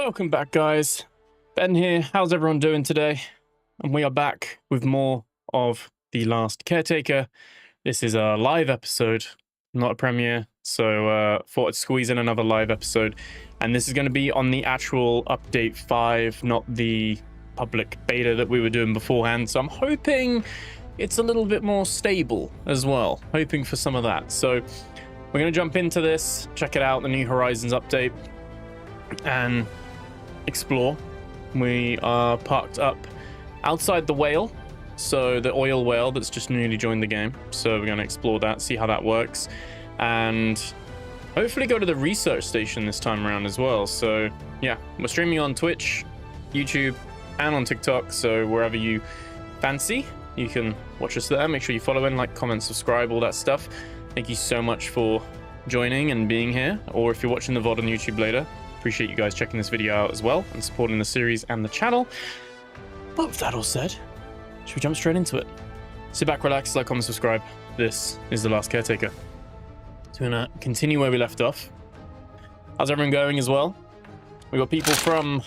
Welcome back, guys. Ben here. How's everyone doing today? And we are back with more of The Last Caretaker. This is a live episode, not a premiere, so thought I'd squeeze in another live episode. And this is going to be on the actual update 5, not the public beta that we were doing beforehand. So I'm hoping it's a little bit more stable as well. Hoping for some of that. So we're going to jump into this, check it out, the New Horizons update, and explore. We are parked up outside the whale, so the oil whale that's just newly joined the game. So we're going to explore that, see how that works, and hopefully go to the research station this time around as well. So yeah, we're streaming on Twitch, YouTube, and on TikTok, so wherever you fancy, you can watch us there. Make sure you follow in, like, comment, subscribe, all that stuff. Thank you so much for joining and being here, or if you're watching the VOD on YouTube later, appreciate you guys checking this video out as well and supporting the series and the channel. But with that all said, should we jump straight into it? Sit back, relax, like, comment, subscribe. This is The Last Caretaker. So we're gonna continue where we left off. How's everyone going as well? We got people from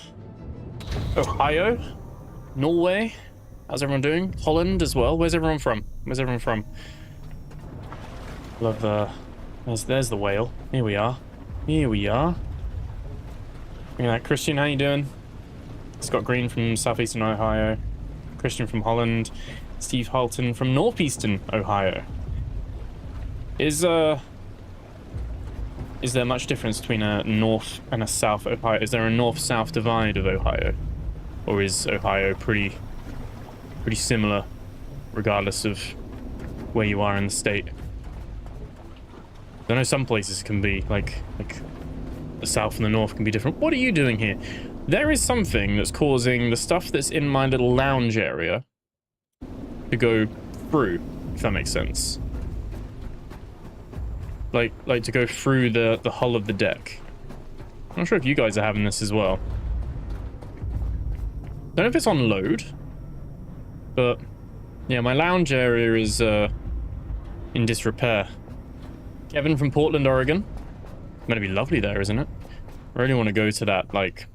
Ohio, Norway. How's everyone doing? Holland as well. Where's everyone from? Where's everyone from? Love there's the whale. Here we are. Here we are. Look at that. Christian, how you doing? Scott Green from Southeastern Ohio. Christian from Holland. Steve Halton from Northeastern Ohio. Is there much difference between a North and a South Ohio? Is there a North-South divide of Ohio? Or is Ohio pretty similar, regardless of where you are in the state? I know some places can be, like the South and the North can be different. What are you doing here? There is something that's causing the stuff that's in my little lounge area to go through, if that makes sense. Like to go through the hull of the deck. I'm not sure if you guys are having this as well. Don't know if it's on load, but yeah, my lounge area is in disrepair. Kevin from Portland, Oregon. Gonna be lovely there, isn't it? I really want to go to that, like,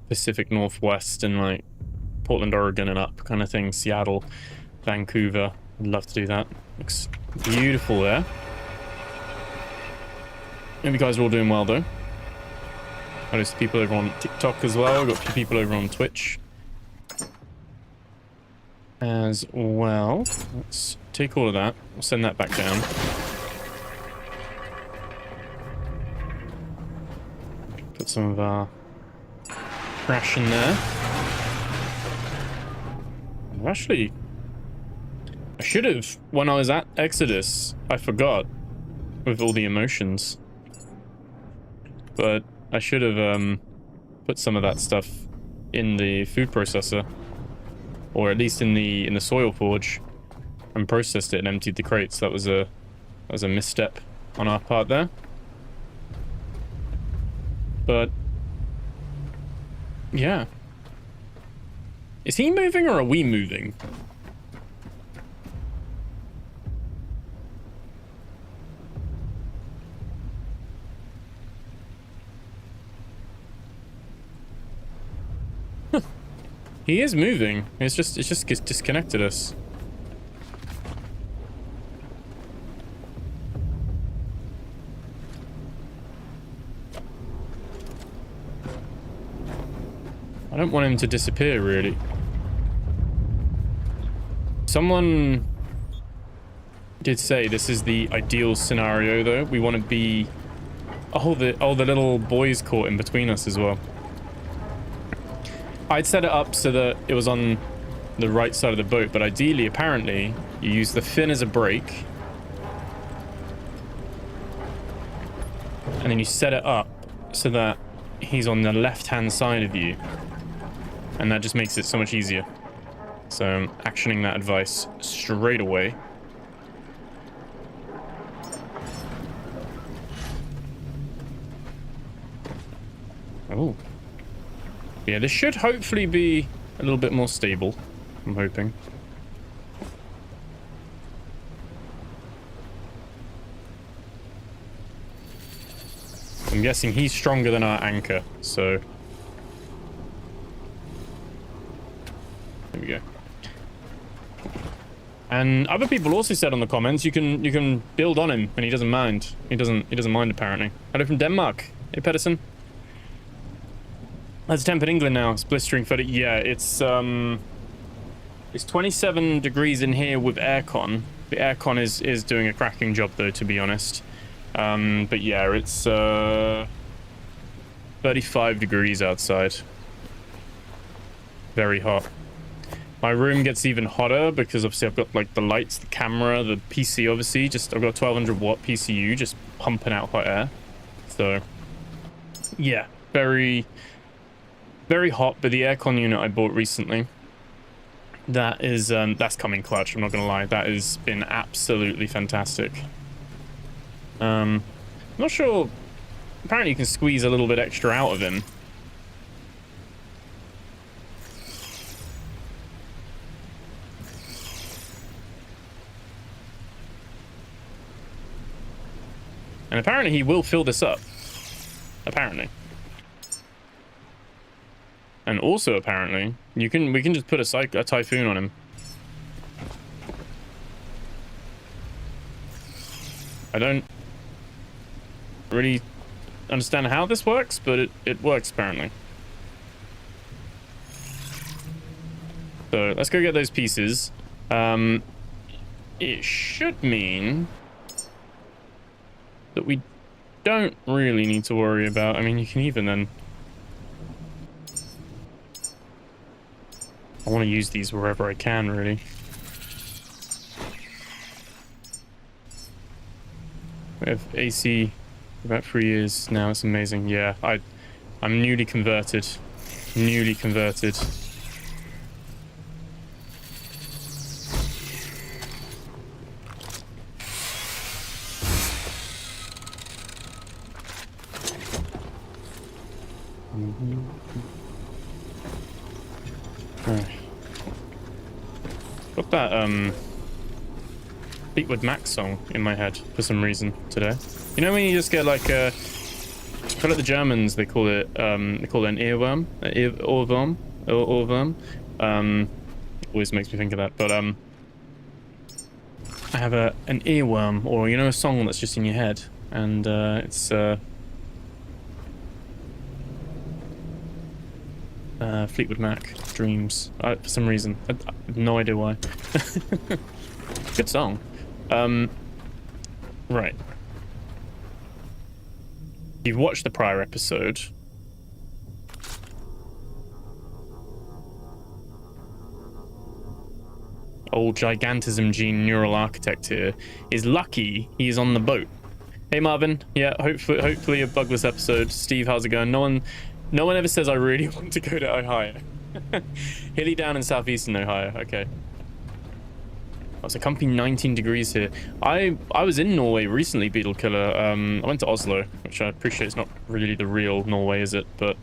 Pacific Northwest and, like, Portland, Oregon and up kind of thing. Seattle, Vancouver. I'd love to do that. Looks beautiful there. Hope you guys are all doing well, though. Notice people over on TikTok as well. Got a few people over on Twitch as well. Let's take all of that. We'll send that back down. Put some of our trash in there. Actually, I should have, when I was at Exodus, I forgot with all the emotions. But I should have put some of that stuff in the food processor, or at least in the soil forge, and processed it and emptied the crates. That was a misstep on our part there. But yeah, is he moving or are we moving? He is moving. It's just disconnected us. I don't want him to disappear, really. Someone did say this is the ideal scenario, though. We want to be... Oh, the little boys caught in between us as well. I'd set it up so that it was on the right side of the boat, but ideally, apparently, you use the fin as a brake. And then you set it up so that he's on the left-hand side of you. And that just makes it so much easier. So I'm actioning that advice straight away. Oh. Yeah, this should hopefully be a little bit more stable, I'm hoping. I'm guessing he's stronger than our anchor, so And other people also said on the comments you can build on him and he doesn't mind. He doesn't mind apparently. Hello from Denmark. Hey Pedersen. It's temp in England now. It's blistering 30. Yeah, it's 27 degrees in here with aircon. The aircon is doing a cracking job though, to be honest. But yeah, it's 35 degrees outside. Very hot. My room gets even hotter because obviously I've got like the lights, the camera, the PC obviously. I've got a 1200 watt PCU just pumping out hot air. So yeah, very, very hot. But the aircon unit I bought recently, that's coming clutch. I'm not gonna lie, that has been absolutely fantastic. I'm not sure. Apparently you can squeeze a little bit extra out of him. And apparently he will fill this up. Apparently. And also apparently, we can just put a typhoon on him. I don't really understand how this works, but it works apparently. So let's go get those pieces. It should mean that we don't really need to worry about. I mean, you can even then. I want to use these wherever I can, really. We have AC for about 3 years now. It's amazing. Yeah, I'm newly converted. Newly converted. Got that Fleetwood Mac song in my head for some reason today. You know when you just get like I feel like the Germans they call it an earworm, ohrwurm. Always makes me think of that. But I have an earworm, or you know, a song that's just in your head, and it's Fleetwood Mac, Dreams. For some reason, I have no idea why. Good song. Right. You've watched the prior episode. Old Gigantism Gene Neural Architect here is lucky he's on the boat. Hey Marvin, yeah, hopefully a bugless episode. Steve, how's it going? No one ever says I really want to go to Ohio. Hilly down in southeastern Ohio. Okay. Oh, it's a comfy 19 degrees here. I was in Norway recently, Beetle Killer. I went to Oslo, which I appreciate is not really the real Norway, is it? But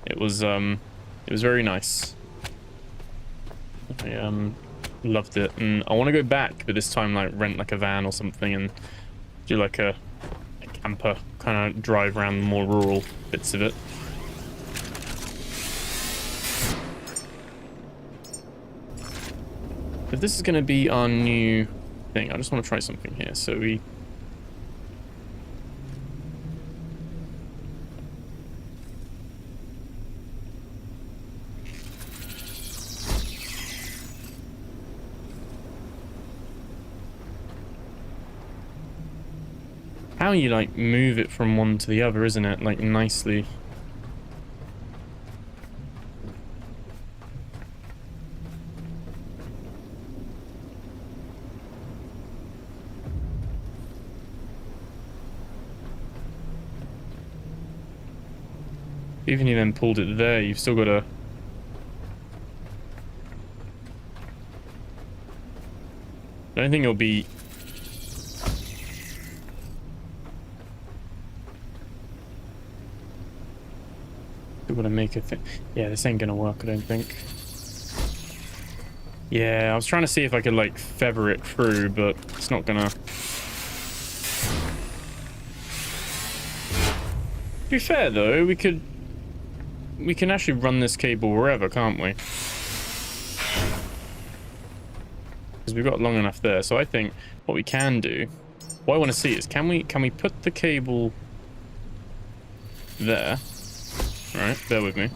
it was very nice. I loved it, and I want to go back, but this time like rent like a van or something and do like a camper, kind of drive around the more rural bits of it. If this is going to be our new thing, I just want to try something here. So we... How you like move it from one to the other, isn't it? Like nicely. Even if you then pulled it there, you've still got to... I don't think it'll be... Still got to make a thing. Yeah, this ain't gonna work, I don't think. Yeah, I was trying to see if I could like feather it through, but it's not gonna... To be fair though, we can actually run this cable wherever, can't we? Because because we've got long enough there. So I think what we can do, what I want to see is, can we put the cable there? All right, bear with me.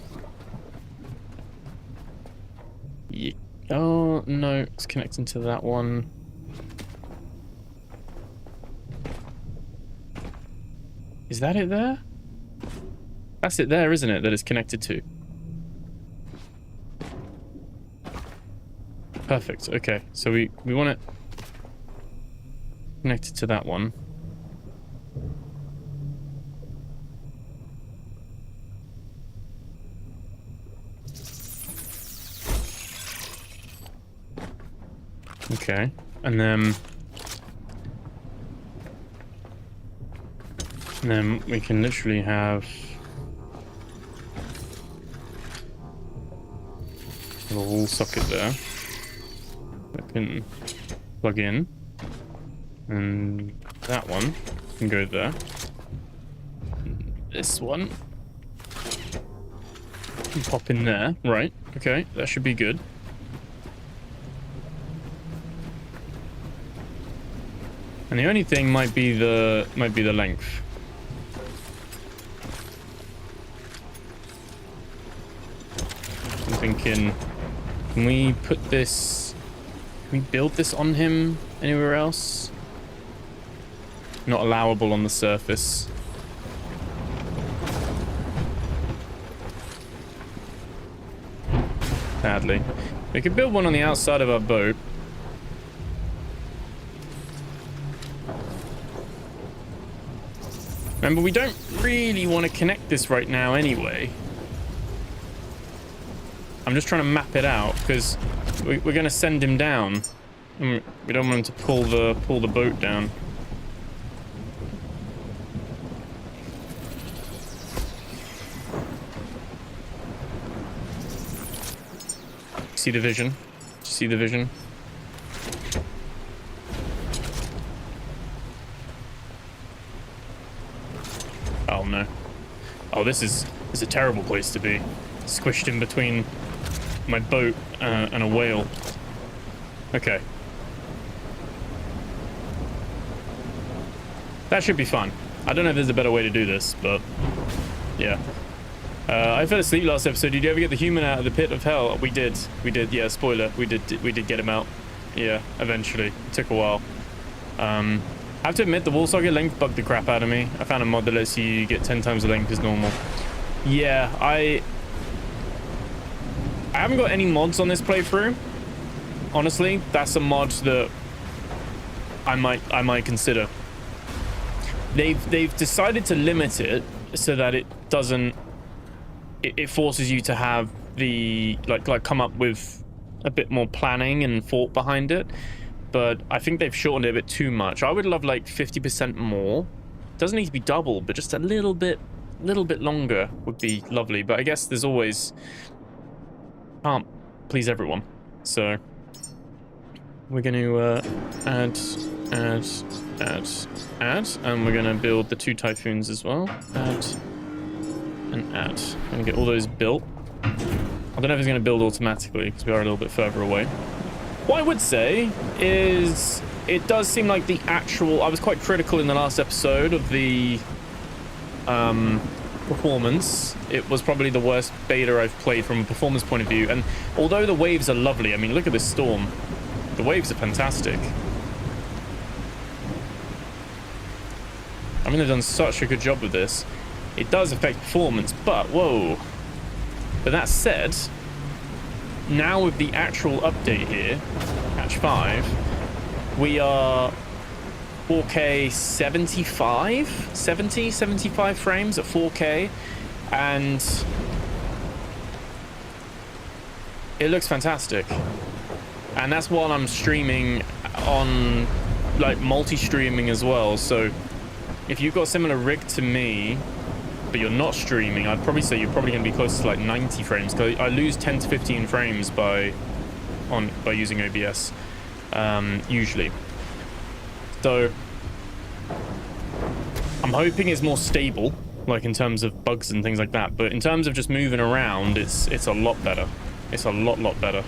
Yeah. Oh no, it's connecting to that one. Is that it there? That's it there, isn't it, that it's connected to? Perfect, okay. So we want it connected to that one. Okay, and then we can literally have a wall socket there that can plug in, and that one can go there. And this one can pop in there. Right, okay, that should be good. And the only thing might be the length. I'm thinking, can we put this? Can we build this on him anywhere else? Not allowable on the surface. Sadly, we could build one on the outside of our boat. Remember, we don't really want to connect this right now anyway. I'm just trying to map it out because we're going to send him down. We don't want him to pull the boat down. See the vision? See the vision? Oh no. Oh, this is a terrible place to be. Squished in between my boat and a whale. Okay. That should be fun. I don't know if there's a better way to do this, but yeah. I fell asleep last episode. Did you ever get the human out of the pit of hell? We did. Yeah, spoiler. We did get him out. Yeah, eventually. It took a while. I have to admit, the wall socket length bugged the crap out of me. I found a mod that lets you get 10 times the length as normal. Yeah, I haven't got any mods on this playthrough. Honestly, that's a mod that I might consider. They've decided to limit it so that it doesn't. It forces you to have the like come up with a bit more planning and thought behind it. But I think they've shortened it a bit too much. I would love like 50% more. Doesn't need to be double, but just a little bit longer would be lovely. But I guess there's always can't please everyone. So we're going to add, and we're going to build the 2 typhoons as well. Add and add. I'm going to get all those built. I don't know if it's going to build automatically because we are a little bit further away. What I would say is it does seem like the actual... I was quite critical in the last episode of the performance. It was probably the worst beta I've played from a performance point of view. And although the waves are lovely, I mean, look at this storm. The waves are fantastic. I mean, they've done such a good job with this. It does affect performance, but whoa. But that said, now with the actual update here, patch 5, we are 4K 75 frames at 4K, and it looks fantastic. And that's while I'm streaming on like multi-streaming as well. So if you've got a similar rig to me but you're not streaming, I'd probably say you're probably going to be close to like 90 frames, because I lose 10 to 15 frames by using OBS usually. So I'm hoping it's more stable, like in terms of bugs and things like that, but in terms of just moving around, it's a lot better. It's a lot better,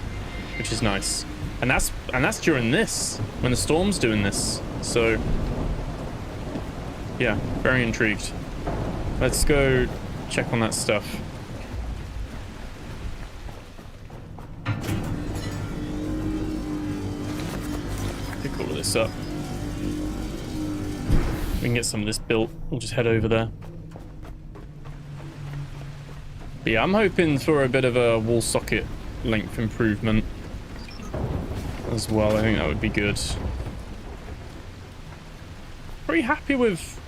which is nice. And that's during this, when the storm's doing this. So yeah, very intrigued. Let's go check on that stuff. Pick all of this up. We can get some of this built. We'll just head over there. But yeah, I'm hoping for a bit of a wall socket length improvement as well. I think that would be good. Pretty happy with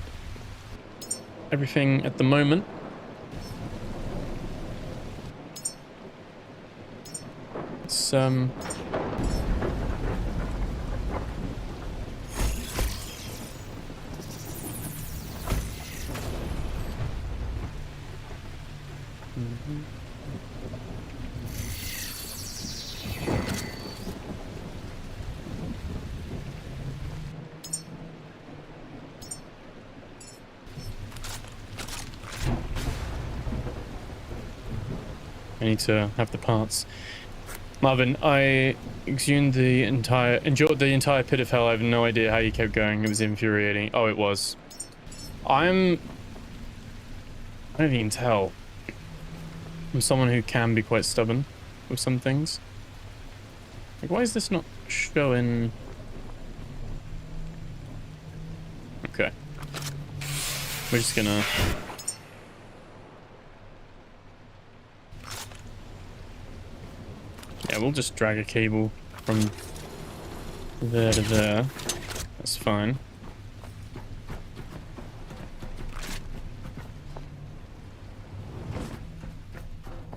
everything at the moment. It's I need to have the parts. Marvin, I enjoyed the entire pit of hell. I have no idea how you kept going. It was infuriating. Oh, it was. I don't even tell. I'm someone who can be quite stubborn with some things. Like, why is this not showing? Okay. We're just gonna... Yeah, we'll just drag a cable from there to there. That's fine.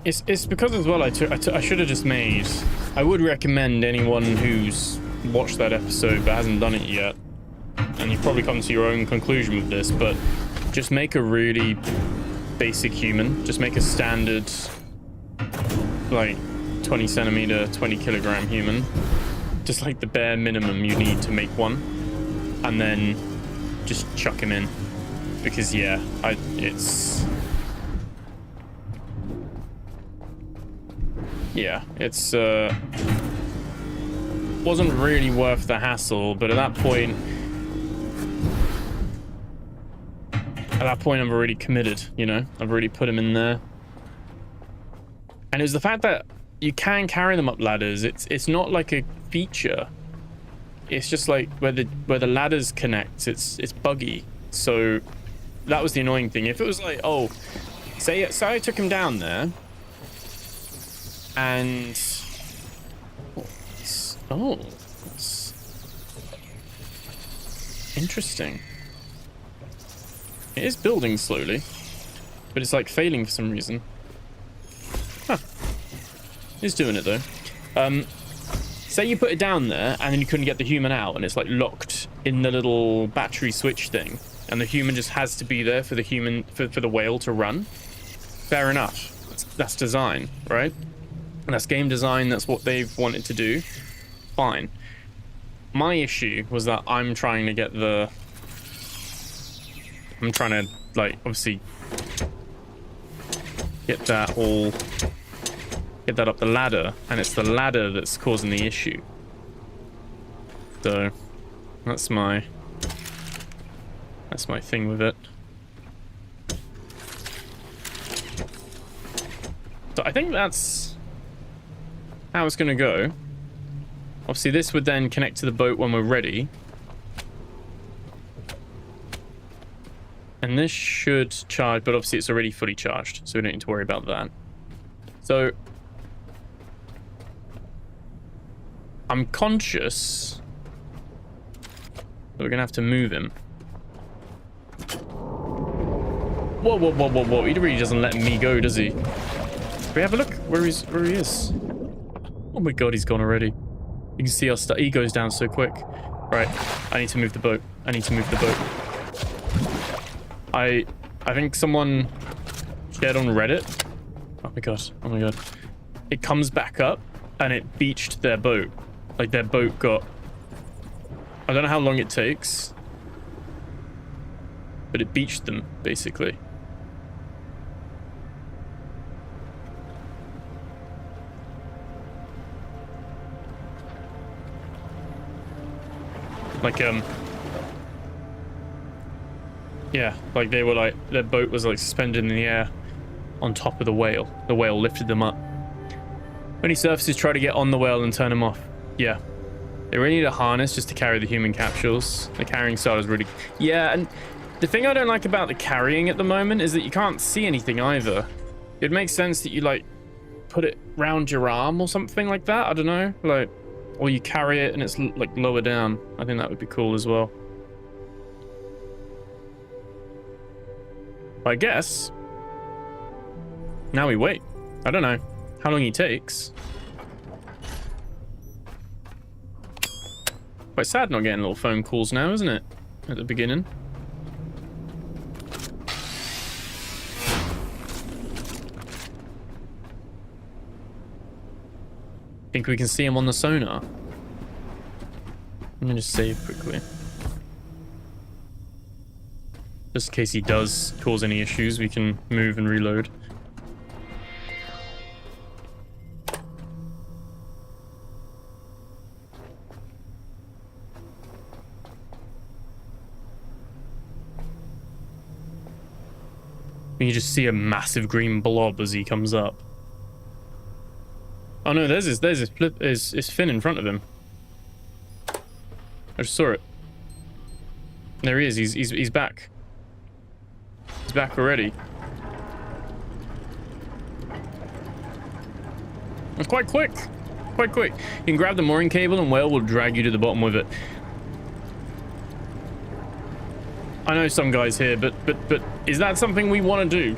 It's because as well I should have just made... I would recommend anyone who's watched that episode but hasn't done it yet, and you've probably come to your own conclusion with this, but just make a really basic human. Just make a standard, like, 20 centimeter, 20 kilogram human. Just like the bare minimum you need to make one. And then just chuck him in. Because yeah, it's wasn't really worth the hassle, but at that point I'm already committed, you know? I've already put him in there. And it was the fact that you can carry them up ladders. It's not like a feature. It's just like where the ladders connect, it's buggy. So that was the annoying thing. If it was like, oh, say I took him down there, and it's interesting. It is building slowly, but it's like failing for some reason. Huh. He's doing it though. Say you put it down there and then you couldn't get the human out, and it's like locked in the little battery switch thing, and the human just has to be there for the human for the whale to run. Fair enough. That's design, right? And that's game design. That's what they've wanted to do. Fine. My issue was that I'm trying to get the... I'm trying to, like, obviously get that up the ladder, and it's the ladder that's causing the issue. So that's my thing with it. So I think that's how it's gonna go. Obviously this would then connect to the boat when we're ready, and this should charge, but obviously it's already fully charged, so we don't need to worry about that. So I'm conscious that we're gonna have to move him. Whoa, whoa, whoa, whoa, whoa. He really doesn't let me go, does he? Can we have a look where he is? Oh my god, he's gone already. You can see our he goes down so quick. Right, I need to move the boat. I need to move the boat. I think someone shared on Reddit. Oh my god, oh my god. It comes back up and it beached their boat. Like their boat got... I don't know how long it takes, but it beached them, basically. Like, yeah, like they were like, their boat was like suspended in the air on top of the whale. The whale lifted them up. When he surfaces, try to get on the whale and turn him off. Yeah. They really need a harness just to carry the human capsules. The carrying style is really... Yeah, and the thing I don't like about the carrying at the moment is that you can't see anything either. It makes sense that you, like, put it round your arm or something like that. I don't know. Like, or you carry it and it's, like, lower down. I think that would be cool as well. I guess. Now we wait. I don't know how long he takes. Quite sad not getting little phone calls now, isn't it? At the beginning. Think we can see him on the sonar? I'm gonna just save quickly. Just in case he does cause any issues, we can move and reload. You just see a massive green blob as he comes up. Oh no, there's his fin in front of him. I just saw it. There he is. He's back. He's back already. It's quite quick. Quite quick. You can grab the mooring cable and whale will drag you to the bottom with it. I know some guys here, but is that something we want to do?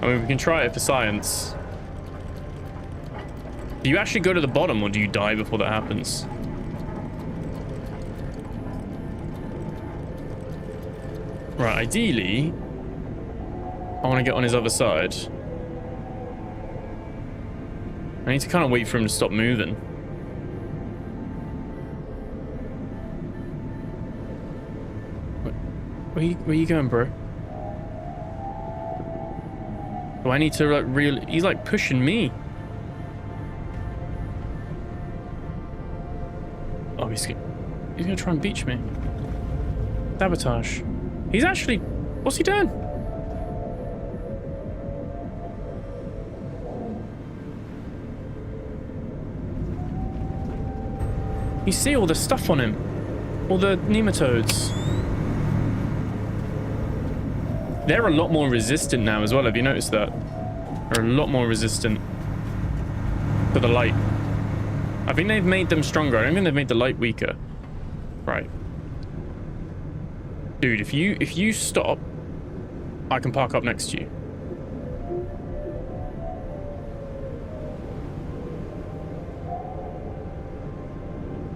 I mean, we can try it for science. Do you actually go to the bottom or do you die before that happens? Right, ideally, I want to get on his other side. I need to kind of wait for him to stop moving. Where you going, bro? Do I need to like really... He's like pushing me. Oh, he's gonna try and beach me. Sabotage. He's actually... What's he doing? You see all the stuff on him. All the nematodes. They're a lot more resistant now as well. Have you noticed that? They're a lot more resistant to the light. I think they've made them stronger. I don't think they've made the light weaker. Right. Dude, if you stop, I can park up next to you.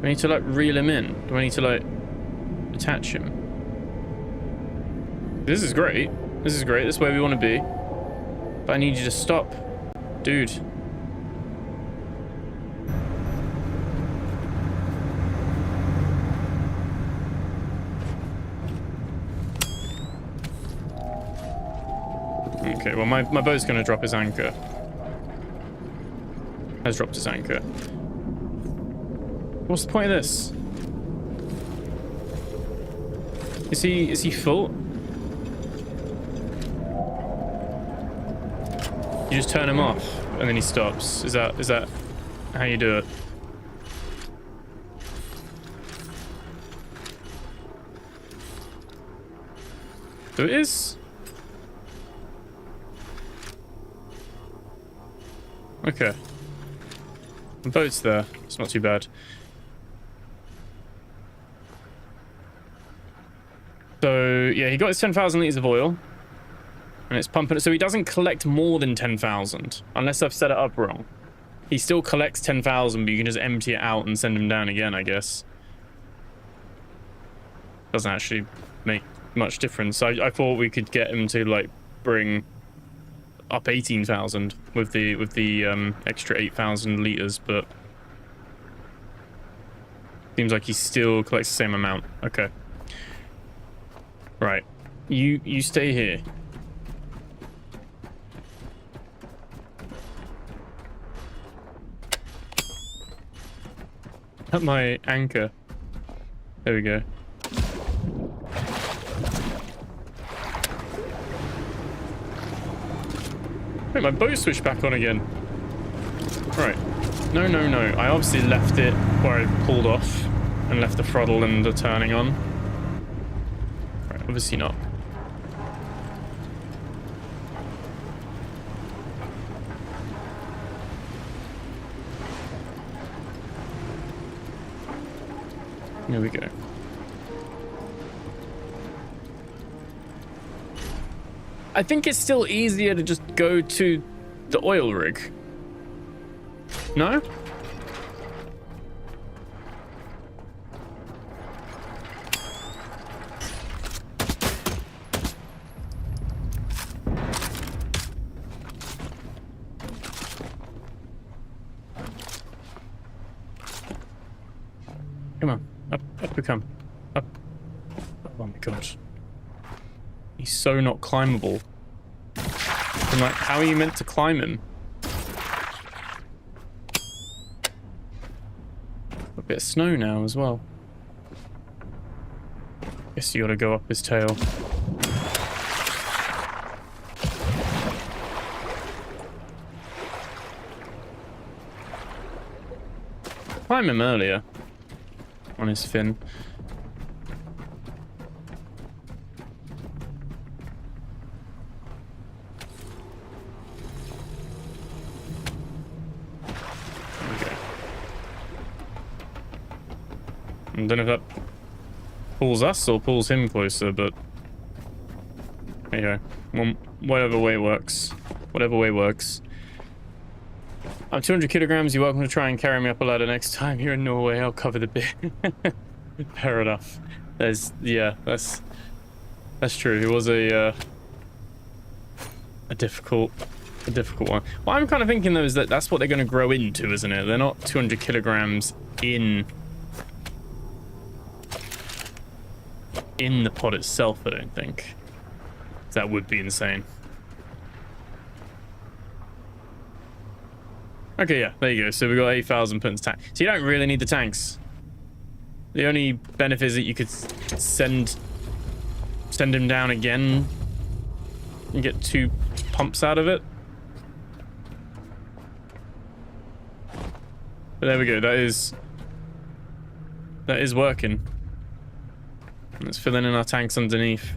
Do I need to like reel him in? Do I need to like attach him? This is great. This is great. This is where we want to be. But I need you to stop. Dude. Okay, well my boat's going to drop his anchor. Has dropped his anchor. What's the point of this? Is he full? You just turn him off and then he stops. Is that how you do it? So it is. Okay. The boat's there. It's not too bad. So yeah, he got his 10,000 liters of oil. And it's pumping it, so he doesn't collect more than 10,000, unless I've set it up wrong. He still collects 10,000, but you can just empty it out and send him down again, I guess. Doesn't actually make much difference. I thought we could get him to like bring up 18,000 with the extra 8,000 liters, but seems like he still collects the same amount. Okay. Right. You stay here. at my anchor. There we go. Wait, my boat switched back on again. Right. No, no, no. I obviously left it where I pulled off and left the throttle and the turning on. Right, obviously not. Here we go. I think it's still easier to just go to the oil rig. No? Come on. Up we come. Up. Oh my god. He's so not climbable. I'm like, how are you meant to climb him? A bit of snow now as well. Guess you gotta go up his tail. Climb him earlier. On his fin. I don't know if that pulls us or pulls him closer, but there you go. Well, whatever way works. Whatever way works. I'm 200 kilograms. You're welcome to try and carry me up a ladder next time. You're in Norway. I'll cover the beer. Fair enough. Yeah, that's true. It was a difficult one. What I'm kind of thinking though is that that's what they're going to grow into, isn't it? They're not 200 kilograms in the pod itself, I don't think. That would be insane. Okay, yeah, there you go. So we got 8,000 put into tank. So you don't really need the tanks. The only benefit is that you could send him down again and get 2 pumps out of it. But there we go. That is working. Let's fill in our tanks underneath.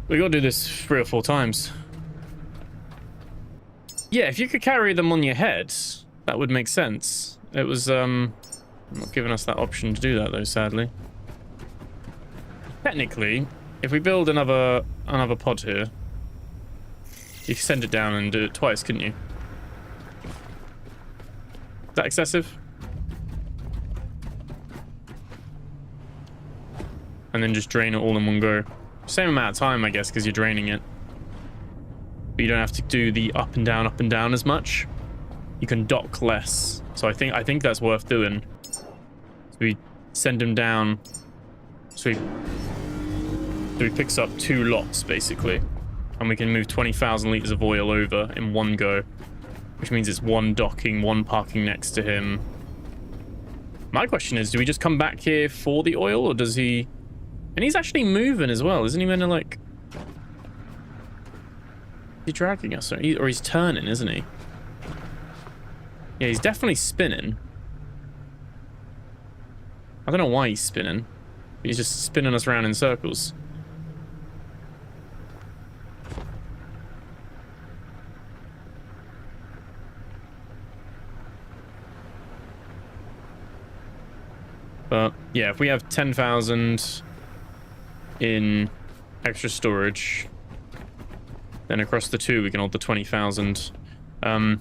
We gotta do this 3 or 4 times. Yeah, if you could carry them on your head, that would make sense. It was not giving us that option to do that though, sadly. Technically, if we build another pod here, you can send it down and do it twice, couldn't you? Is that excessive? And then just drain it all in one go. Same amount of time, I guess, because you're draining it. But you don't have to do the up and down as much. You can dock less. So I think that's worth doing. So we send him down. So he picks up 2 lots, basically. And we can move 20,000 litres of oil over in one go. Which means it's 1 docking, 1 parking next to him. My question is, do we just come back here for the oil, or does he... And he's actually moving as well, isn't he meant to, like... He's dragging us, or he's turning, isn't he? Yeah, he's definitely spinning. I don't know why he's spinning. He's just spinning us around in circles. But, yeah, if we have 10,000 in extra storage... Then across the 2, we can hold the 20,000. I'm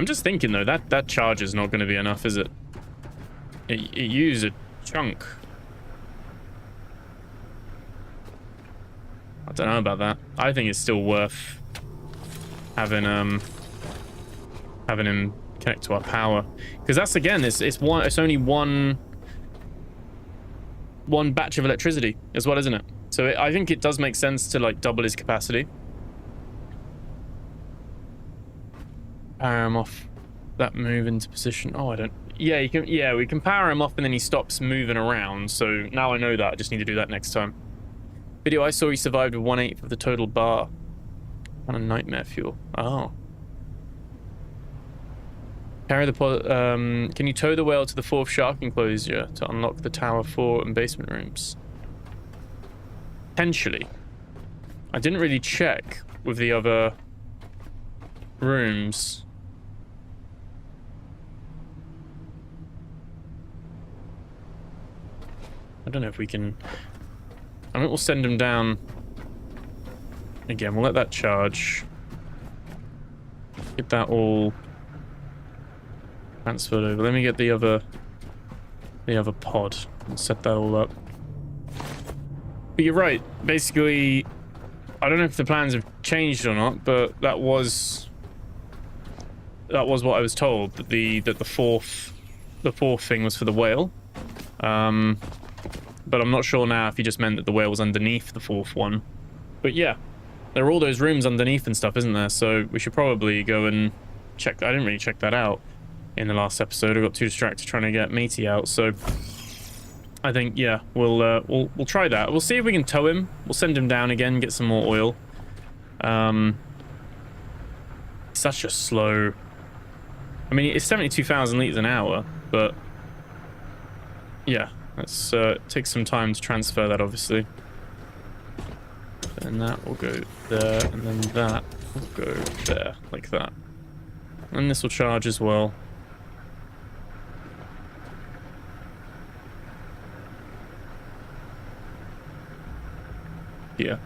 just thinking, though, that charge is not going to be enough, is it? It used a chunk. I don't know about that. I think it's still worth having him connect to our power, because that's, again, it's only one batch of electricity as well, isn't it? So I think it does make sense to like double his capacity. Power him off that move into position. Oh, I don't... Yeah, you can. Yeah, we can power him off and then he stops moving around. So now I know that. I just need to do that next time. Video I saw, he survived with 1/8 of the total bar. On a nightmare fuel. Oh. Carry the can you tow the whale to the 4th shark enclosure to unlock the tower 4 and basement rooms? Potentially. I didn't really check with the other rooms. I don't know if we can... I think we'll send him down. Again, we'll let that charge. Get that all transferred over. Let me get the other pod and set that all up. But you're right. Basically, I don't know if the plans have changed or not, but that was what I was told, that the fourth thing was for the whale. But I'm not sure now if he just meant that the whale was underneath the 4th one. But yeah, there are all those rooms underneath and stuff, isn't there? So we should probably go and check. I didn't really check that out in the last episode. I got too distracted trying to get Matey out. So I think, yeah, we'll try that. We'll see if we can tow him. We'll send him down again, get some more oil. Such a slow... I mean, it's 72,000 liters an hour, but yeah, let's take some time to transfer that, obviously. And that will go there, and then that will go there, like that. And this will charge as well. Yeah.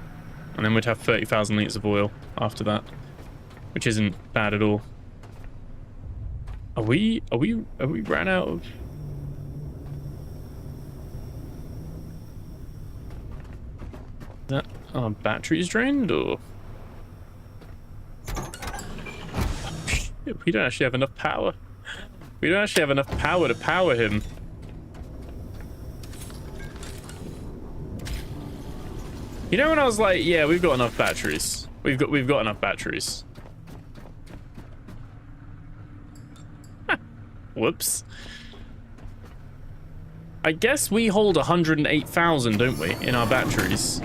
And then we'd have 30,000 liters of oil after that, which isn't bad at all. Are we ran out of... That our battery's drained, or... We don't actually have enough power. We don't actually have enough power to power him. You know when I was like, yeah, we've got enough batteries. We've got enough batteries. Whoops. I guess we hold 108,000, don't we, in our batteries?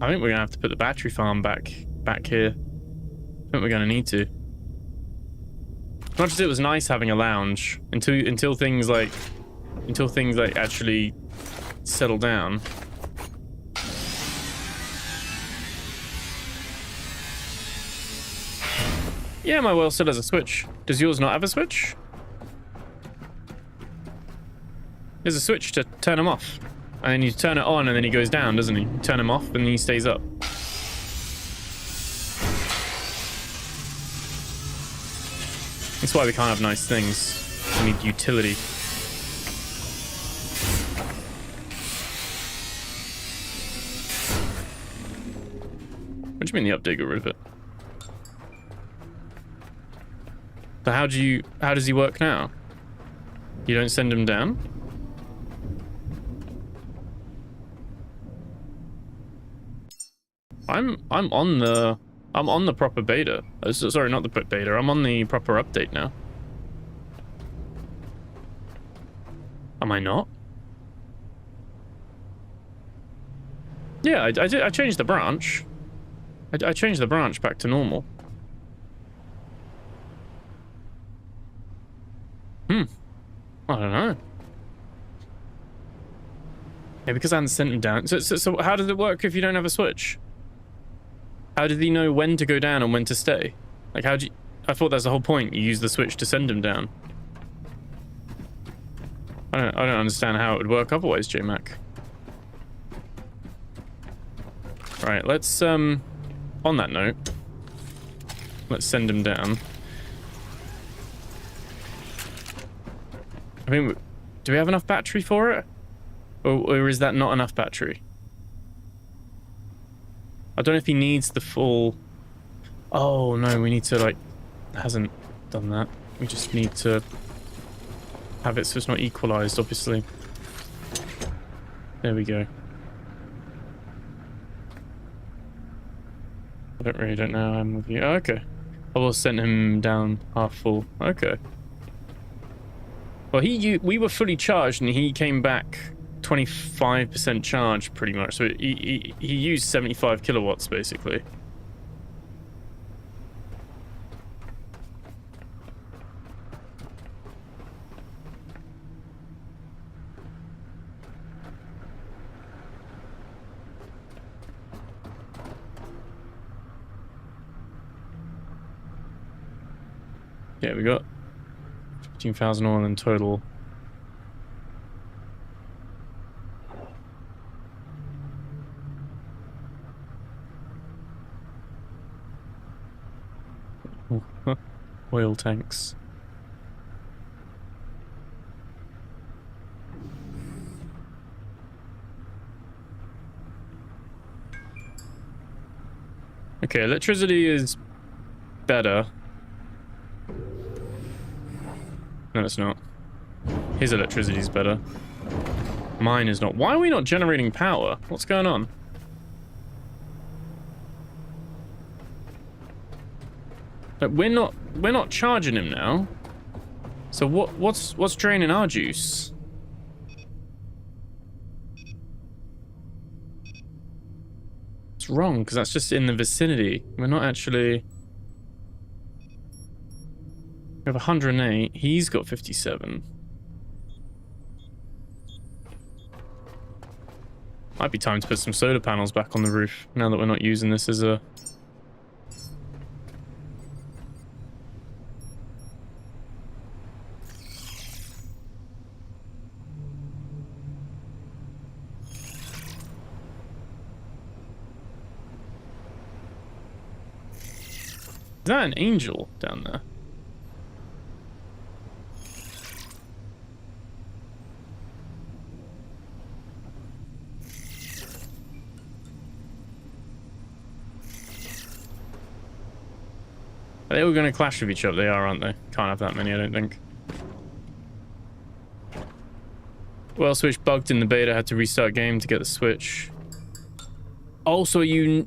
I think we're gonna have to put the battery farm back here. I think we're gonna need to. As much as it was nice having a lounge until things like actually settle down. Yeah, my well still has a switch. Does yours not have a switch? There's a switch to turn him off. And then you turn it on and then he goes down, doesn't he? You turn him off and he stays up. That's why we can't have nice things. We need utility. What do you mean the update got rid of it? So how does he work now? You don't send him down? I'm on the proper beta. Sorry, not the beta. I'm on the proper update now. Am I not? Yeah, I changed the branch. I changed the branch back to normal. I don't know. Yeah, because I hadn't sent him down. So how does it work if you don't have a switch? How did he know when to go down and when to stay? Like, how do you... I thought that's the whole point. You use the switch to send him down. I don't understand how it would work otherwise, J-Mac. Right, let's, on that note, let's send him down. I mean, do we have enough battery for it? Or is that not enough battery? I don't know if he needs the full... Oh, no, we need to, like... Hasn't done that. We just need to have it so it's not equalized, obviously. There we go. I don't know. I'm with you. Oh, okay. I will send him down half full. Okay. Well, we were fully charged, and he came back 25% charged, pretty much. So he used 75 kilowatts, basically. Yeah, we got 15,000 oil in total. Oil tanks. Okay, electricity is better. No, it's not. His electricity is better. Mine is not. Why are we not generating power? What's going on? Like, we're not charging him now. So what's draining our juice? It's wrong, because that's just in the vicinity. We're not actually... We have 108. He's got 57. Might be time to put some solar panels back on the roof now that we're not using this as a... Is that an angel down there? Are they all going to clash with each other? They are, aren't they? Can't have that many, I don't think. Well, switch bugged in the beta. Had to restart game to get the switch. Also, you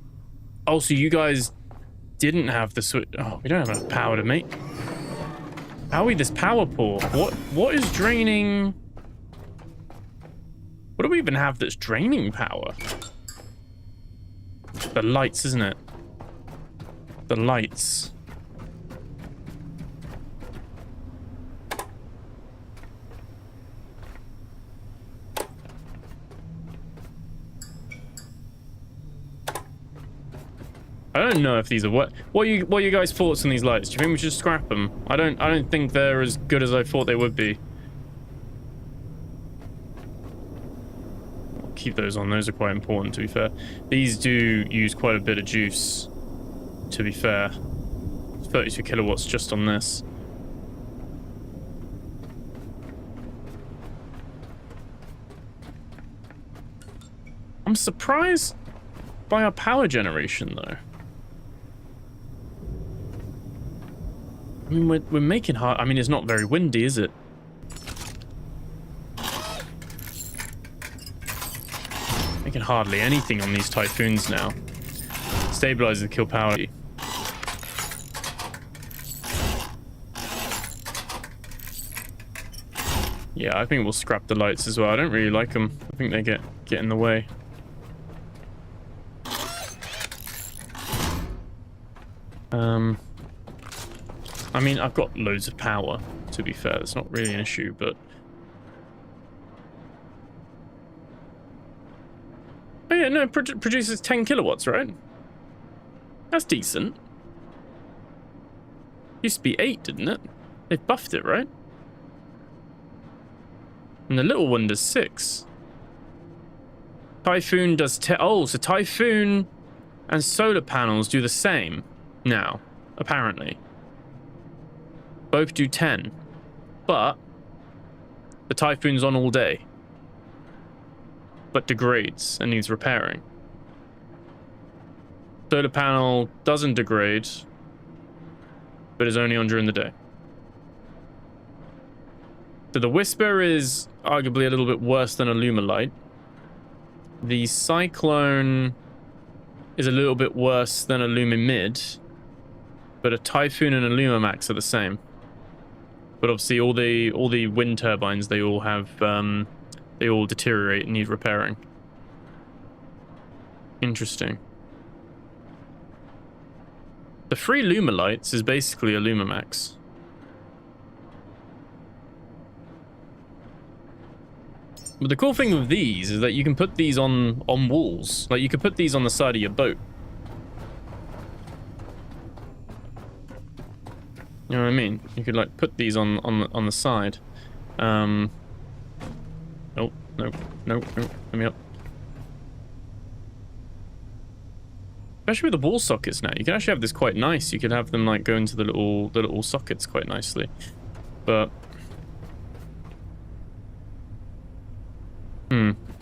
guys didn't have the switch. Oh, we don't have enough power to make. How are we this power poor? What is draining? What do we even have that's draining power? The lights, isn't it? The lights. I don't know if these are what are you guys' thoughts on these lights? Do you think we should scrap them? I don't think they're as good as I thought they would be. I'll keep those on. Those are quite important, to be fair. These do use quite a bit of juice, to be fair. 32 kilowatts just on this. I'm surprised by our power generation, though. I mean, we're making hard. I mean, it's not very windy, is it? Making hardly anything on these typhoons now. Stabilize the kill power. Yeah, I think we'll scrap the lights as well. I don't really like them. I think they get in the way. I mean, I've got loads of power, to be fair. It's not really an issue, but... Oh yeah, no, it produces 10 kilowatts, right? That's decent. Used to be 8, didn't it? They buffed it, right? And the little one does 6. Typhoon does 10. Oh, so Typhoon and solar panels do the same now, apparently. Both do 10, but the Typhoon's on all day, but degrades and needs repairing. Solar panel doesn't degrade, but is only on during the day. So the Whisper is arguably a little bit worse than a Lumalight. The Cyclone is a little bit worse than a Lumimid. but a Typhoon and a Lumamax are the same. But obviously, all the wind turbines, they all have they all deteriorate and need repairing. Interesting. The 3 Lumalights is basically a Lumamax. But the cool thing with these is that you can put these on walls. Like, you could put these on the side of your boat. You know what I mean? You could, like, put these on the side. Oh, no, let me up. Especially with the wall sockets now, you can actually have this quite nice. You could have them, like, go into the little sockets quite nicely. But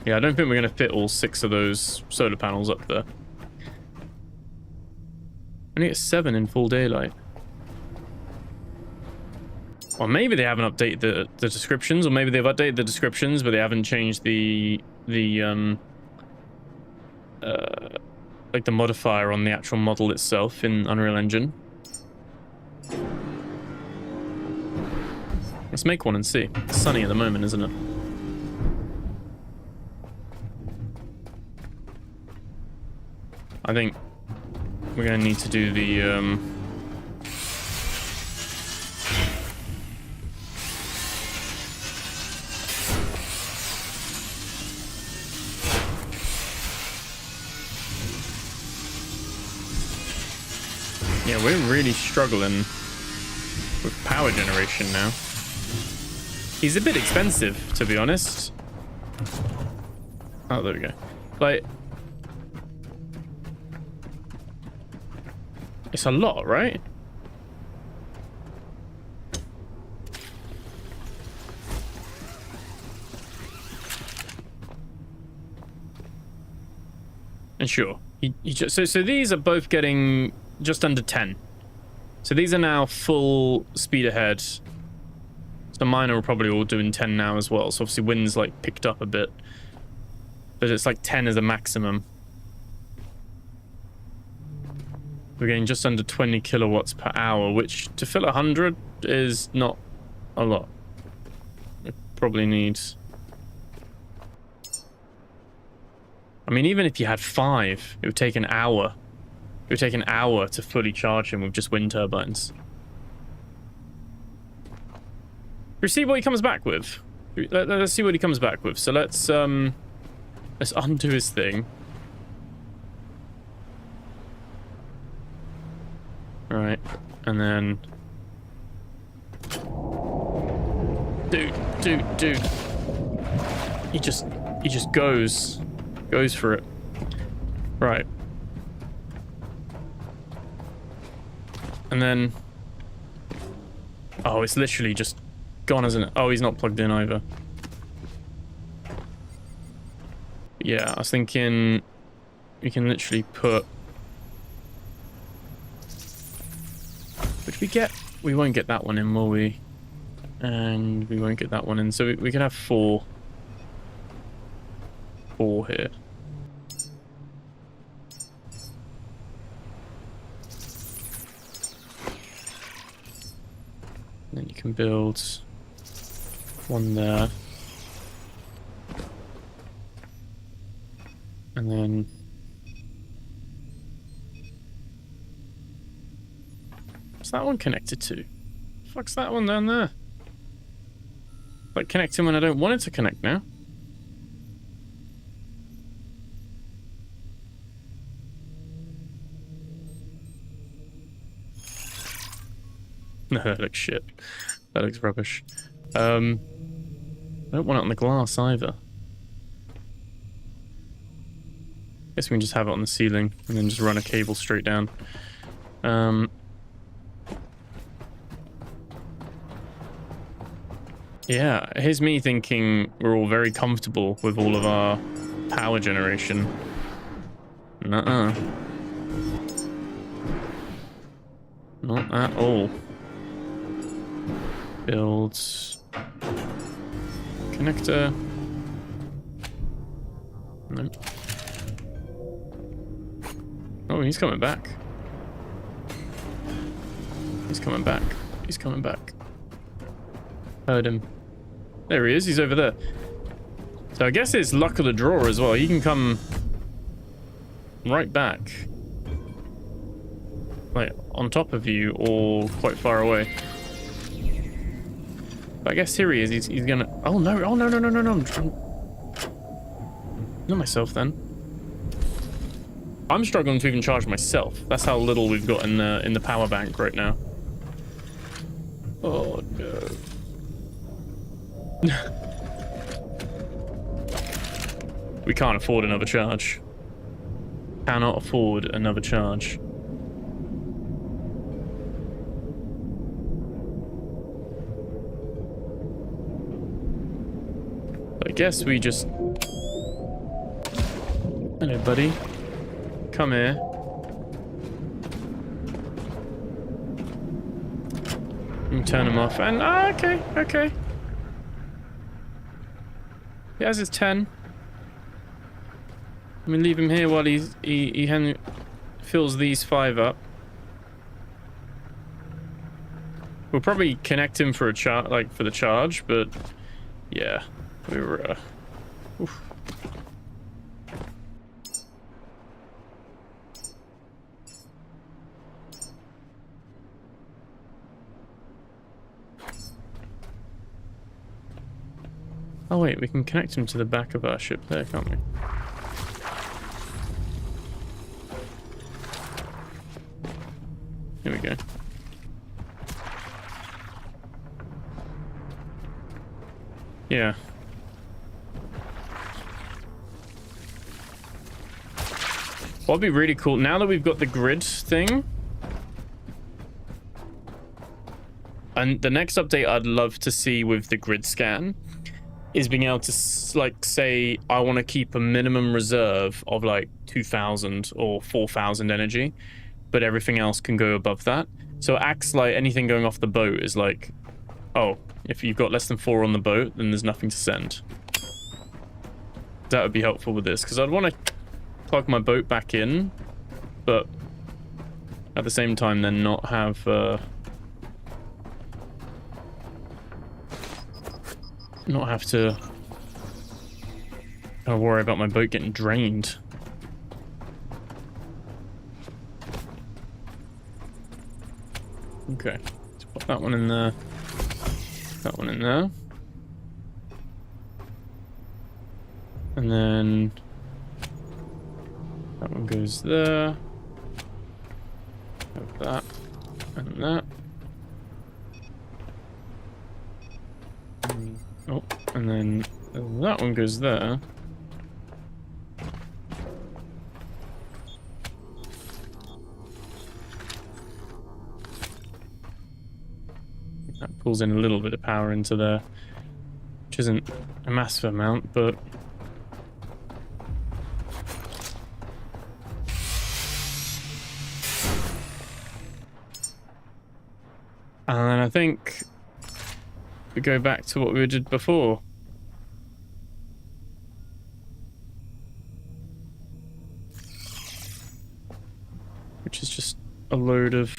yeah, I don't think we're going to fit all 6 of those solar panels up there. Only get 7 in full daylight. Or maybe they haven't updated the descriptions, or maybe they've updated the descriptions, but they haven't changed the like the modifier on the actual model itself in Unreal Engine. Let's make one and see. It's sunny at the moment, isn't it? I think we're going to need to do the yeah, we're really struggling with power generation now. He's a bit expensive, to be honest. Oh, there we go. Like, it's a lot, right? And sure, he just, so these are both getting just under 10. So these are now full speed ahead. So mine are probably all doing 10 now as well. So obviously wind's like picked up a bit, but it's like 10 as a maximum. We're getting just under 20 kilowatts per hour, which to fill 100 is not a lot. It probably needs... I mean, even if you had 5, it would take an hour. It would take an hour to fully charge him with just wind turbines. Let's see what he comes back with. Let's see what he comes back with. So let's undo his thing. Right, and then... Dude. He just goes for it. Right. And then... Oh, it's literally just gone, isn't it? Oh, he's not plugged in either. Yeah, I was thinking we can literally put... Which we get... We won't get that one in, will we? And we won't get that one in. So we can have 4 here. And then you can build one there. And then... What's that one connected to? Fuck's that one down there? Like connecting when I don't want it to connect now. No, that looks shit. That looks rubbish. I don't want it on the glass either. Guess we can just have it on the ceiling and then just run a cable straight down. Yeah, here's me thinking we're all very comfortable with all of our power generation. Nuh-uh. Not at all. Builds connector. Nope. Oh, he's coming back. He's coming back. He's coming back. Heard him. There he is. He's over there. So I guess it's luck of the draw as well. He can come right back. Like, on top of you or quite far away. But I guess here he is. He's gonna... Oh, no. Oh, no, no, no, no, no. I'm... Not myself, then. I'm struggling to even charge myself. That's how little we've got in the power bank right now. Oh, no. We can't afford another charge. Cannot afford another charge. I guess we just... Hello, buddy. Come here. And turn him off. And okay, okay. He has his 10. Let me leave him here while he fills these 5 up. We'll probably connect him for a for the charge, but yeah, we were. Oof. Oh wait, we can connect him to the back of our ship there, can't we? Here we go. Yeah. What'd be really cool, now that we've got the grid thing, and the next update I'd love to see with the grid scan is being able to, like, say I want to keep a minimum reserve of like 2,000 or 4,000 energy, but everything else can go above that. So it acts like anything going off the boat is like, oh, if you've got less than 4 on the boat, then there's nothing to send. That would be helpful with this, because I'd want to plug my boat back in, but at the same time then not have not have to worry about my boat getting drained. Okay, let's put that one in there. That one in there. And then that one goes there. Have that and that. Oh, and then that one goes there. That pulls in a little bit of power into there, which isn't a massive amount, but and then I think we go back to what we did before. Which is just a load of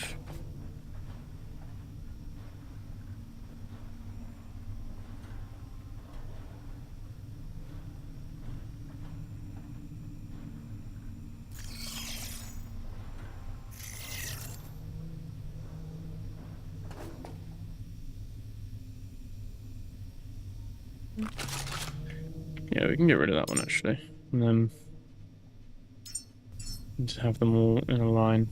yeah, we can get rid of that one actually, and then just have them all in a line.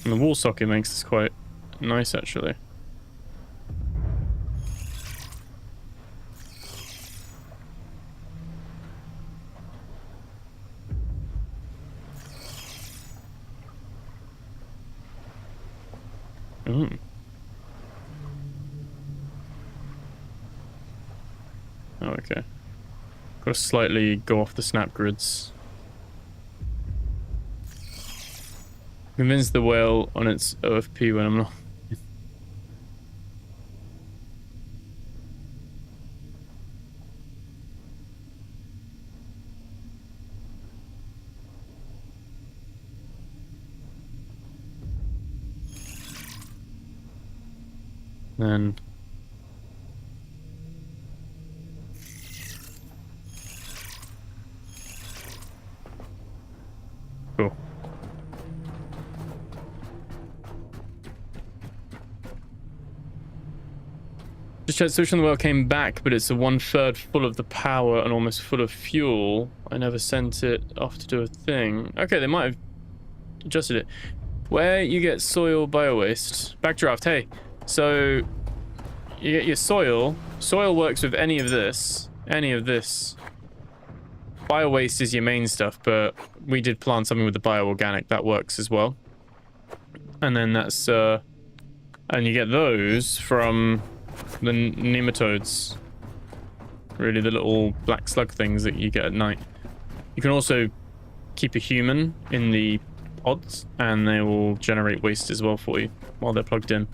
And the wall socket makes this quite nice actually. Mm. Oh, okay. Got to slightly go off the snap grids. Convince the whale on its OFP when I'm not. Then cool. Just checked, switch on the well came back, but it's a 1/3 full of the power and almost full of fuel. I never sent it off to do a thing. Okay, they might have adjusted it. Where you get soil biowaste. Backdraft, hey. So you get your soil. Soil works with any of this. Any of this. Biowaste is your main stuff, but we did plant something with the bioorganic. That works as well. And then that's and you get those from the nematodes. Really, the little black slug things that you get at night. You can also keep a human in the pods, and they will generate waste as well for you while they're plugged in.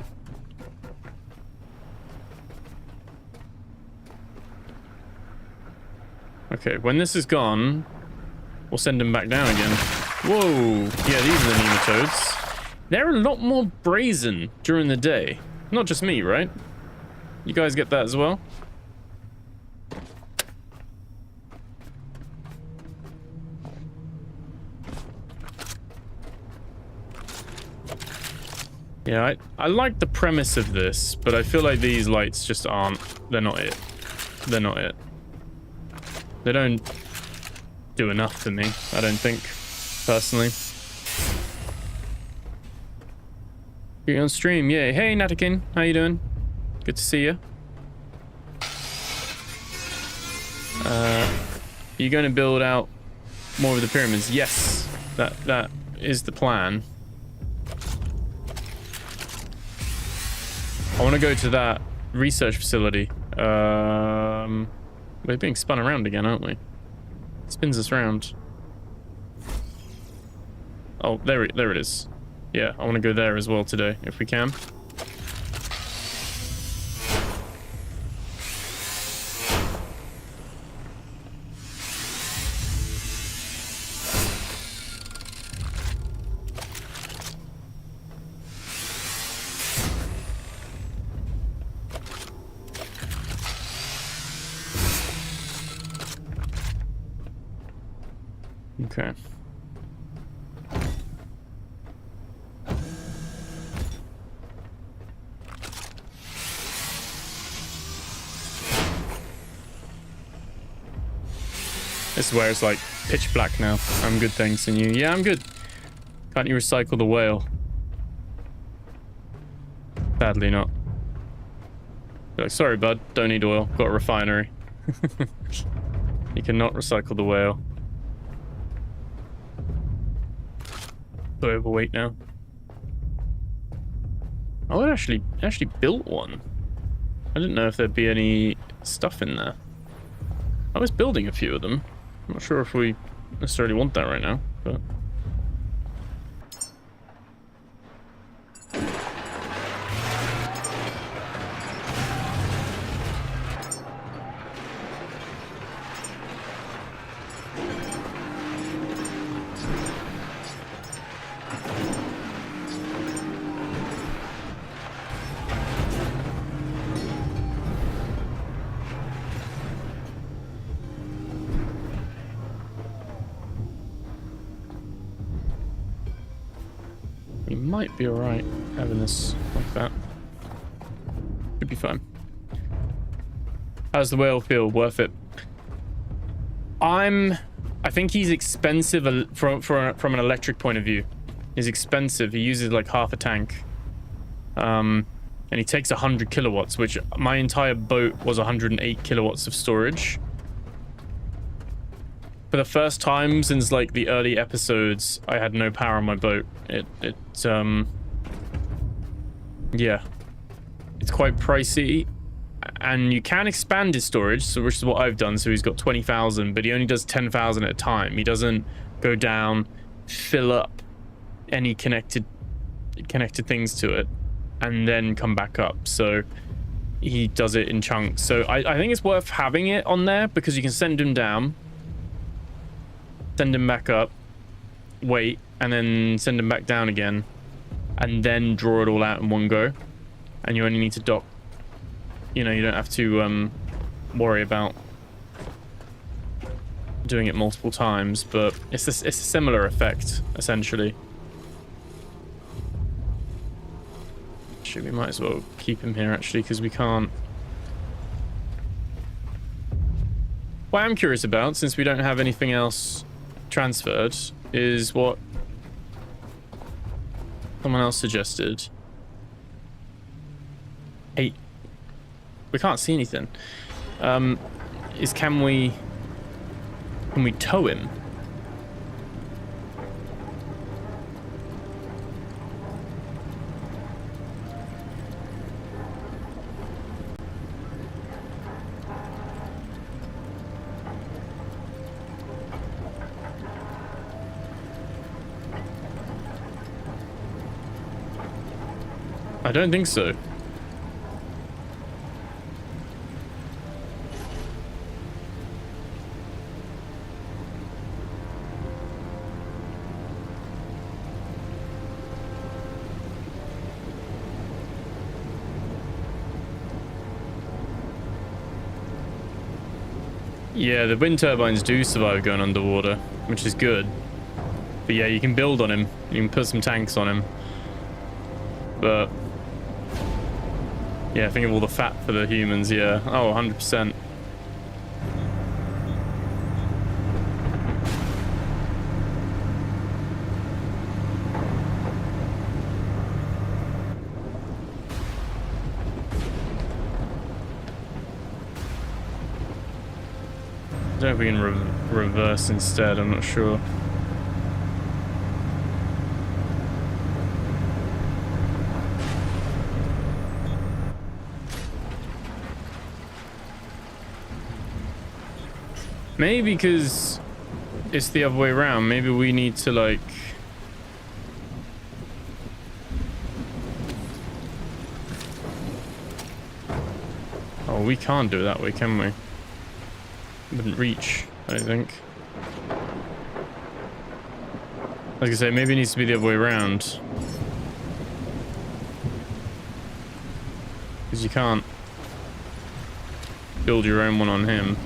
Okay, when this is gone, we'll send them back down again. Whoa! Yeah, these are the nematodes. They're a lot more brazen during the day. Not just me, right? You guys get that as well? Yeah, I like the premise of this, but I feel like these lights just aren't... They're not it. They're not it. They don't do enough for me, I don't think, personally. You're on stream, yeah. Hey, Natakin, how you doing? Good to see you. You're going to build out more of the pyramids? Yes, that is the plan. I want to go to that research facility. We're being spun around again, aren't we? It spins us around. Oh, there it is. Yeah, I want to go there as well today, if we can. Okay. This is where it's like pitch black now. I'm good, thanks, and you? Yeah, I'm good. Can't you recycle the whale? Sadly not. Be like, sorry bud, don't need oil, got a refinery. You cannot recycle the whale. So overweight now. Oh, I actually built one. I didn't know if there'd be any stuff in there. I was building a few of them. I'm not sure if we necessarily want that right now, but... We might be alright having this like that. Should be fine. How's the whale feel? Worth it? I think he's expensive from an electric point of view. He's expensive. He uses like half a tank. And he takes 100 kilowatts, which my entire boat was 108 kilowatts of storage. For the first time since like the early episodes, I had no power on my boat. Yeah, it's quite pricey, and you can expand his storage, so which is what I've done. So he's got 20,000, but he only does 10,000 at a time. He doesn't go down, fill up any connected things to it, and then come back up. So he does it in chunks. So I think it's worth having it on there because you can send him down, send him back up, wait, and then send him back down again, and then draw it all out in one go. And you only need to dock you know, you don't have to worry about doing it multiple times, but it's a similar effect, essentially. Actually, we might as well keep him here, actually, because we can't... What I'm curious about, since we don't have anything else transferred, is what someone else suggested. Hey, we can't see anything. Is can we tow him? I don't think so. Yeah, the wind turbines do survive going underwater, which is good. But yeah, you can build on him. You can put some tanks on him. But yeah, think of all the fat for the humans, yeah. Oh, 100%. I don't know if we can reverse instead, I'm not sure. Maybe because it's the other way around. Maybe we need to, like... Oh, we can't do it that way, can we? Wouldn't reach, I think. I was gonna say, maybe it needs to be the other way around. Because you can't build your own one on him.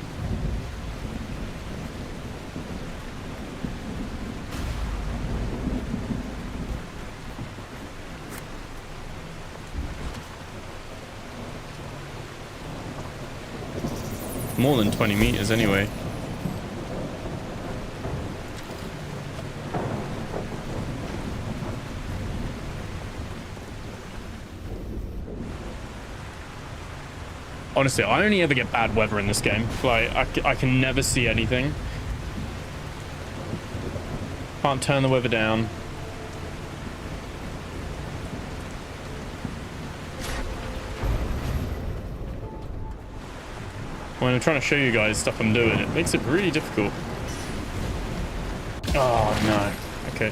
More than 20 meters anyway. Honestly, I only ever get bad weather in this game. Like, I can never see anything. Can't turn the weather down. When I'm trying to show you guys stuff I'm doing, it makes it really difficult. Oh, no. Okay.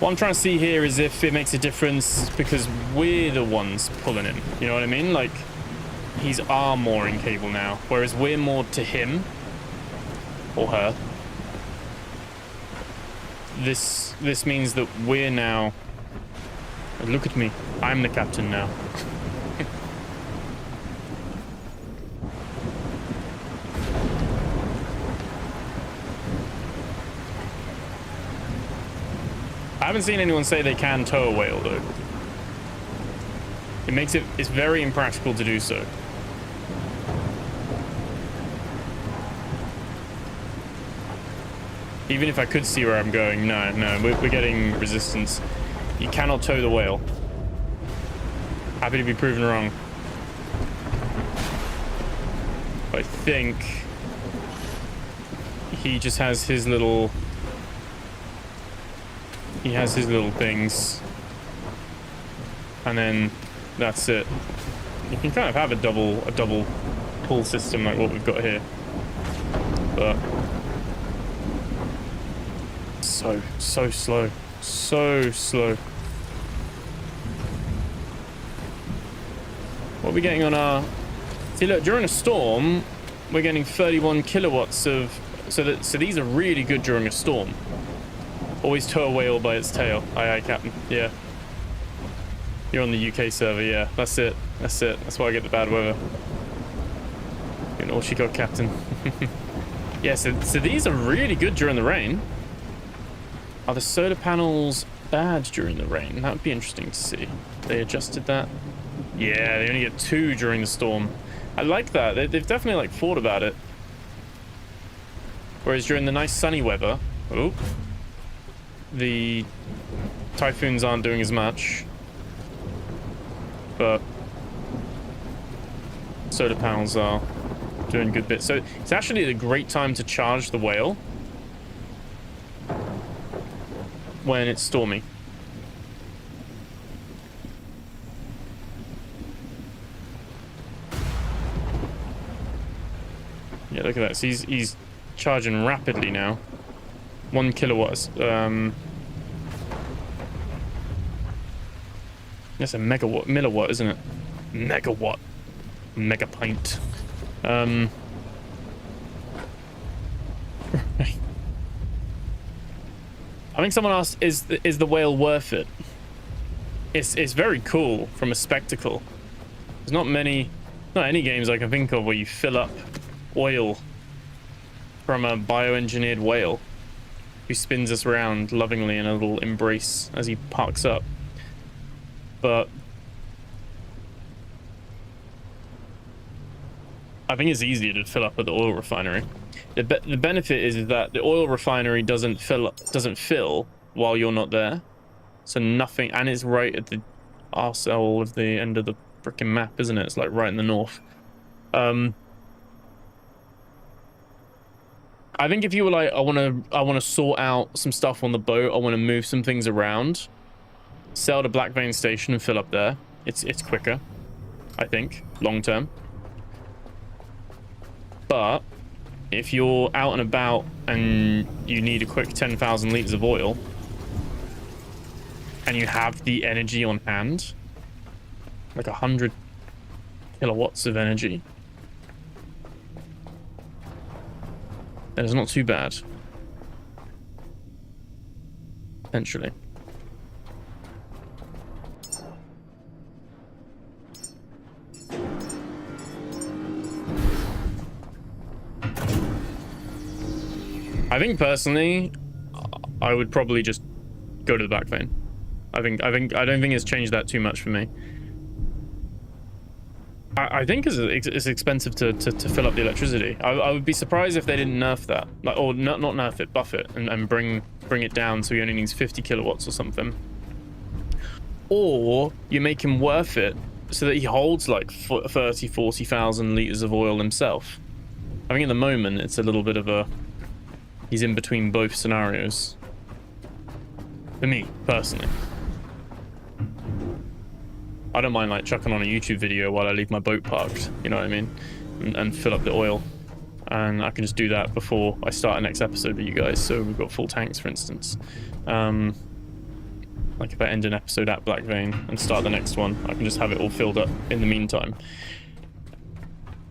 What I'm trying to see here is if it makes a difference because we're the ones pulling him. You know what I mean? Like, he's our mooring cable now, whereas we're moored to him or her. This means that we're now... Look at me. I'm the captain now. I haven't seen anyone say they can tow a whale, though. It's very impractical to do so. Even if I could see where I'm going, no, we're getting resistance. You cannot tow the whale. Happy to be proven wrong. I think he just has his little... He has his little things, and then that's it. You can kind of have a double pull system like what we've got here, but so slow, so slow. What are we getting on our... See, look, during a storm, we're getting 31 kilowatts of... So these are really good during a storm. Always tow a whale by its tail. Aye, aye, Captain. Yeah. You're on the UK server, yeah. That's it. That's it. That's why I get the bad weather. You're an Oshiko captain. Yeah, so these are really good during the rain. Are the solar panels bad during the rain? That would be interesting to see. They adjusted that. Yeah, they only get 2 during the storm. I like that. They've definitely like thought about it. Whereas during the nice sunny weather, oh, the typhoons aren't doing as much. But solar panels are doing a good bit. So it's actually a great time to charge the whale when it's stormy. Yeah, look at that. So he's charging rapidly now. 1 kilowatt. That's a megawatt, milliwatt, isn't it? Megawatt, mega pint. I think someone asked, is the whale worth it? It's very cool from a spectacle. There's not any games I can think of where you fill up oil from a bioengineered whale who spins us around lovingly in a little embrace as he parks up. But I think it's easier to fill up at the oil refinery. The benefit is that the oil refinery doesn't fill while you're not there, so nothing, and it's right at the arsehole of the end of the freaking map, isn't it? It's like right in the north. I think if you were like, I want to sort out some stuff on the boat, I want to move some things around, sail to Black Vein Station and fill up there. It's quicker, I think, long term. But if you're out and about and you need a quick 10,000 liters of oil and you have the energy on hand, like 100 kilowatts of energy, then it's not too bad, potentially. I think personally, I would probably just go to the back vein. I don't think it's changed that too much for me. I think it's expensive to fill up the electricity. I would be surprised if they didn't nerf that, like, or not nerf it, buff it, and bring it down so he only needs 50 kilowatts or something. Or you make him worth it so that he holds like 40,000 liters of oil himself. I think at the moment it's a little bit of a, he's in between both scenarios. For me, personally. I don't mind like chucking on a YouTube video while I leave my boat parked, you know what I mean? And fill up the oil. And I can just do that before I start the next episode with you guys, so we've got full tanks, for instance. Like if I end an episode at Black Vein and start the next one, I can just have it all filled up in the meantime.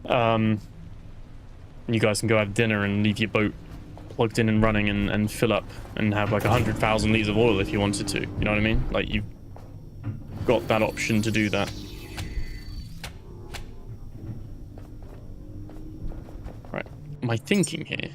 You guys can go have dinner and leave your boat plugged in and running and fill up and have like 100,000 liters of oil if you wanted to, you know what I mean? Like you've got that option to do that. Right, my thinking here.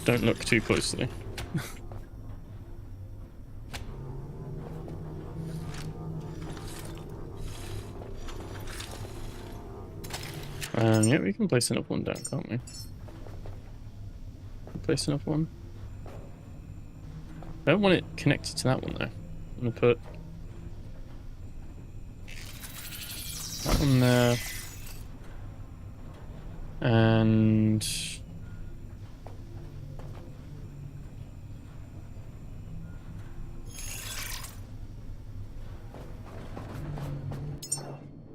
Don't look too closely. Yeah, we can place another one down, can't we? Place another one. I don't want it connected to that one though. I'm gonna put that one there. And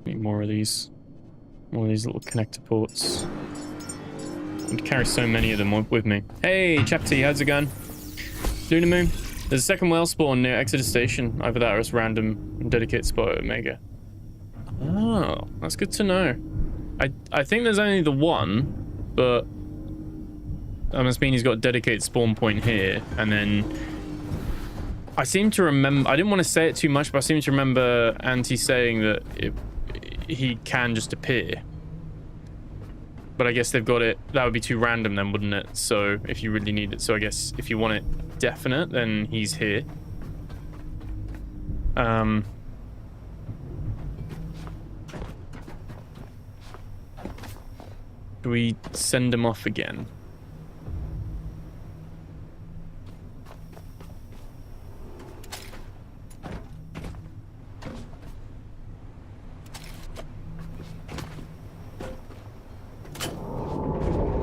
Need more of these. More of these little connector ports. I'd carry so many of them with me. Hey, Chapty, how's it going? Lunar Moon. There's a second whale spawn near Exodus Station. Either that or it's random and dedicated spot at Omega. Oh, that's good to know. I think there's only the one, but that must mean he's got a dedicated spawn point here. And then I seem to remember, I didn't want to say it too much, but I seem to remember Auntie saying that he can just appear. But I guess they've got it, that would be too random then, wouldn't it? So if you really need it, so I guess if you want it definite, then he's here. Do we send him off again?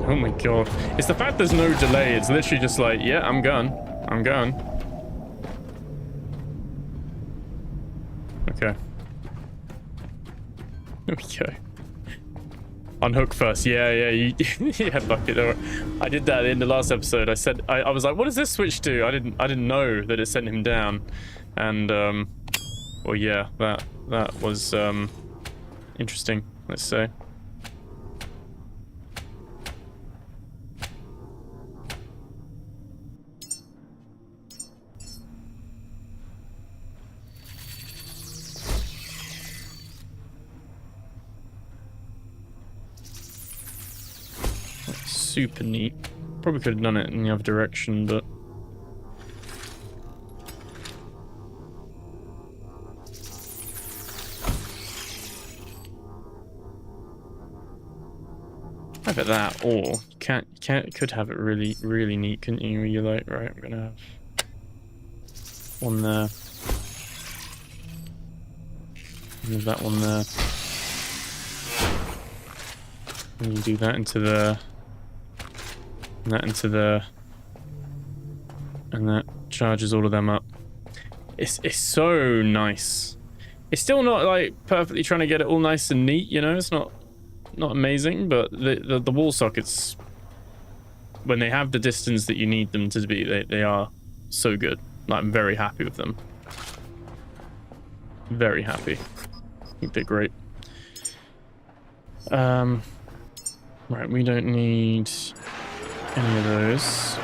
Oh my god. It's the fact there's no delay. It's literally just like, yeah, I'm going. I'm going. Okay. There we go. Unhook first. Yeah, you yeah, fuck it. I did that in the last episode. I said I was like, what does this switch do? I didn't know that it sent him down. And well yeah, that was interesting, let's say. Super neat. Probably could have done it in the other direction, but either that or you could have it really neat, couldn't you? Where you're like, right, I'm gonna have one there. Move that one there. And you do that into the and that into the, and that charges all of them up. It's so nice. It's still not like perfectly trying to get it all nice and neat, you know. It's not amazing, but the wall sockets, when they have the distance that you need them to be, they are so good. Like, I'm very happy with them. Very happy. I think they're great. Right, we don't need any of those.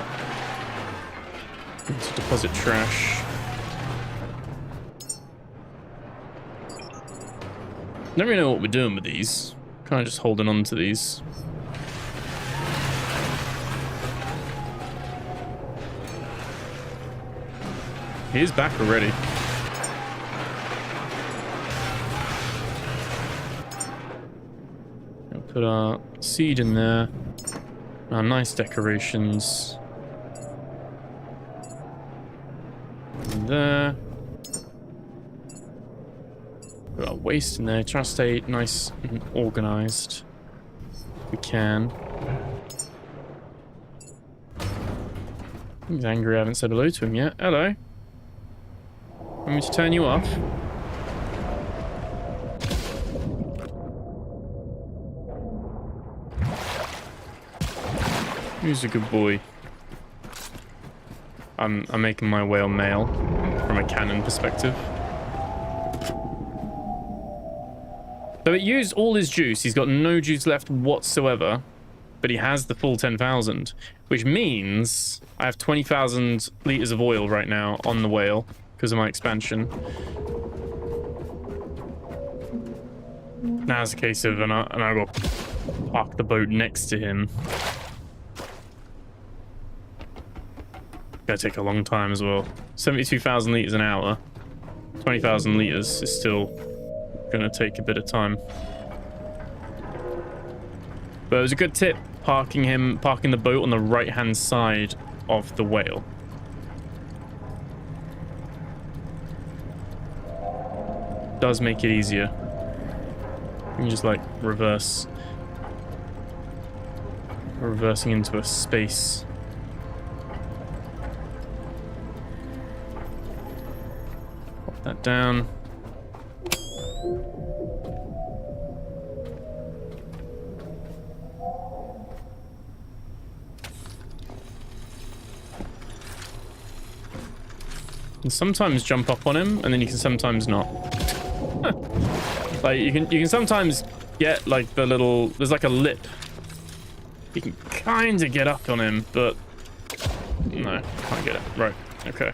Need to deposit trash. Don't really know what we're doing with these. Kind of just holding on to these. He is back already. I'll put our seed in there. Our nice decorations. In there. Put our waste in there. Try to stay nice and organized. If we can. He's angry I haven't said hello to him yet. Hello. Want me to turn you off? Who's a good boy? I'm making my whale male from a canon perspective. So it used all his juice. He's got no juice left whatsoever, but he has the full 10,000, which means I have 20,000 liters of oil right now on the whale because of my expansion. Now it's a case of, and I will park the boat next to him. Gonna take a long time as well. 72,000 liters an hour. 20,000 liters is still gonna take a bit of time. But it was a good tip, parking the boat on the right-hand side of the whale. Does make it easier. You can just like reversing into a space. Pop that down. can sometimes jump up on him, and then you can sometimes not. Like, you can sometimes get, like, the little... There's, like, a lip. You can kind of get up on him, but... No, can't get it. Right, okay.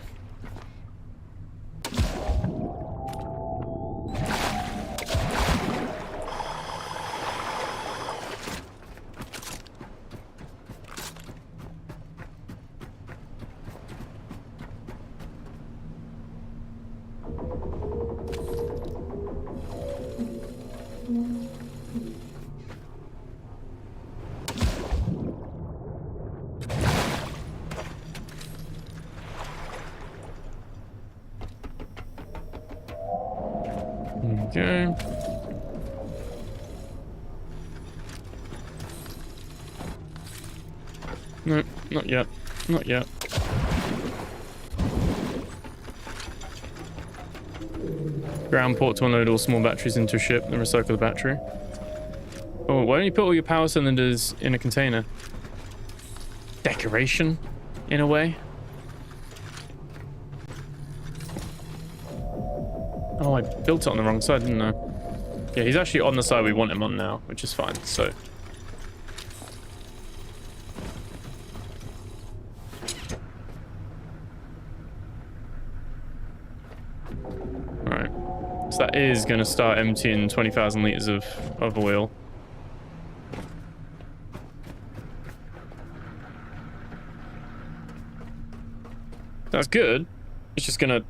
Okay. No, not yet. Not yet. Ground port to unload all small batteries into a ship, then recycle the battery. Oh, why don't you put all your power cylinders in a container? Decoration, in a way. Oh, I built it on the wrong side, didn't I? Yeah, he's actually on the side we want him on now, which is fine, so... Alright. So that is going to start emptying 20,000 litres of oil. That's good. It's just going to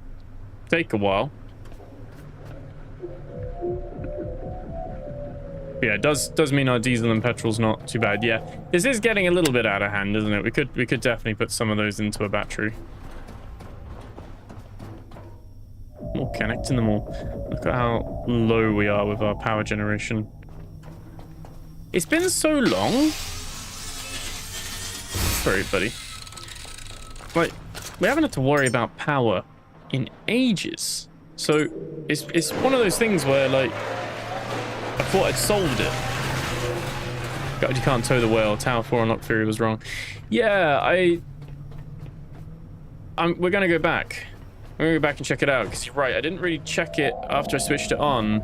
take a while. Yeah, it does mean our diesel and petrol's not too bad. Yeah, this is getting a little bit out of hand, isn't it? We could definitely put some of those into a battery. More connecting them all. Look at how low we are with our power generation. It's been so long. Sorry, buddy. Like, we haven't had to worry about power in ages. So it's one of those things where, like, I thought I'd solved it. God, you can't tow the whale. Tower 4 unlock theory was wrong. Yeah, we're gonna go back. I'm gonna go back and check it out, because you're right, I didn't really check it after I switched it on.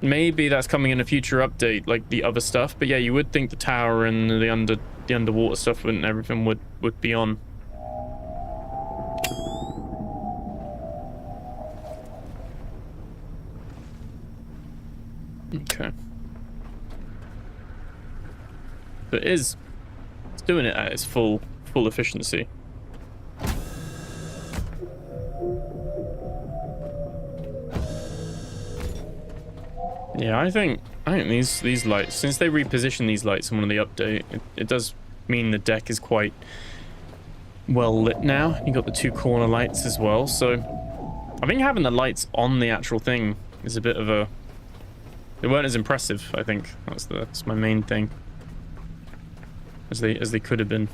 Maybe that's coming in a future update, like the other stuff. But yeah, you would think the tower and the underwater stuff and everything would be on. Okay. But it's doing it at its full efficiency. Yeah, I think these lights, since they repositioned these lights in one of the update, it does mean the deck is quite well lit now. You got the 2 corner lights as well, so I think having the lights on the actual thing is a bit of a... They weren't as impressive, I think. That's my main thing. As they could have been.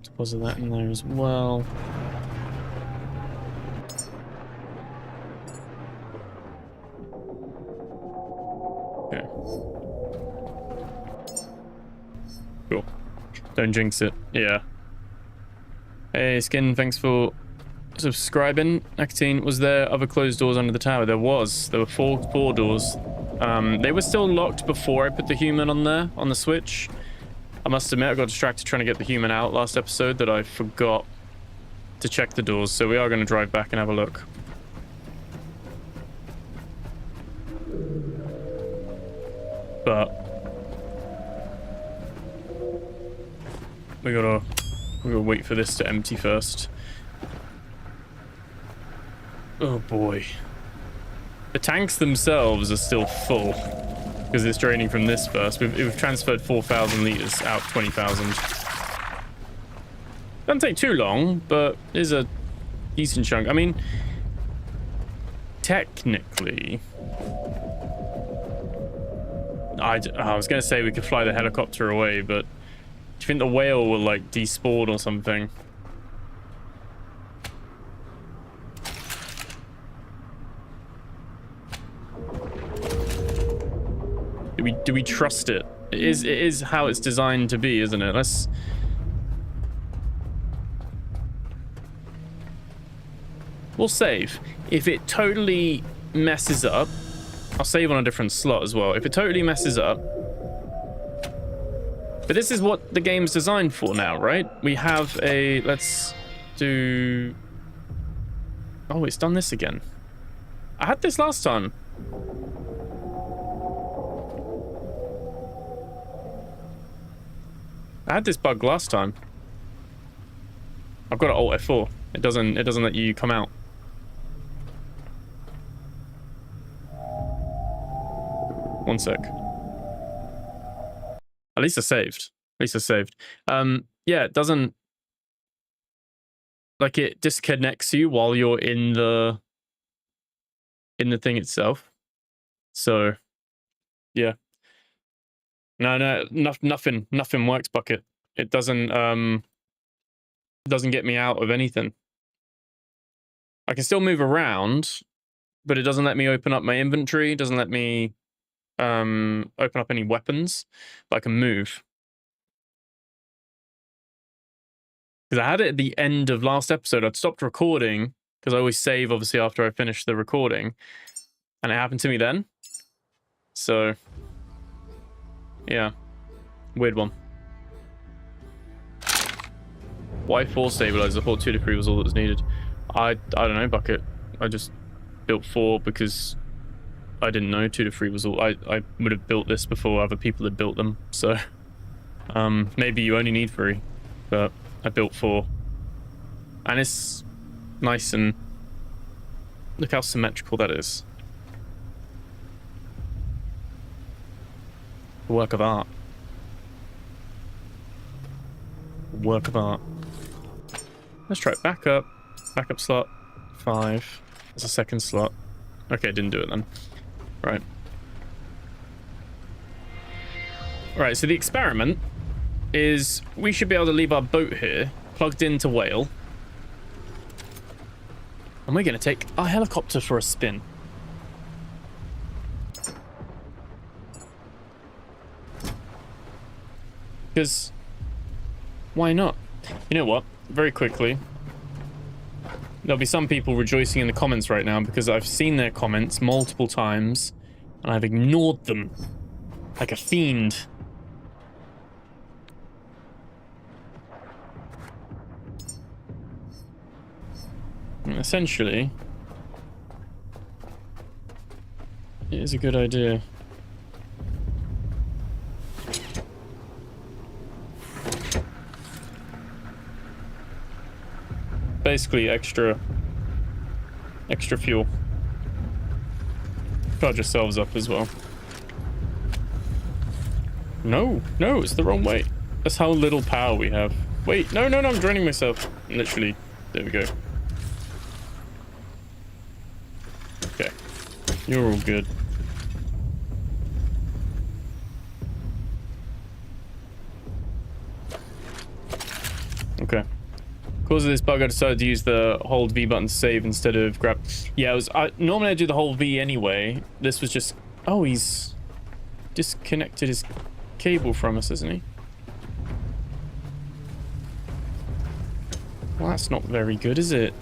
Deposit that in there as well. Okay. Cool. Don't jinx it. Yeah. Hey, Skin, thanks for subscribing. Akatine, was there other closed doors under the tower? There was. There were four doors. They were still locked before I put the human on there, on the switch. I must admit, I got distracted trying to get the human out last episode that I forgot to check the doors, so we are going to drive back and have a look. But we gotta wait for this to empty first. Oh boy. The tanks themselves are still full because it's draining from this first. We've transferred 4,000 liters out of 20,000. Doesn't take too long, but is a decent chunk. I mean, technically... I was going to say we could fly the helicopter away, but do you think the whale will, like, despawn or something? Do we trust it? It is how it's designed to be, isn't it? We'll save. If it totally messes up, I'll save on a different slot as well. If it totally messes up... But this is what the game's designed for now, right? We have a... Let's do... Oh, it's done this again. I had this last time. I had this bug last time. I've got an Alt F4. It doesn't let you come out. One sec. At least I saved. Yeah, it doesn't... Like, it disconnects you while you're in the thing itself. So, yeah. No, nothing works, Bucket. It doesn't get me out of anything. I can still move around, but it doesn't let me open up my inventory. It doesn't let me open up any weapons, but I can move. Because I had it at the end of last episode. I'd stopped recording because I always save, obviously, after I finish the recording, and it happened to me then. So, yeah, weird one. Why 4 stabilizers? I thought 2 to 3 was all that was needed. I don't know, Bucket. I just built 4 because I didn't know 2 to 3 was all. I would have built this before other people had built them. So maybe you only need 3, but I built 4, and it's nice, and look how symmetrical that is. A work of art. Work of art. Let's try it. Backup slot 5. There's a second slot. Okay, didn't do it then. Right. Right, so the experiment is we should be able to leave our boat here, plugged into whale, and we're going to take our helicopter for a spin. Because why not? You know what? Very quickly, there'll be some people rejoicing in the comments right now because I've seen their comments multiple times and I've ignored them like a fiend. And essentially, it is a good idea. Basically extra fuel. Charge yourselves up as well. No, it's the wrong way. That's how little power we have. Wait, no, I'm draining myself. Literally, there we go. Okay, you're all good. Okay. Because of this bug, I decided to use the hold V button to save instead of grab. Yeah, normally I do the hold V anyway. This was just... Oh, he's disconnected his cable from us, isn't he? Well, that's not very good, is it?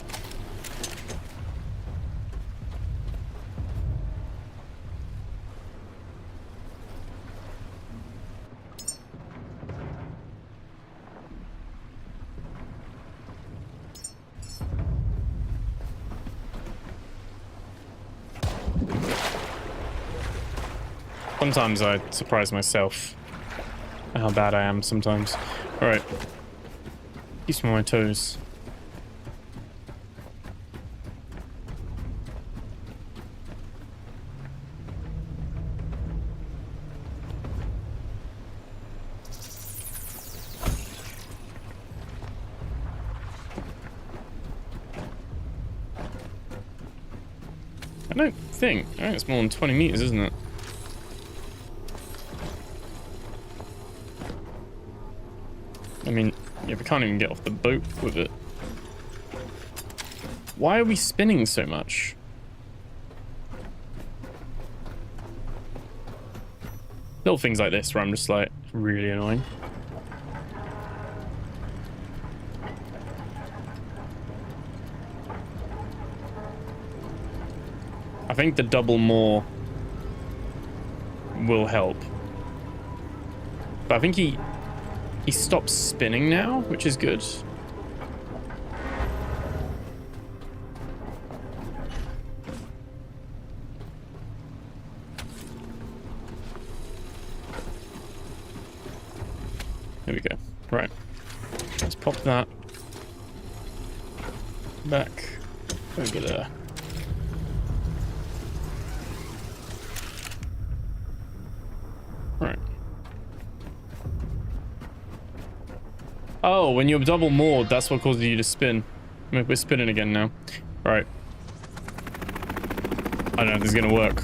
Sometimes I surprise myself at how bad I am sometimes. Alright. Keeps me on my toes. I think it's more than 20 meters, isn't it? I mean, yeah, we can't even get off the boat with it. Why are we spinning so much? Little things like this where I'm just like, really annoying. I think the double more will help. But I think he stops spinning now, which is good. There we go. Right. Let's pop that back over there. Right. Oh, when you're double moored, that's what causes you to spin. We're spinning again now. Right. I don't know if this is gonna work.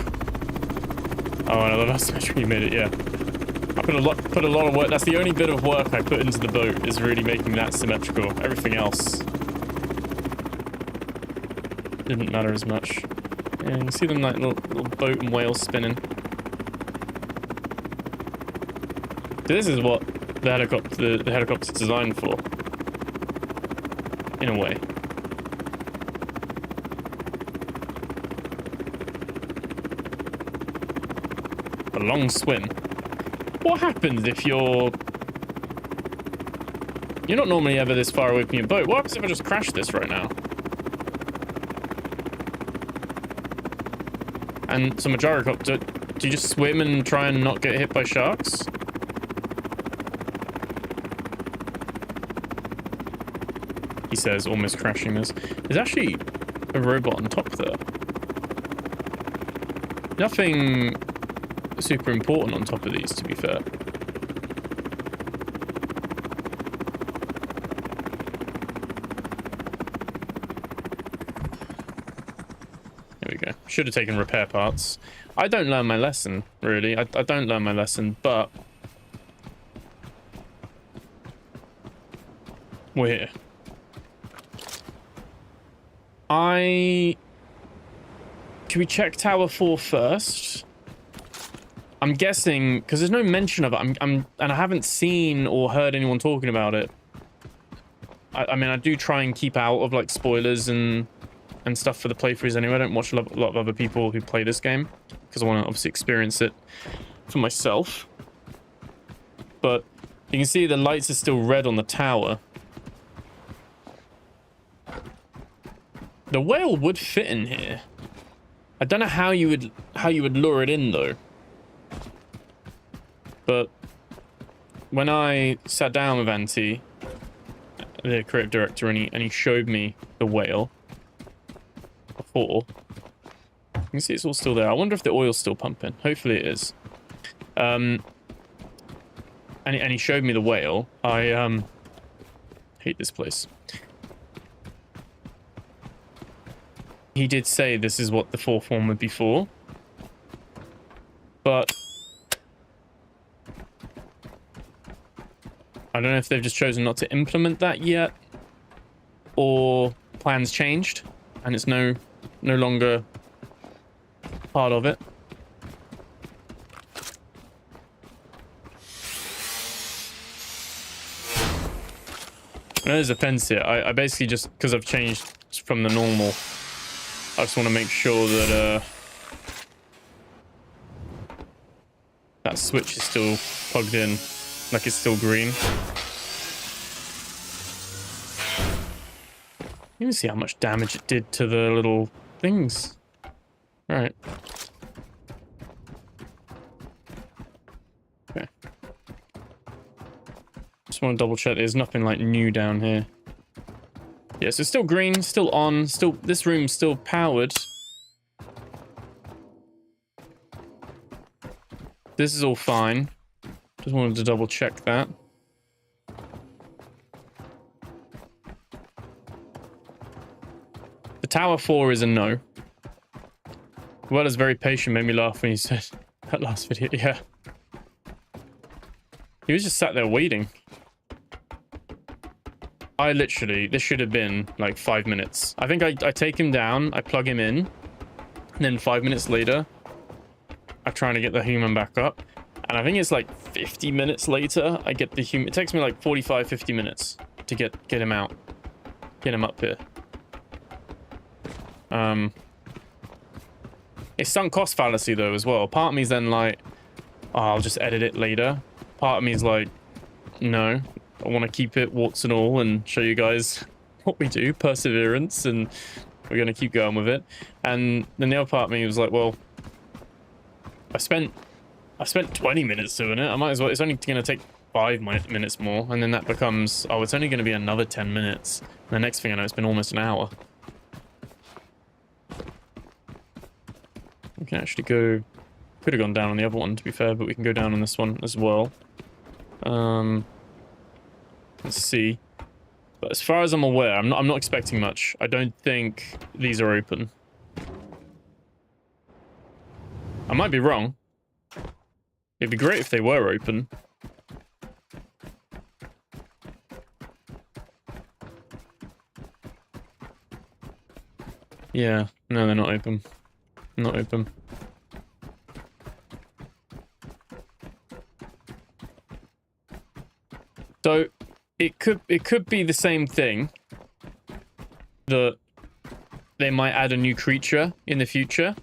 Oh, no, that's symmetry. You made it, yeah. I put a lot of work. That's the only bit of work I put into the boat, is really making that symmetrical. Everything else didn't matter as much. Yeah, you can see them like little boat and whales spinning. This is what the helicopter's designed for, in a way. A long swim. What happens if you're not normally ever this far away from your boat? What happens if I just crash this right now? And so my gyrocopter, do you just swim and try and not get hit by sharks? He says, almost crashing this. There's actually a robot on top there. Nothing super important on top of these, to be fair. There we go. Should have taken repair parts. I don't learn my lesson, really. I don't learn my lesson, but we're here. Can we check Tower 4 first? I'm guessing, because there's no mention of it, and I haven't seen or heard anyone talking about it. I mean, I do try and keep out of, like, spoilers and stuff for the playthroughs anyway. I don't watch a lot of other people who play this game, because I want to obviously experience it for myself. But you can see the lights are still red on the tower. The whale would fit in here. I don't know how you would lure it in though. But when I sat down with Antti, the creative director, and he showed me the whale before, you can see it's all still there. I wonder if the oil's still pumping. Hopefully it is. And he showed me the whale. I hate this place. He did say this is what the fourth one would be for, but I don't know if they've just chosen not to implement that yet, or plans changed and it's no longer part of it. I know there's a fence here. I basically just, because I've changed from the normal, I just want to make sure that that switch is still plugged in, like it's still green. You can see how much damage it did to the little things. All right. Okay. Just want to double check there's nothing like new down here. Yeah, so it's still green, still on, still, this room's still powered. This is all fine. Just wanted to double check that. The Tower 4 is a no. Well, is very patient, made me laugh when you said that last video. Yeah. He was just sat there waiting. I literally, this should have been like 5 minutes. I think I take him down, I plug him in, and then 5 minutes later, I'm trying to get the human back up. And I think it's like 50 minutes later, I get the human. It takes me like 45, 50 minutes to get him out. Get him up here. It's sunk cost fallacy though as well. Part of me's then like, oh, I'll just edit it later. Part of me's like, no, I want to keep it warts and all and show you guys what we do, perseverance, and we're going to keep going with it. And then the other part of me was like, well, I spent 20 minutes doing it. I might as well. It's only going to take 5 minutes more, and then that becomes, oh, it's only going to be another 10 minutes. And the next thing I know, it's been almost an hour. We can actually go. Could have gone down on the other one, to be fair, but we can go down on this one as well. Let's see. But as far as I'm aware, I'm not expecting much. I don't think these are open. I might be wrong. It'd be great if they were open. Yeah, no, they're not open. Not open. So it could be the same thing, that they might add a new creature in the future,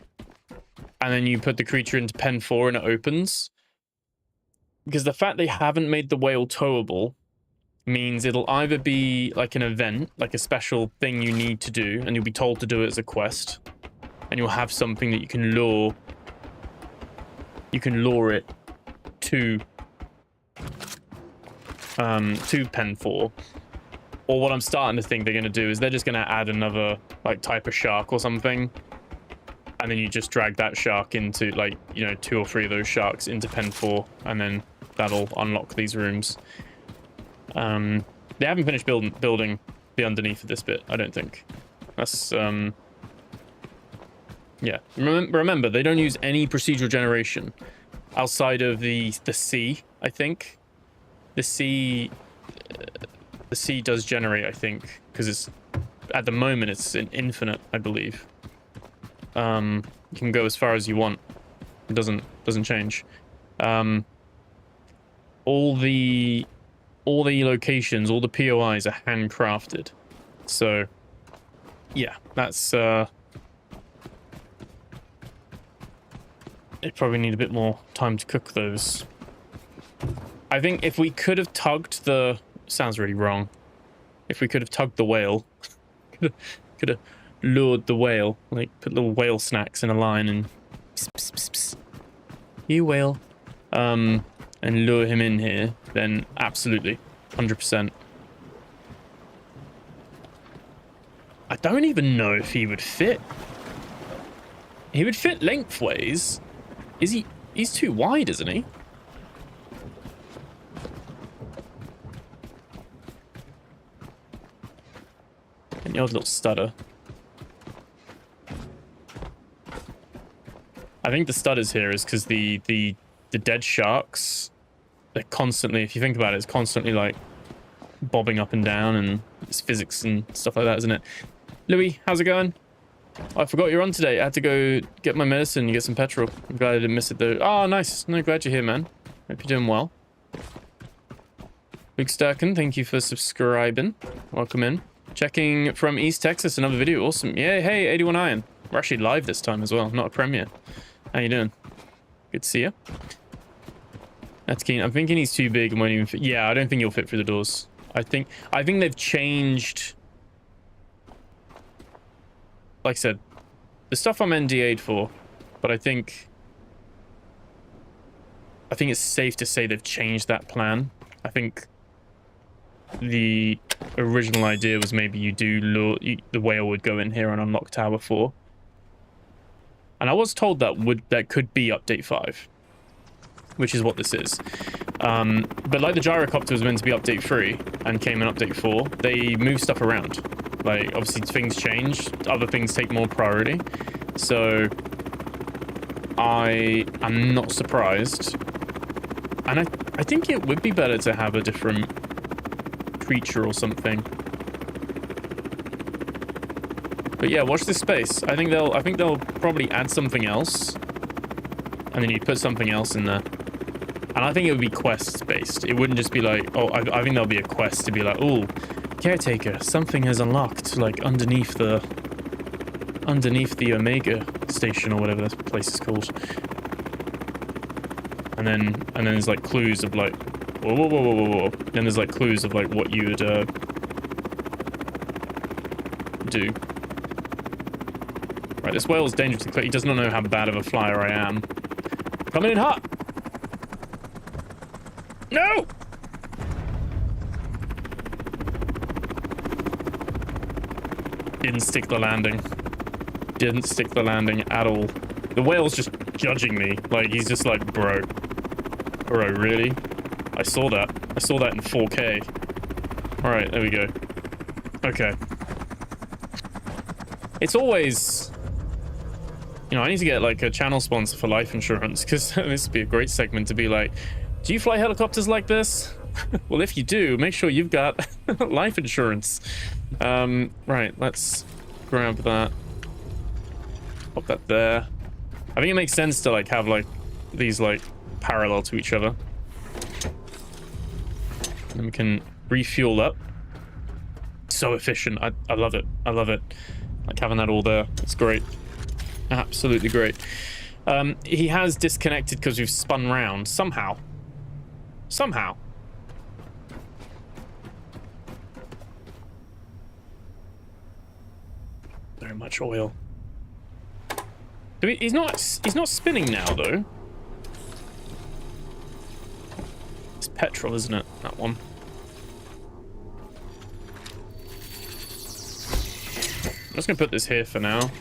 and then you put the creature into pen 4 and it opens. Because the fact they haven't made the whale towable means it'll either be like an event, like a special thing you need to do, and you'll be told to do it as a quest, and you'll have something that you can lure it to pen 4. Or what I'm starting to think they're going to do is they're just going to add another like type of shark or something, and then you just drag that shark into, like, you know, 2 or 3 of those sharks into pen 4, and then that'll unlock these rooms. They haven't finished building the underneath of this bit, I don't think. That's yeah. Remember, they don't use any procedural generation outside of the sea, I think. The sea does generate, I think, because it's, at the moment, it's an infinite, I believe. You can go as far as you want. It doesn't change. All the locations, all the POIs are handcrafted. So yeah, that's it probably need a bit more time to cook those. I think if we could have tugged the, sounds really wrong, if we could have tugged the whale, could have lured the whale, like put little whale snacks in a line and pss, pss, pss, pss. You whale, and lure him in here, then absolutely 100%. I don't even know if he would fit. He would fit lengthways. Is he? He's too wide, isn't he? And the odd little stutter. I think the stutters here is because the dead sharks, they're constantly, if you think about it, it's constantly like bobbing up and down, and it's physics and stuff like that, isn't it? Louis, how's it going? I forgot you're on today. I had to go get my medicine and get some petrol. I'm glad I didn't miss it though. Oh, nice. No, glad you're here, man. Hope you're doing well. Luke Sturken, thank you for subscribing. Welcome in. Checking from East Texas, another video. Awesome. Yeah, hey, 81 Iron. We're actually live this time as well, not a premiere. How you doing? Good to see you. That's keen. I'm thinking he's too big and won't even fit. Yeah, I don't think he'll fit through the doors. I think they've changed. Like I said, the stuff I'm NDA'd for, but I think it's safe to say they've changed that plan. I think the original idea was maybe you do lure, the whale would go in here and unlock Tower 4. And I was told that could be update 5, which is what this is. But like the gyrocopter was meant to be update 3 and came in update 4, they move stuff around. Like, obviously things change, other things take more priority. So I am not surprised. And I think it would be better to have a different creature or something. But yeah, watch this space. I think they'll probably add something else. And then you put something else in there. And I think it would be quest based. It wouldn't just be like, oh, I think there'll be a quest to be like, oh, caretaker, something has unlocked, like underneath the Omega station or whatever this place is called. And then there's like clues of like, whoa. Then there's like clues of like what you would do. Right, this whale's dangerously close. He does not know how bad of a flyer I am. Coming in hot. No! Didn't stick the landing. Didn't stick the landing at all. The whale's just judging me. Like, he's just like, bro. Bro, really? I saw that. I saw that in 4K. Alright, there we go. Okay. It's always... You know, I need to get, like, a channel sponsor for life insurance, because this would be a great segment to be like, do you fly helicopters like this? Well, if you do, make sure you've got life insurance. Right, let's grab that. Pop that there. I think it makes sense to, like, have, like, these, like, parallel to each other. And we can refuel up. So efficient. I love it. I love it. Like, having that all there. It's great. Absolutely great. He has disconnected because we've spun round. Somehow. Very much oil. He's not spinning now, though. It's petrol, isn't it? That one. I'm just gonna put this here for now.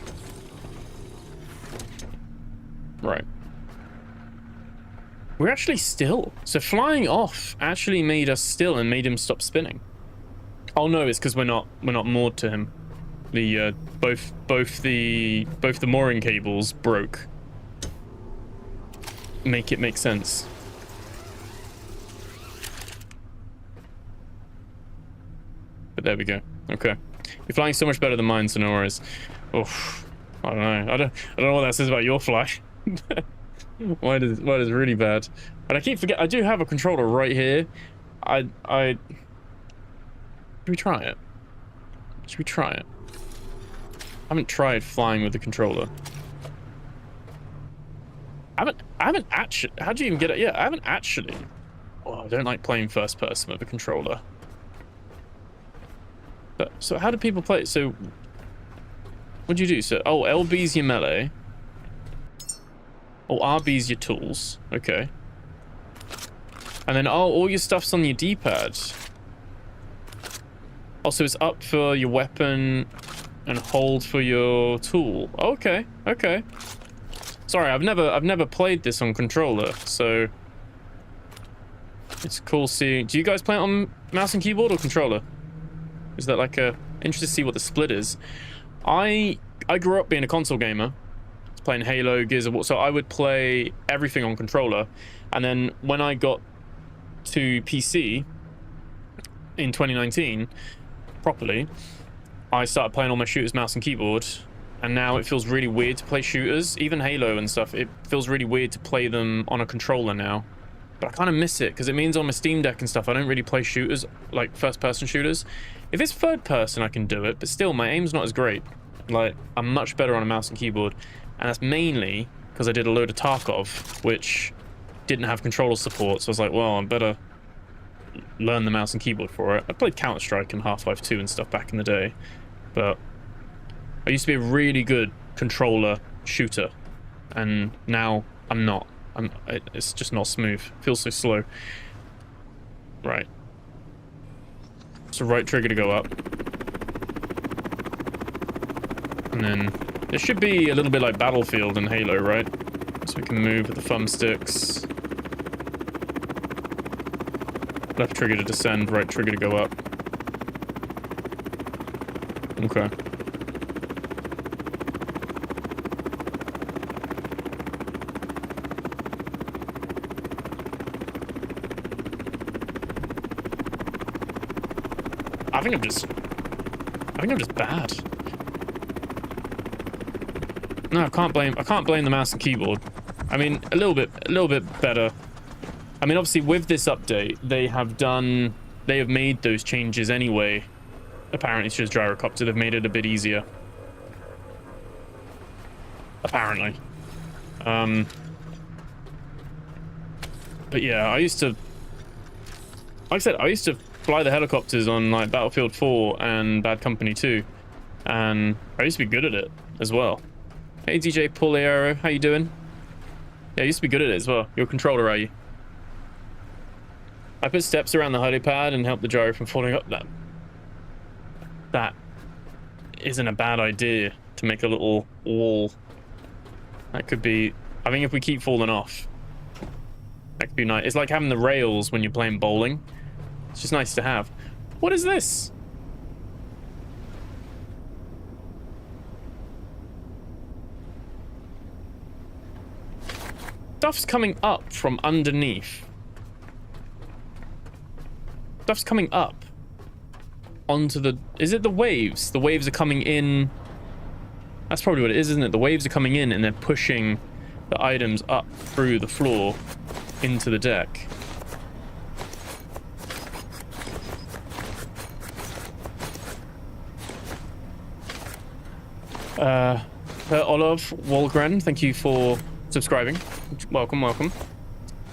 Right. We're actually still. So flying off actually made us still and made him stop spinning. Oh no, it's because we're not moored to him. The both the mooring cables broke. Make it make sense. But there we go. Okay. You're flying so much better than mine, so no worries. Oof. I don't know. I don't know what that says about your fly. Mine is really bad. And I keep forgetting. I do have a controller right here. Should we try it? Should we try it? I haven't tried flying with the controller. I haven't actually. How do you even get it? Yeah, I haven't actually. Oh, I don't like playing first person with a controller. But so how do people play it? So what do you do? So LB's your melee. RB's your tools. Okay. And then all your stuff's on your D-pad. Also, it's up for your weapon and hold for your tool. Okay. Sorry, I've never played this on controller, so it's cool seeing. Do you guys play it on mouse and keyboard or controller? Is that like a interested to see what the split is? I grew up being a console gamer, playing Halo, Gears of War, so I would play everything on controller. And then when I got to PC in 2019 properly, I started playing all my shooters mouse and keyboard, and now it feels really weird to play shooters, even Halo and stuff. It feels really weird to play them on a controller now, but I kind of miss it because it means on my Steam Deck and stuff I don't really play shooters, like first person shooters. If it's third person I can do it, but still my aim's not as great. Like, I'm much better on a mouse and keyboard, and that's mainly because I did a load of Tarkov, which didn't have controller support, so I was like, well, I better learn the mouse and keyboard for it. I played Counter-Strike and Half-Life 2 and stuff back in the day, but I used to be a really good controller shooter, and now I'm not. It's just not smooth. It feels so slow. Right. So right trigger to go up. And then it should be a little bit like Battlefield and Halo, right? So we can move with the thumbsticks. Left trigger to descend, right trigger to go up. Okay. I think I'm just bad. No, I can't blame the mouse and keyboard. I mean, a little bit better. I mean, obviously with this update, they have made those changes anyway. Apparently, it's just gyrocopter. They've made it a bit easier. Apparently. But yeah, like I said, I used to fly the helicopters on like Battlefield 4 and Bad Company 2, and I used to be good at it as well. Hey DJ Paul Arrow, how you doing? Yeah, I used to be good at it as well. You're a controller, are you? I put steps around the helipad and help the gyro from falling up. That isn't a bad idea, to make a little wall. That could be, I think if we keep falling off, that could be nice. It's like having the rails when you're playing bowling. It's just nice to have. What is this? Stuff's coming up from underneath. Stuff's coming up onto the... Is it the waves? The waves are coming in. That's probably what it is, isn't it? The waves are coming in and they're pushing the items up through the floor into the deck. Olav Walgren, thank you for subscribing. Welcome, welcome.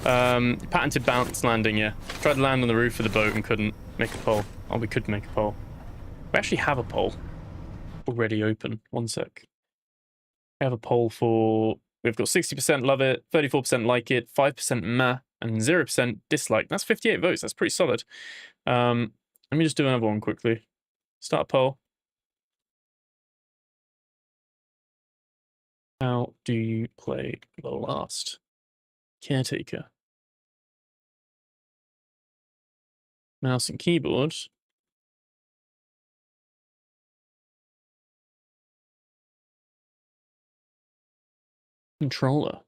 Patented bounce landing, yeah. Tried to land on the roof of the boat and couldn't make a pole. Oh, we could make a pole. We actually have a pole already open. One sec. We have a poll for... We've got 60% love it, 34% like it, 5% meh, and 0% dislike. That's 58 votes. That's pretty solid. Let me just do another one quickly. Start a poll. How do you play The Last Caretaker? Mouse and keyboard. Controller.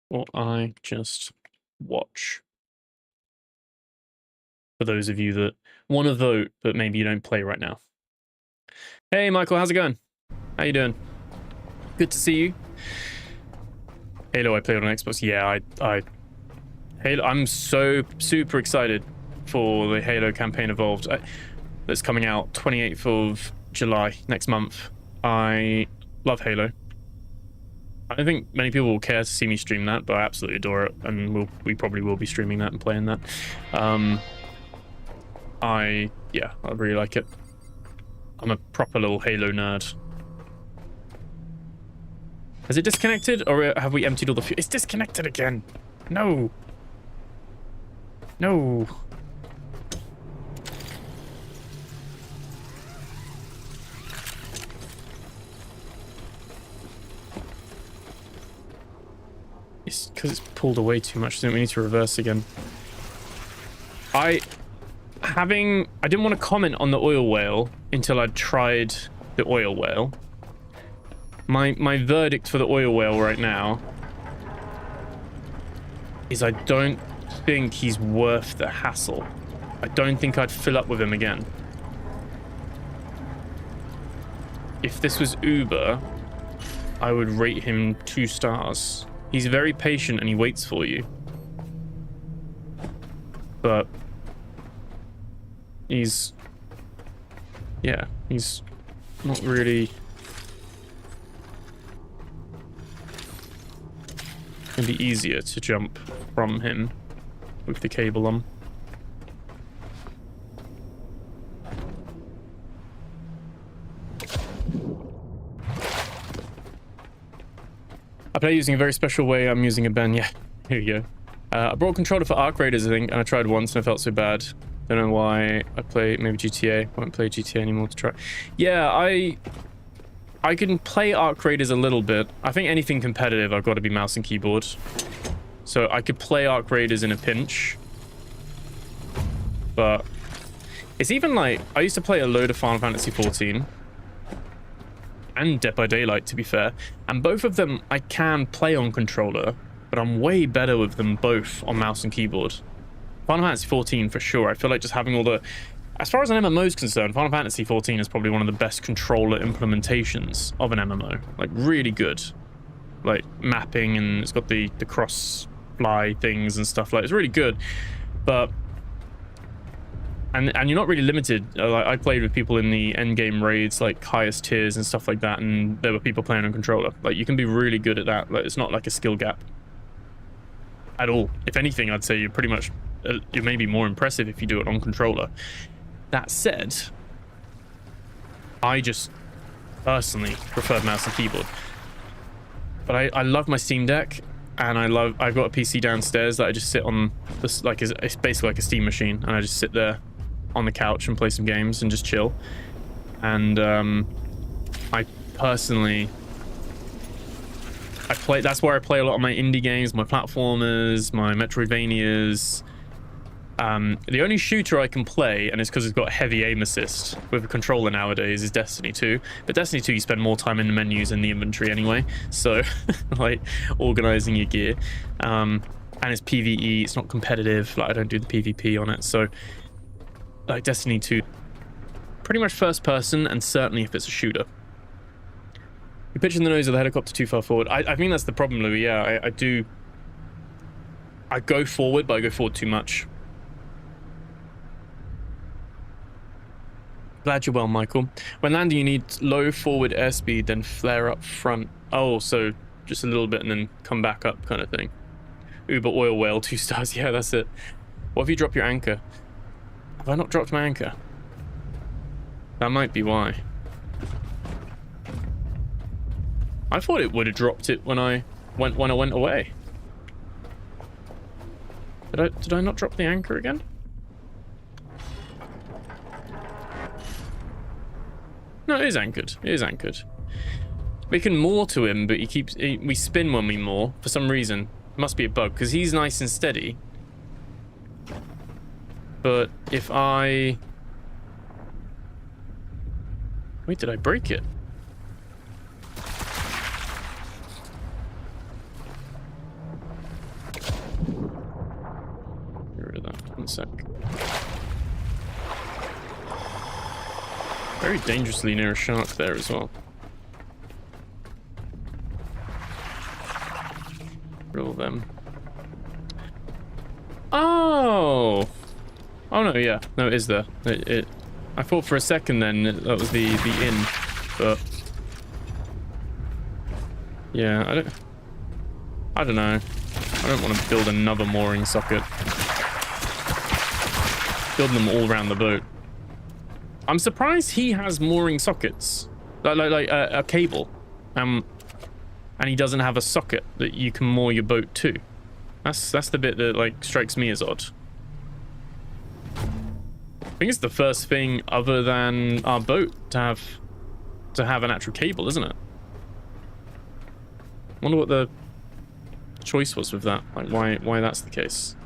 Or I just watch. For those of you that want to vote, but maybe you don't play right now. Hey, Michael, how's it going? How you doing? Good to see you. Halo, I played on Xbox. Yeah, Halo. I'm so super excited for the Halo campaign Evolved. That's coming out 28th of July next month. I love Halo. I don't think many people will care to see me stream that, but I absolutely adore it, and we probably will be streaming that and playing that. I really like it. I'm a proper little Halo nerd. Has it disconnected, or have we emptied all the fuel? It's disconnected again. No. No. It's because it's pulled away too much, so we need to reverse again. I didn't want to comment on the oil whale until I'd tried the oil whale. My verdict for the oil whale right now is I don't think he's worth the hassle. I don't think I'd fill up with him again. If this was Uber, I would rate him 2 stars. He's very patient and he waits for you. But he's not really gonna be easier to jump from him with the cable on. I play using a very special way. I'm using a Ben. Yeah, here you go. I brought a controller for Arc Raiders, I think, and I tried once and I felt so bad. Don't know why. I play maybe GTA. Won't play GTA anymore to try. Yeah, I can play Arc Raiders a little bit. I think anything competitive, I've got to be mouse and keyboard. So I could play Arc Raiders in a pinch. But it's even like, I used to play a load of Final Fantasy 14. And Dead by Daylight, to be fair. And both of them I can play on controller. but I'm way better with them both on mouse and keyboard. Final Fantasy 14 for sure. I feel like just having all the... As far as an MMO is concerned, Final Fantasy 14 is probably one of the best controller implementations of an MMO. Like, really good. Like, mapping, and it's got the cross-fly things and stuff. Like, it's really good. But... And you're not really limited. Like, I played with people in the endgame raids, like, highest tiers and stuff like that, and there were people playing on controller. Like, you can be really good at that. Like, it's not like a skill gap at all. If anything, I'd say you're pretty much... You're maybe more impressive if you do it on controller. That said, I just personally prefer mouse and keyboard. But I love my Steam Deck, and I've got a PC downstairs that I just sit on. This, like, it's basically like a Steam machine, and I just sit there on the couch and play some games and just chill. And I personally, that's where I play a lot of my indie games, my platformers, my Metroidvanias. The only shooter I can play, and it's because it's got heavy aim assist with a controller nowadays, is Destiny 2. But Destiny 2, you spend more time in the menus and the inventory anyway, so like organizing your gear. And it's PvE, it's not competitive. Like, I don't do the PvP on it, so like Destiny 2, pretty much first person, and certainly if it's a shooter. You're pitching the nose of the helicopter too far forward. I think that's the problem, Louis. Yeah, I go forward, but I go forward too much. Glad you're well, Michael. When landing, you need low forward airspeed, then flare up front. Oh, so just a little bit and then come back up kind of thing. Uber oil whale, 2 stars. Yeah, that's it. What if you drop your anchor? Have I not dropped my anchor? That might be why. I thought it would have dropped it when I went away. Did I not drop the anchor again? No, it is anchored. It is anchored. We can moor to him, but we spin when we moor for some reason. It must be a bug, because he's nice and steady. But if I... Wait, did I break it? Get rid of that. 1 sec. Very dangerously near a shark there as well. Roll them. Oh! Oh no, yeah. No, it is there. I thought for a second then that was the inn, but... Yeah, I don't know. I don't want to build another mooring socket. Building them all around the boat. I'm surprised he has mooring sockets, like a cable, and he doesn't have a socket that you can moor your boat to. That's the bit that like strikes me as odd. I think it's the first thing other than our boat to have an actual cable, isn't it? I wonder what the choice was with that, like why that's the case.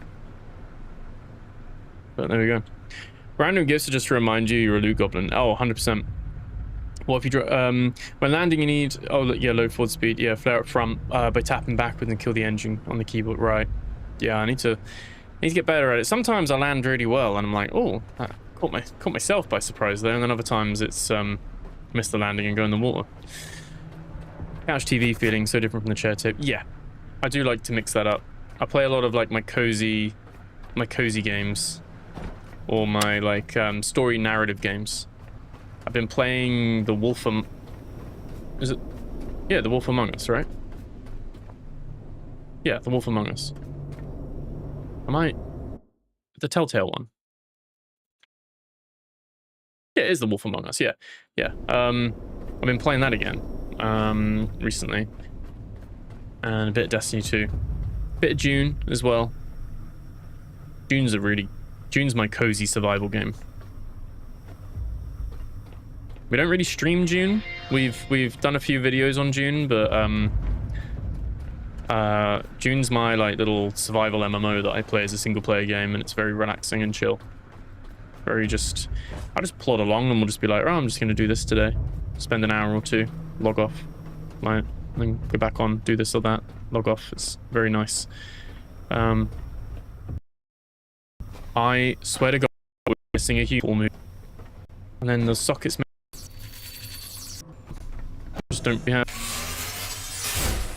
But there we go. Random gifts are just to remind you you're a loot goblin. Oh, 100%. Well, if you when landing, you need yeah, low forward speed. Yeah, flare up front by tapping backwards and kill the engine on the keyboard. Right. Yeah, I need to get better at it. Sometimes I land really well, and I'm like, oh, that caught myself by surprise there. And then other times it's miss the landing and go in the water. Couch TV feeling so different from the chair tip. Yeah, I do like to mix that up. I play a lot of like my cozy games. Or my, like, story narrative games. I've been playing The Wolf Is it? Yeah, The Wolf Among Us, right? Yeah, The Wolf Among Us. Am I... The Telltale one? Yeah, it is The Wolf Among Us, yeah. Yeah. I've been playing that again, recently. And a bit of Destiny 2. A bit of Dune as well. June's my cozy survival game. We don't really stream June. We've done a few videos on June, but June's my like little survival MMO that I play as a single player game, and it's very relaxing and chill. I just plod along and we'll just be like, oh, I'm just gonna do this today. Spend an hour or two, log off, like, then go back on, do this or that. log off. It's very nice. I swear to God, we're missing a huge move. And then the sockets just don't have.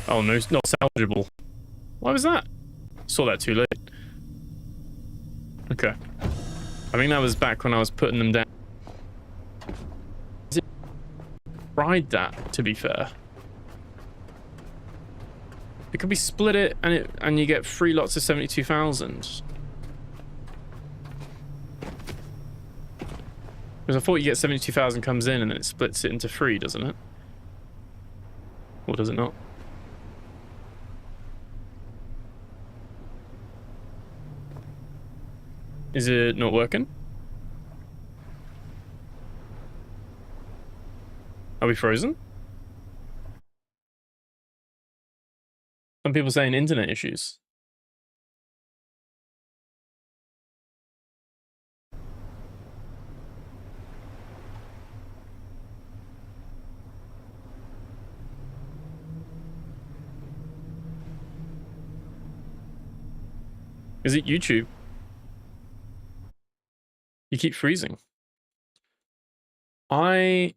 Oh no, it's not salvageable. Why was that? Saw that too late. Okay. I think that was back when I was putting them down. Is it fried that, to be fair? It could be split it and you get 3 lots of 72,000. Because I thought you get 72,000 comes in and then it splits it into 3, doesn't it? Or does it not? Is it not working? Are we frozen? Some people saying internet issues. Is it YouTube? You keep freezing. I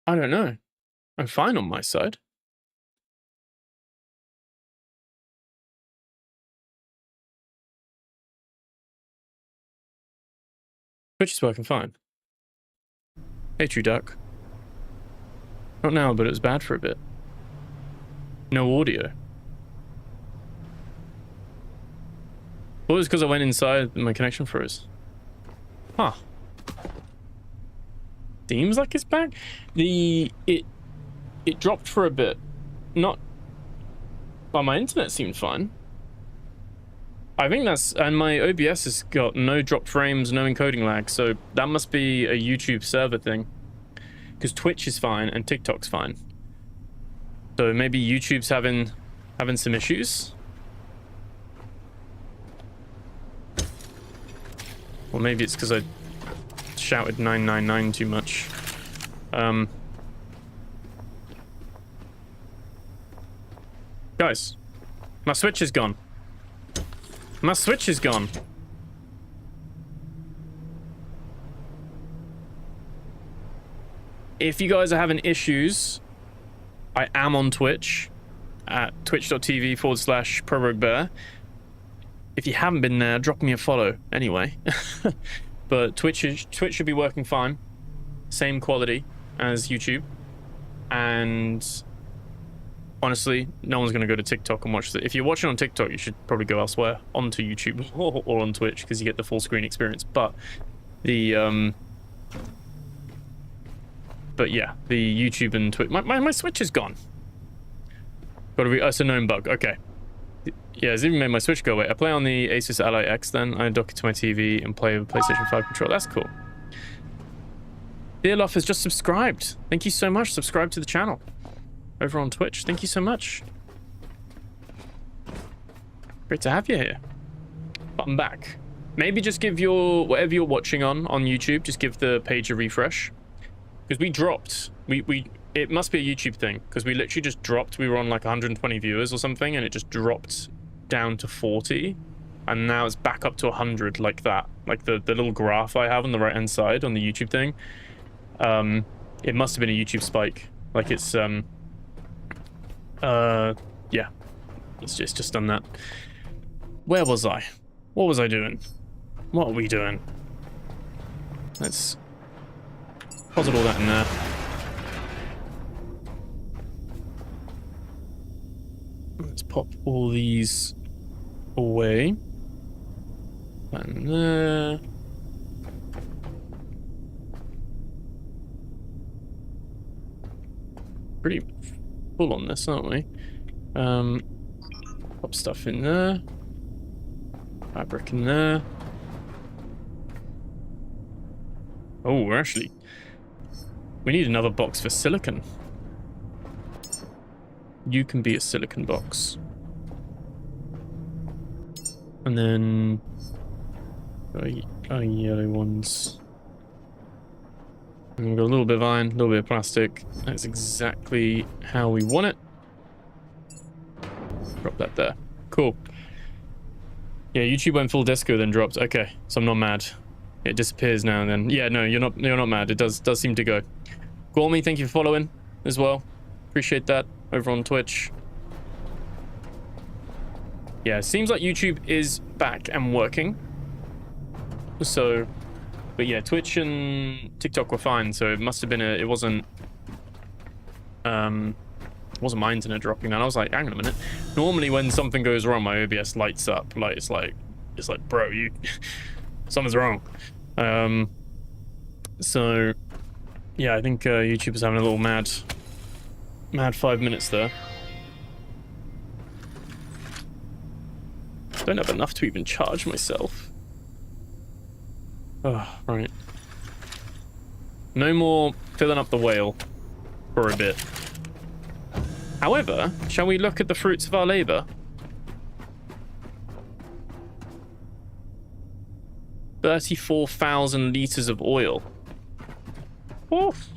don't know. I'm fine on my side. Twitch is working fine. Hey, True Duck. Not now, but it was bad for a bit. No audio. Well, it was because I went inside and my connection froze. Huh. Seems like it's back. It dropped for a bit. Not... Well, my internet seemed fine. I think that's... And my OBS has got no drop frames, no encoding lag, so that must be a YouTube server thing. Because Twitch is fine and TikTok's fine. So maybe YouTube's having some issues. Or maybe it's because I shouted 999 too much. Guys, my Switch is gone. My Switch is gone. If you guys are having issues, I am on Twitch at twitch.tv/ProRogueBear. If you haven't been there, drop me a follow anyway. But Twitch should be working fine. Same quality as YouTube. And honestly, no one's going to go to TikTok and watch it. If you're watching on TikTok, you should probably go elsewhere onto YouTube or on Twitch because you get the full screen experience. But the but yeah, the YouTube and Twitch. My Switch is gone. It's a known bug. Okay. Yeah, it's even made my Switch go away. I play on the Asus Ally X, then I dock it to my TV and play with PlayStation 5 controller. That's cool. Dearloff has just subscribed. Thank you so much. Subscribe to the channel over on Twitch. Thank you so much. Great to have you here. But I'm back. Maybe just give your whatever you're watching on YouTube. Just give the page a refresh because we dropped. It must be a YouTube thing because we literally just dropped. We were on like 120 viewers or something, and it just dropped down to 40, and now it's back up to 100 like that. Like the little graph I have on the right hand side on the YouTube thing. It must have been a YouTube spike. Like it's yeah, it's just done that. Where was I? What was I doing? What are we doing? Let's deposit all that in there. Let's pop all these away. And there. Pretty full on this, aren't we? Pop stuff in there. Fabric in there. Oh, we need another box for silicon. You can be a silicon box. And then our yellow ones. And we've got a little bit of iron, a little bit of plastic. That's exactly how we want it. Drop that there. Cool. Yeah, YouTube went full disco, then dropped. Okay, so I'm not mad. It disappears now and then. Yeah, no, you're not mad. It does seem to go. Gormy, thank you for following as well. Appreciate that over on Twitch. Yeah, it seems like YouTube is back and working. So, but yeah, Twitch and TikTok were fine. So it must have been it wasn't my internet dropping. And I was like, hang on a minute. Normally when something goes wrong, my OBS lights up. Like it's like, bro, something's wrong. So yeah, I think YouTube is having a little mad 5 minutes there. I don't have enough to even charge myself. Oh, right. No more filling up the whale for a bit. However, shall we look at the fruits of our labor? 34,000 liters of oil. Oof.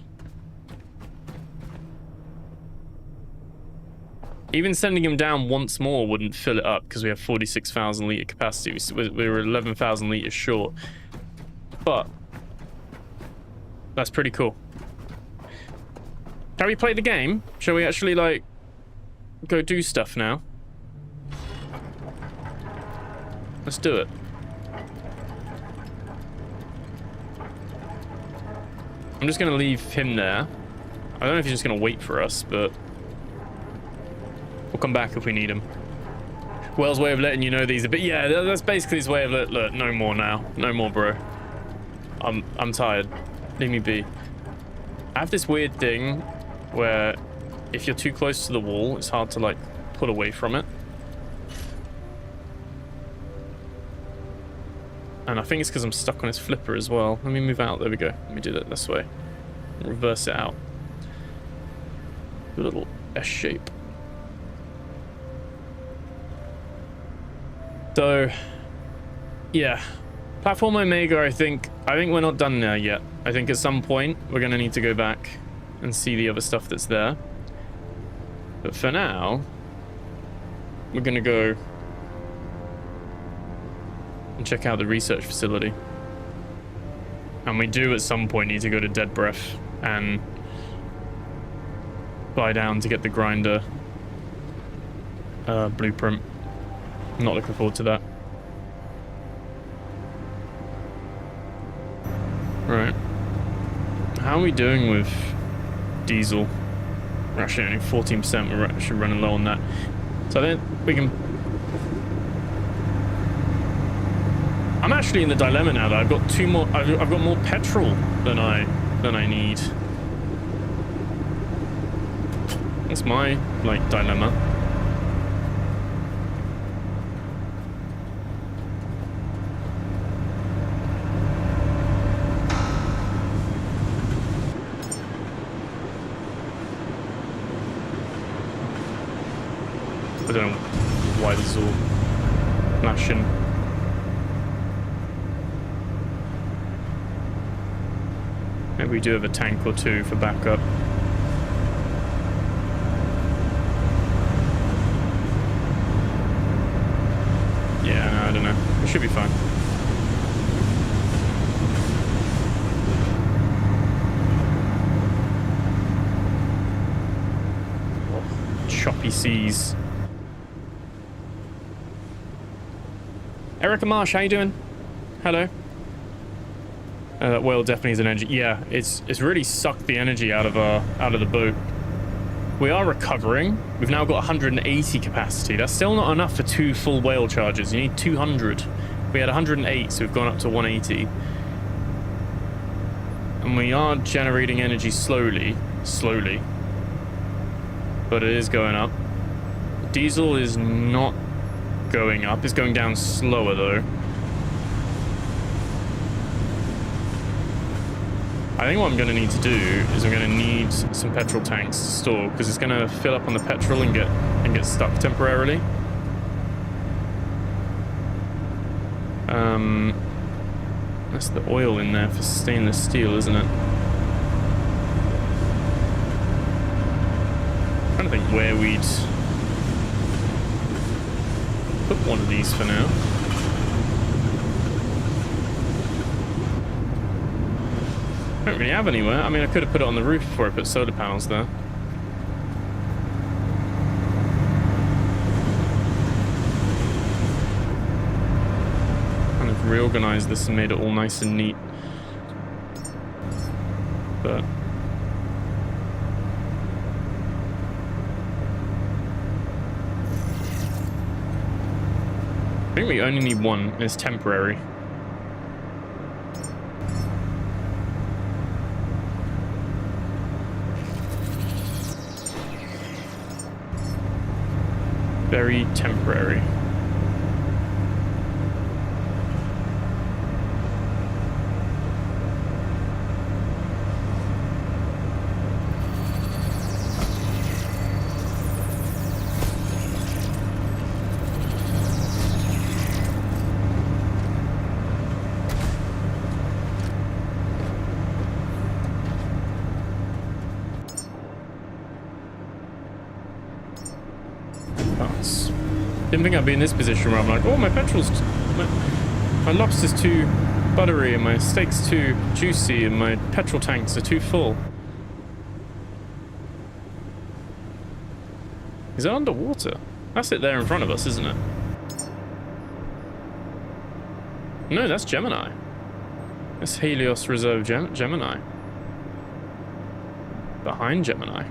Even sending him down once more wouldn't fill it up because we have 46,000 liter capacity. We were 11,000 liters short. But that's pretty cool. Can we play the game? Shall we actually, like, go do stuff now? Let's do it. I'm just gonna leave him there. I don't know if he's just gonna wait for us, but we'll come back if we need him. Well's way of letting you know these, but yeah, that's basically his way of look, no more now. No more, bro. I'm tired. Leave me be. I have this weird thing where if you're too close to the wall, it's hard to, like, pull away from it. And I think it's because I'm stuck on his flipper as well. Let me move out. There we go. Let me do that this way. Reverse it out. Do a little S shape. So, yeah. Platform Omega, I think we're not done there yet. I think at some point we're going to need to go back and see the other stuff that's there. But for now, we're going to go and check out the research facility. And we do at some point need to go to Dead Breath and fly down to get the grinder blueprint. I'm not looking forward to that. Right. How are we doing with diesel? We're actually only 14%. We're actually running low on that. So I think we can... I'm actually in the dilemma now that I've got two more... I've got more petrol than I need. That's my, like, dilemma. I don't know why this is all flashing. Maybe we do have a tank or two for backup. Yeah, no, I don't know. It should be fine. Oh, choppy seas. Erica Marsh, how you doing? Hello. That whale definitely has an energy. Yeah, it's really sucked the energy out of the boat. We are recovering. We've now got 180 capacity. That's still not enough for 2 full whale charges. You need 200. We had 108, so we've gone up to 180. And we are generating energy slowly, but it is going up. Diesel is not going up. It's going down slower though. I think what I'm going to need to do is I'm going to need some petrol tanks to store because it's going to fill up on the petrol and get stuck temporarily. That's the oil in there for stainless steel, isn't it? think where we'd put one of these for now. I don't really have anywhere. I mean, I could have put it on the roof before I put solar panels there. Kind of reorganized this and made it all nice and neat. But I think we only need one. It's temporary. Very temporary. Didn't think I'd be in this position where I'm like, oh, my petrol's... my lobster's too buttery and my steak's too juicy and my petrol tanks are too full. Is it underwater? That's it there in front of us, isn't it? No, that's Gemini. That's Helios Reserve Gemini. Behind Gemini.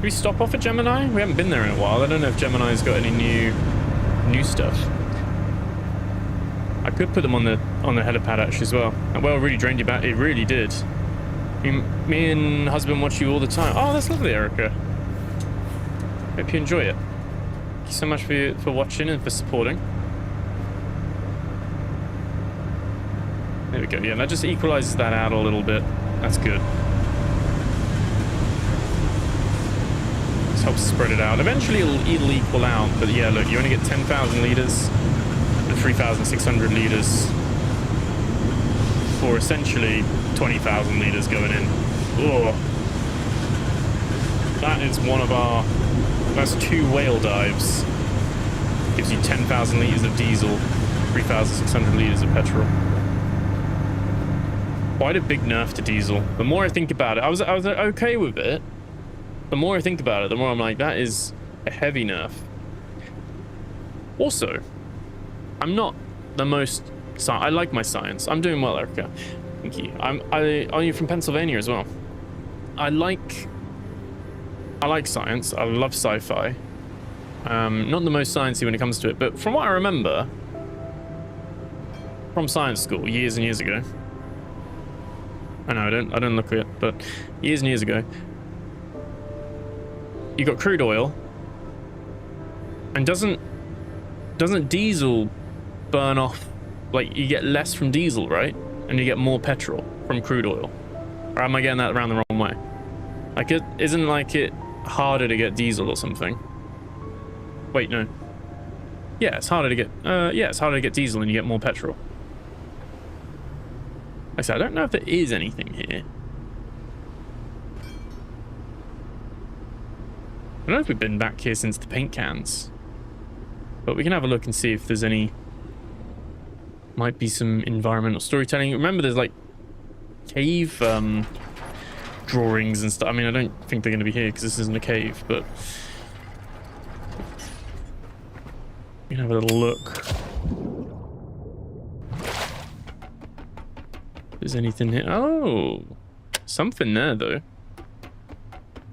We stop off at Gemini? We haven't been there in a while. I don't know if Gemini's got any new stuff. I could put them on the helipad actually as well. And well, it really drained you back. It really did. Me and husband watch you all the time. Oh, that's lovely, Erica. Hope you enjoy it. Thank you so much for watching and for supporting. There we go. Yeah, that just equalizes that out a little bit. That's good. Helps spread it out. Eventually it'll equal out, but yeah, look, you only get 10,000 liters and 3,600 liters for essentially 20,000 liters going in. Oh, that is one of our... That's 2 whale dives. Gives you 10,000 liters of diesel, 3,600 liters of petrol. Quite a big nerf to diesel. The more I think about it, I was okay with it. The more I think about it, the more I'm like, that is a heavy nerf. Also, I'm not the most... I like my science. I'm doing well, Erica. Thank you. Are you from Pennsylvania as well? I like science. I love sci-fi. Not the most sciencey when it comes to it, but from what I remember from science school years and years ago. I know I don't look at it, but years and years ago. You got crude oil, and doesn't diesel burn off? Like, you get less from diesel, right? And you get more petrol from crude oil. Or am I getting that around the wrong way? Like, isn't like it harder to get diesel or something? Wait, no. Yeah, it's harder to get. Yeah, it's harder to get diesel, and you get more petrol. Like I said, I don't know if there is anything here. I don't know if we've been back here since the paint cans, but we can have a look and see if there's any... Might be some environmental storytelling. Remember, there's like cave drawings and stuff. I mean, I don't think they're going to be here because this isn't a cave, but we can have a little look. If there's anything here. Oh, something there though.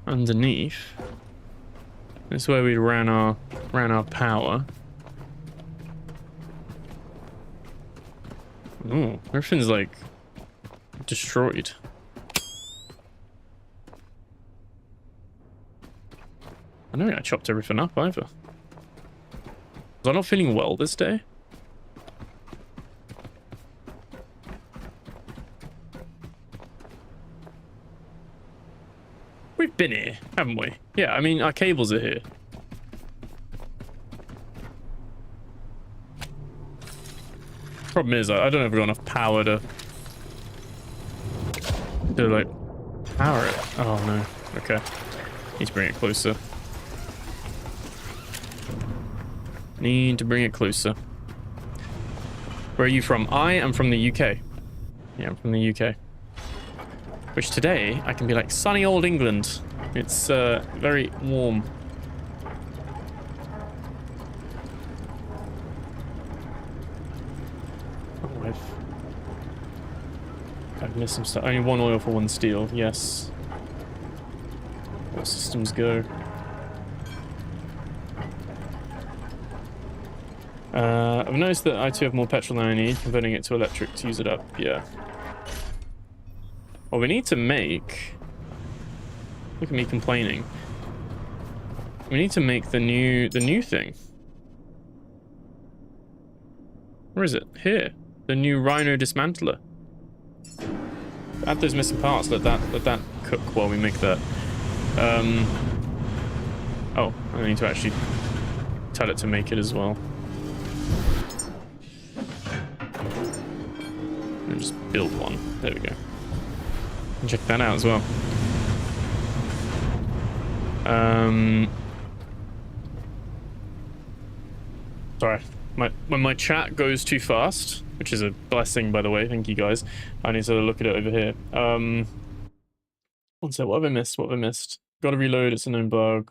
Underneath. This is where we ran our power. Oh, everything's like destroyed. I don't think I chopped everything up either. Was I not feeling well this day? We've been here, haven't we? Yeah, I mean, our cables are here. Problem is, I don't have enough power to to, like, power it. Oh, no. Okay. Need to bring it closer. Need to bring it closer. Where are you from? I am from the UK. Yeah, I'm from the UK. Which today, I can be like sunny old England. It's very warm. Oh, I've missed some stuff. Only 1 oil for 1 steel. Yes. All systems go. I've noticed that I too have more petrol than I need, converting it to electric to use it up. Yeah. Well, we need to make... Look at me complaining. We need to make the new thing. Where is it? Here. The new Rhino dismantler. Add those missing parts. Let that cook while we make that. Oh, I need to actually tell it to make it as well. And just build one. There we go. And check that out as well. Sorry. When my chat goes too fast, which is a blessing, by the way, thank you guys. I need to look at it over here. One sec, what have I missed? What have I missed? Gotta reload, it's a known bug.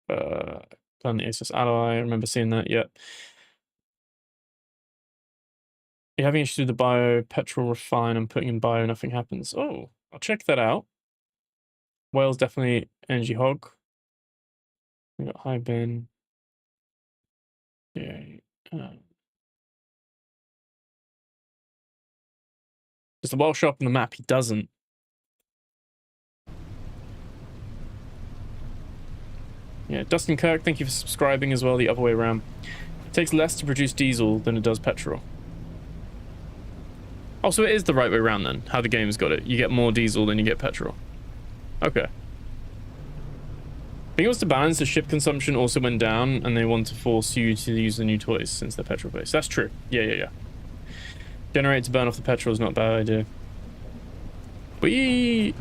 Plan the ASUS ally, I remember seeing that, yet. You're having issues with the bio, petrol refine, I'm putting in bio, nothing happens. Oh, I'll check that out. Whale's definitely energy hog. We got high bin. Yeah. Does the whale show up on the map? He doesn't. Yeah, Dustin Kirk, thank you for subscribing as well, the other way around. It takes less to produce diesel than it does petrol. Oh, so it is the right way around then, how the game's got it. You get more diesel than you get petrol. Okay. I think it was to balance the ship consumption also went down, and they want to force you to use the new toys since they're petrol based. That's true. Yeah. Generate to burn off the petrol is not a bad idea. We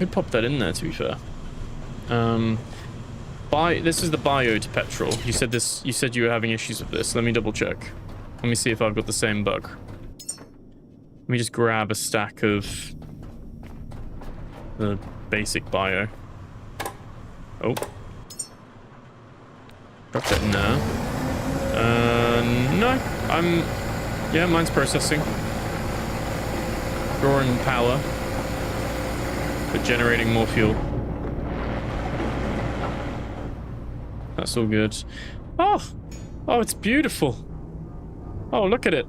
could pop that in there, to be fair. This is the bio to petrol. You said this. You said you were having issues with this. Let me double check. Let me see if I've got the same bug. Let me just grab a stack of the basic bio. Oh. Drop that in there. No. Yeah, mine's processing. Drawing power. But generating more fuel. That's all good. Oh, it's beautiful. Oh, look at it.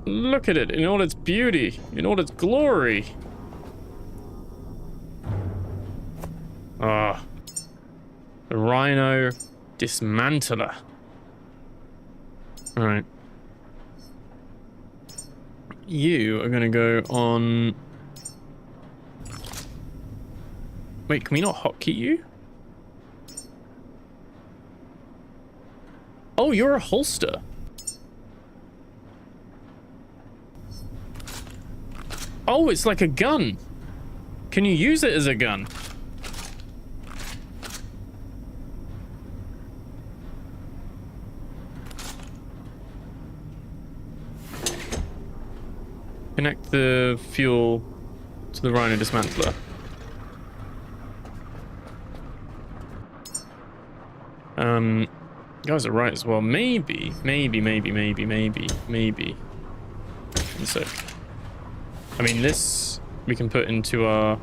Look at it in all its beauty, in all its glory. Ah, the Rhino dismantler. All right. You are gonna go on. Wait, can we not hotkey you? Oh, you're a holster. Oh, it's like a gun. Can you use it as a gun? Connect the fuel to the Rhino dismantler. Guys are right as well. Maybe. One sec. I mean, this we can put into our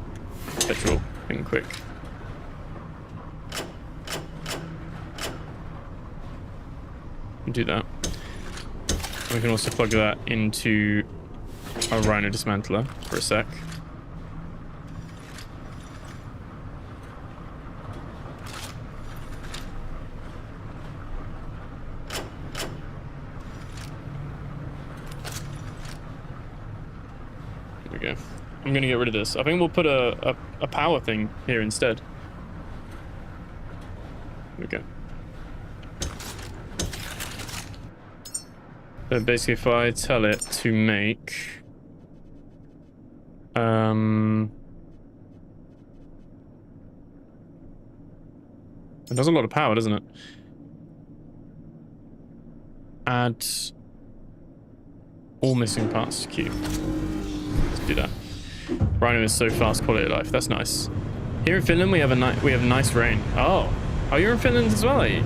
petrol thing quick. Do that. We can also plug that into our Rhino dismantler for a sec. I'm gonna get rid of this. I think we'll put a power thing here instead. Okay. So basically, if I tell it to make, it does a lot of power, doesn't it? Add all missing parts to queue. Let's do that. Rhino is so fast, quality of life. That's nice. Here in Finland, we have nice rain. Oh, you're in Finland as well, are you?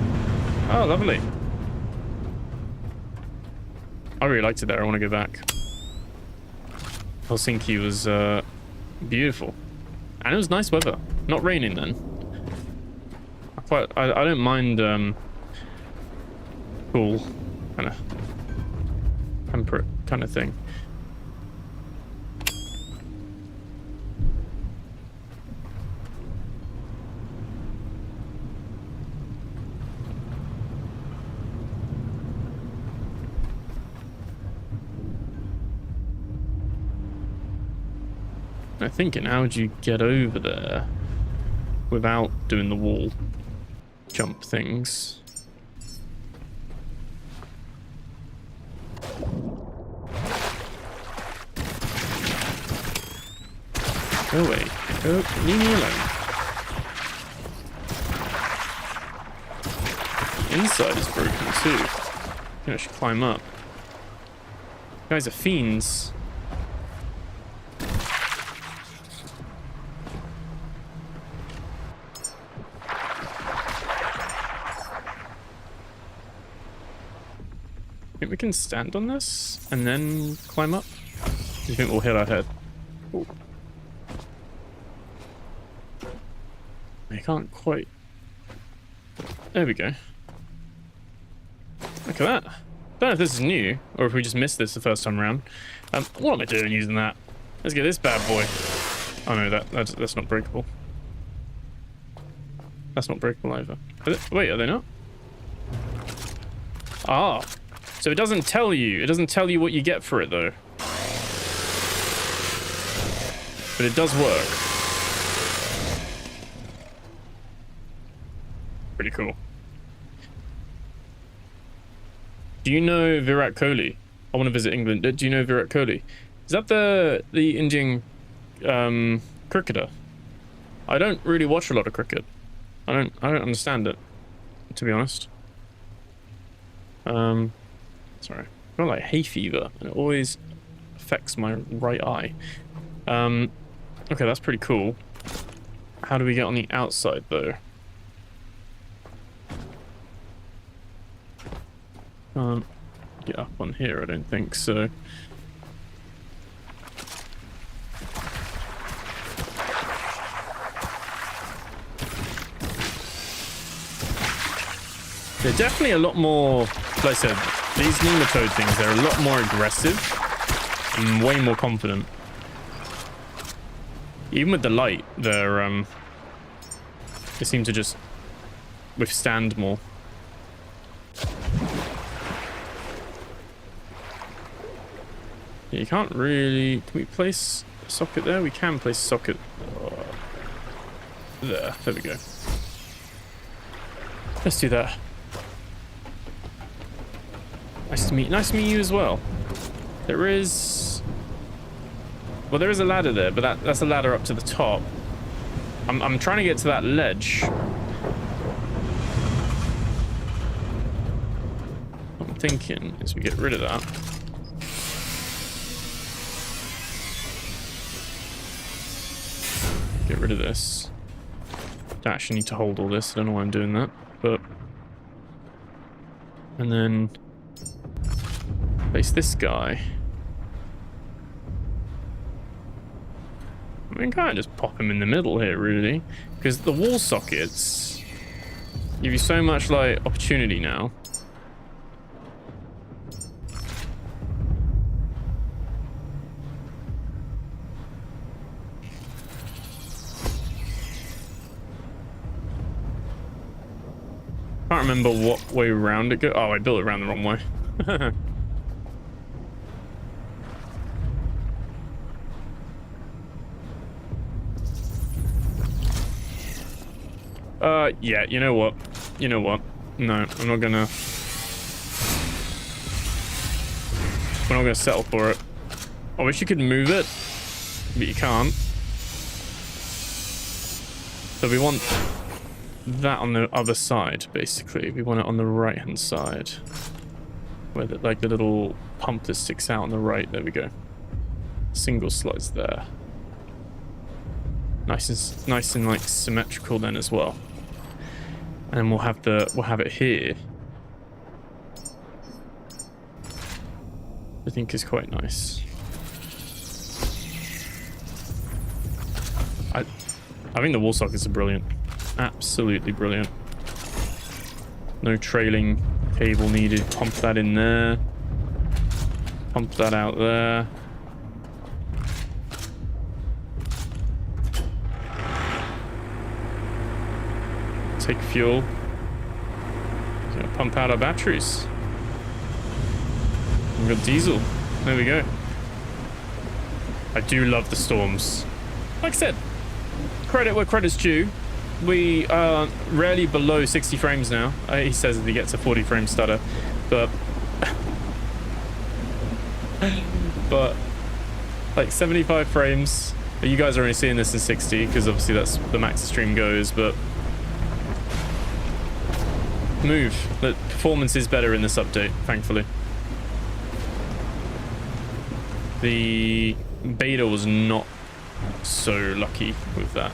Oh, lovely. I really liked it there. I want to go back. Helsinki was beautiful, and it was nice weather. Not raining then. I don't mind cool kind of temperate kind of thing. I'm thinking, how would you get over there without doing the wall jump things? Go away. Go, leave me alone. Inside is broken too. I should climb up. You guys are fiends. Think we can stand on this and then climb up? Do you think we'll hit our head? Ooh. I can't quite. There we go. Look at that. Don't know if this is new or if we just missed this the first time around. What am I doing using that? Let's get this bad boy. Oh no, that's not breakable. That's not breakable either. Wait, are they not? Ah. So it doesn't tell you. It doesn't tell you what you get for it, though. But it does work. Pretty cool. Do you know Virat Kohli? I want to visit England. Do you know Virat Kohli? Is that the Indian cricketer? I don't really watch a lot of cricket. I don't understand it, to be honest. Sorry, I've got like hay fever, and it always affects my right eye. Okay, that's pretty cool. How do we get on the outside, though? Can't get up on here, I don't think so. They're definitely a lot more, like I said, these nematode things, they're a lot more aggressive and way more confident. Even with the light, they seem to just withstand more. Yeah, you can't really... Can we place a socket there? We can place a socket there. There we go. Let's do that. Nice to meet you as well. There is... Well, there is a ladder there, but that's a ladder up to the top. I'm trying to get to that ledge. What I'm thinking is we get rid of that. Get rid of this. Don't actually need to hold all this. I don't know why I'm doing that, but... And then... place this guy. I mean, kind of just pop him in the middle here, really, because the wall sockets give you so much like opportunity now. Can't remember what way around it go. Oh, I built it around the wrong way. Yeah, you know what? No, I'm not gonna... We're not going to settle for it. I wish you could move it, but you can't. So we want that on the other side, basically. We want it on the right-hand side. Where the, like the little pump that sticks out on the right. There we go. Single slots there. Nice and like symmetrical then as well. And we'll have it here. I think is quite nice. I think the wall sockets are brilliant. Absolutely brilliant. No trailing cable needed. Pump that in there. Pump that out there. Take fuel. Gonna pump out our batteries. We've got diesel. There we go. I do love the storms. Like I said, credit where credit's due. We are rarely below 60 frames now. He says that he gets a 40 frame stutter, but like 75 frames. You guys are only seeing this in 60 because obviously that's the max the stream goes, but move. The performance is better in this update, thankfully. The beta was not so lucky with that.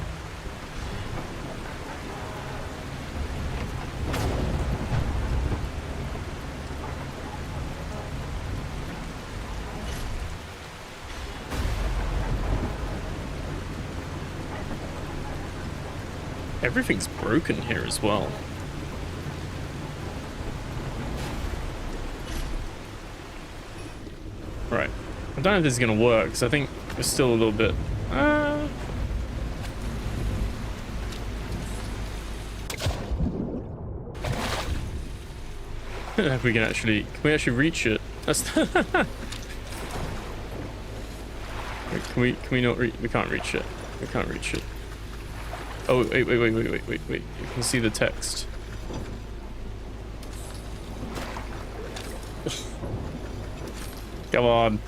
Everything's broken here as well. Right. I don't know if this is going to work, because I think we're still a little bit... if we can actually reach it? That's can we not reach? We can't reach it. We can't reach it. Oh wait! You can see the text. Come on.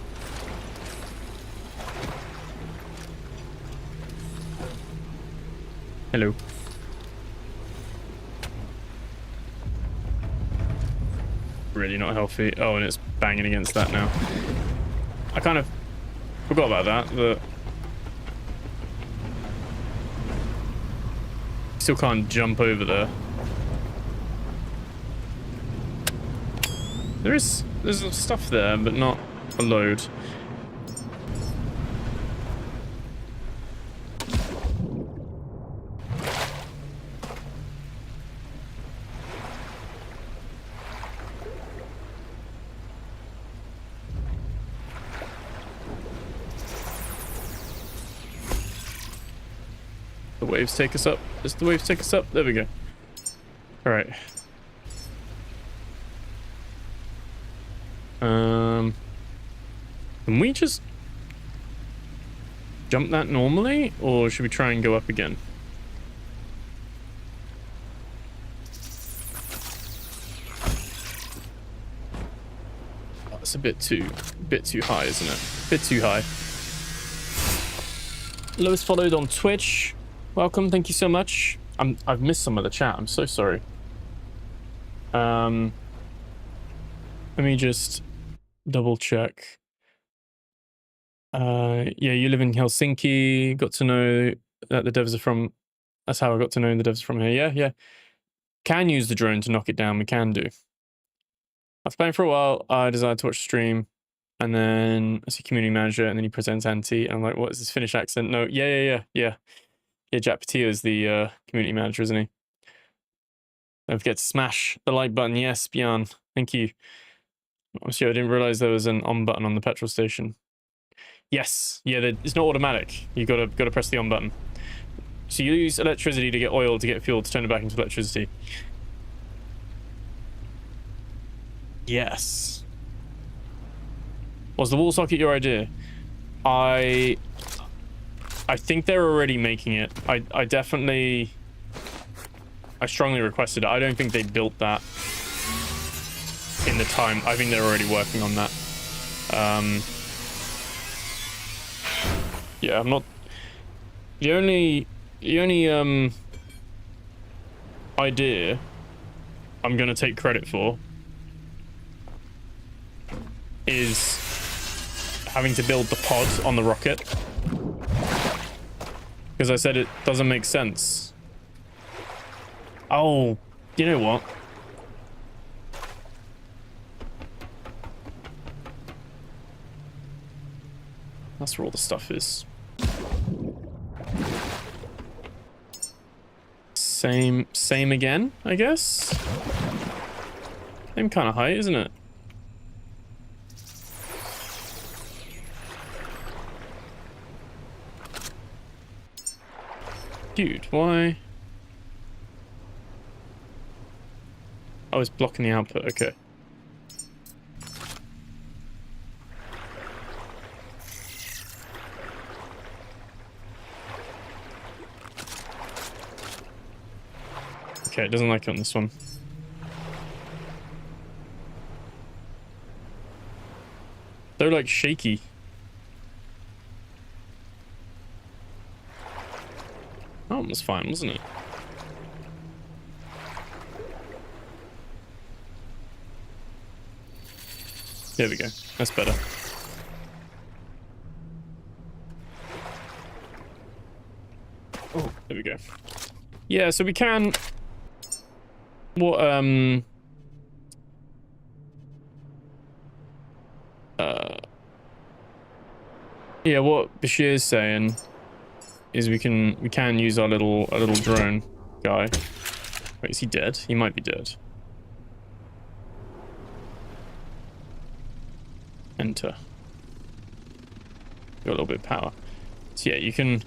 Hello. Really not healthy. Oh, and it's banging against that now. I kind of forgot about that, but still can't jump over there. There's stuff there, but not a load. The waves take us up. Does the waves take us up? There we go. All right. Can we just jump that normally, or should we try and go up again? Oh, it's a bit too high, isn't it? A bit too high. Lewis followed on Twitch. Welcome, thank you so much. I've missed some of the chat. I'm so sorry. Let me just double check. Yeah, you live in Helsinki. Got to know that the devs are from. That's how I got to know the devs are from here. Yeah. Can use the drone to knock it down. We can do. I've playing for a while. I decided to watch the stream, and then I see community manager, and then he presents Anti, and I'm like, what is this Finnish accent? No, yeah. Jack Patillo is the community manager, isn't he? Don't forget to smash the like button. Yes, Bjorn. Thank you. Obviously, I didn't realize there was an on button on the petrol station. Yes, yeah, it's not automatic. You gotta press the on button. So you use electricity to get oil, to get fuel, to turn it back into electricity. Yes. Was the wall socket your idea? I think they're already making it. I strongly requested it. I don't think they built that in the time. I think they're already working on that. Yeah, I'm not... The only idea I'm gonna take credit for is having to build the pod on the rocket. Because I said it doesn't make sense. Oh, you know what? That's where all the stuff is. Same again, I guess? Same kind of height, isn't it? Dude, why? Oh, it's blocking the output, okay. Okay, it doesn't like it on this one. They're like shaky. That one was fine, wasn't it? There we go. That's better. Oh, there we go. Yeah, so we can... What, yeah, what Bashir is saying is we can use our little drone guy. Wait, is he dead? He might be dead. Enter. Got a little bit of power. So yeah, you can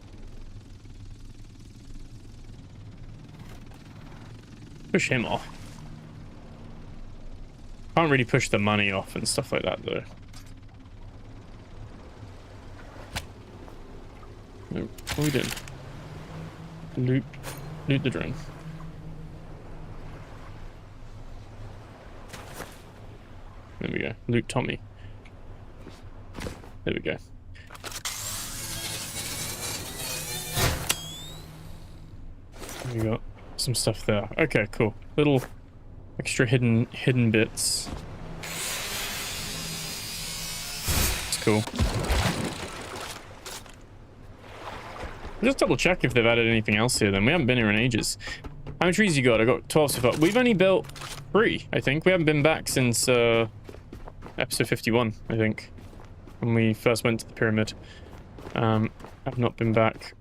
push him off. Can't really push the money off and stuff like that though. No, what are we doing? Loot the drone. There we go. Loot Tommy. There we go. We got some stuff there. Okay, cool. Little extra hidden bits. It's cool. Just double check if they've added anything else here then. We haven't been here in ages. How many trees you got? I got 12 so far. We've only built 3, I think. We haven't been back since episode 51, I think. When we first went to the pyramid. I've not been back.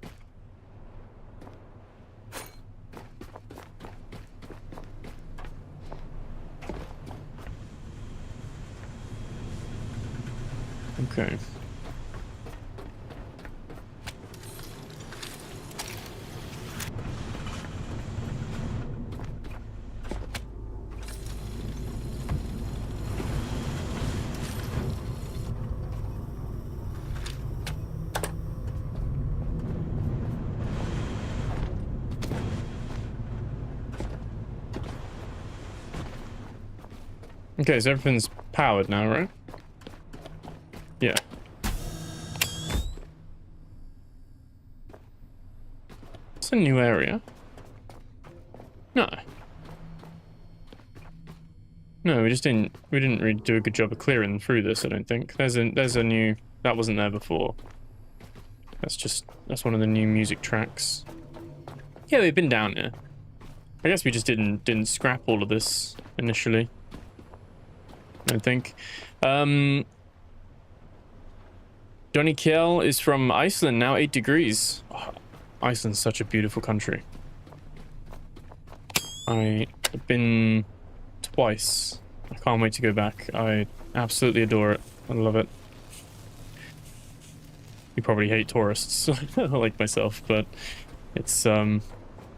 Okay. Okay, so everything's powered now, right? Yeah. It's a new area. No. No, we didn't really do a good job of clearing through this, I don't think. There's a new, that wasn't there before. That's one of the new music tracks. Yeah, they've been down here. I guess we just didn't scrap all of this initially. I think. Johnny Kjell is from Iceland, now 8 degrees. Oh, Iceland's such a beautiful country. I've been twice. I can't wait to go back. I absolutely adore it. I love it. You probably hate tourists, like myself, but it's,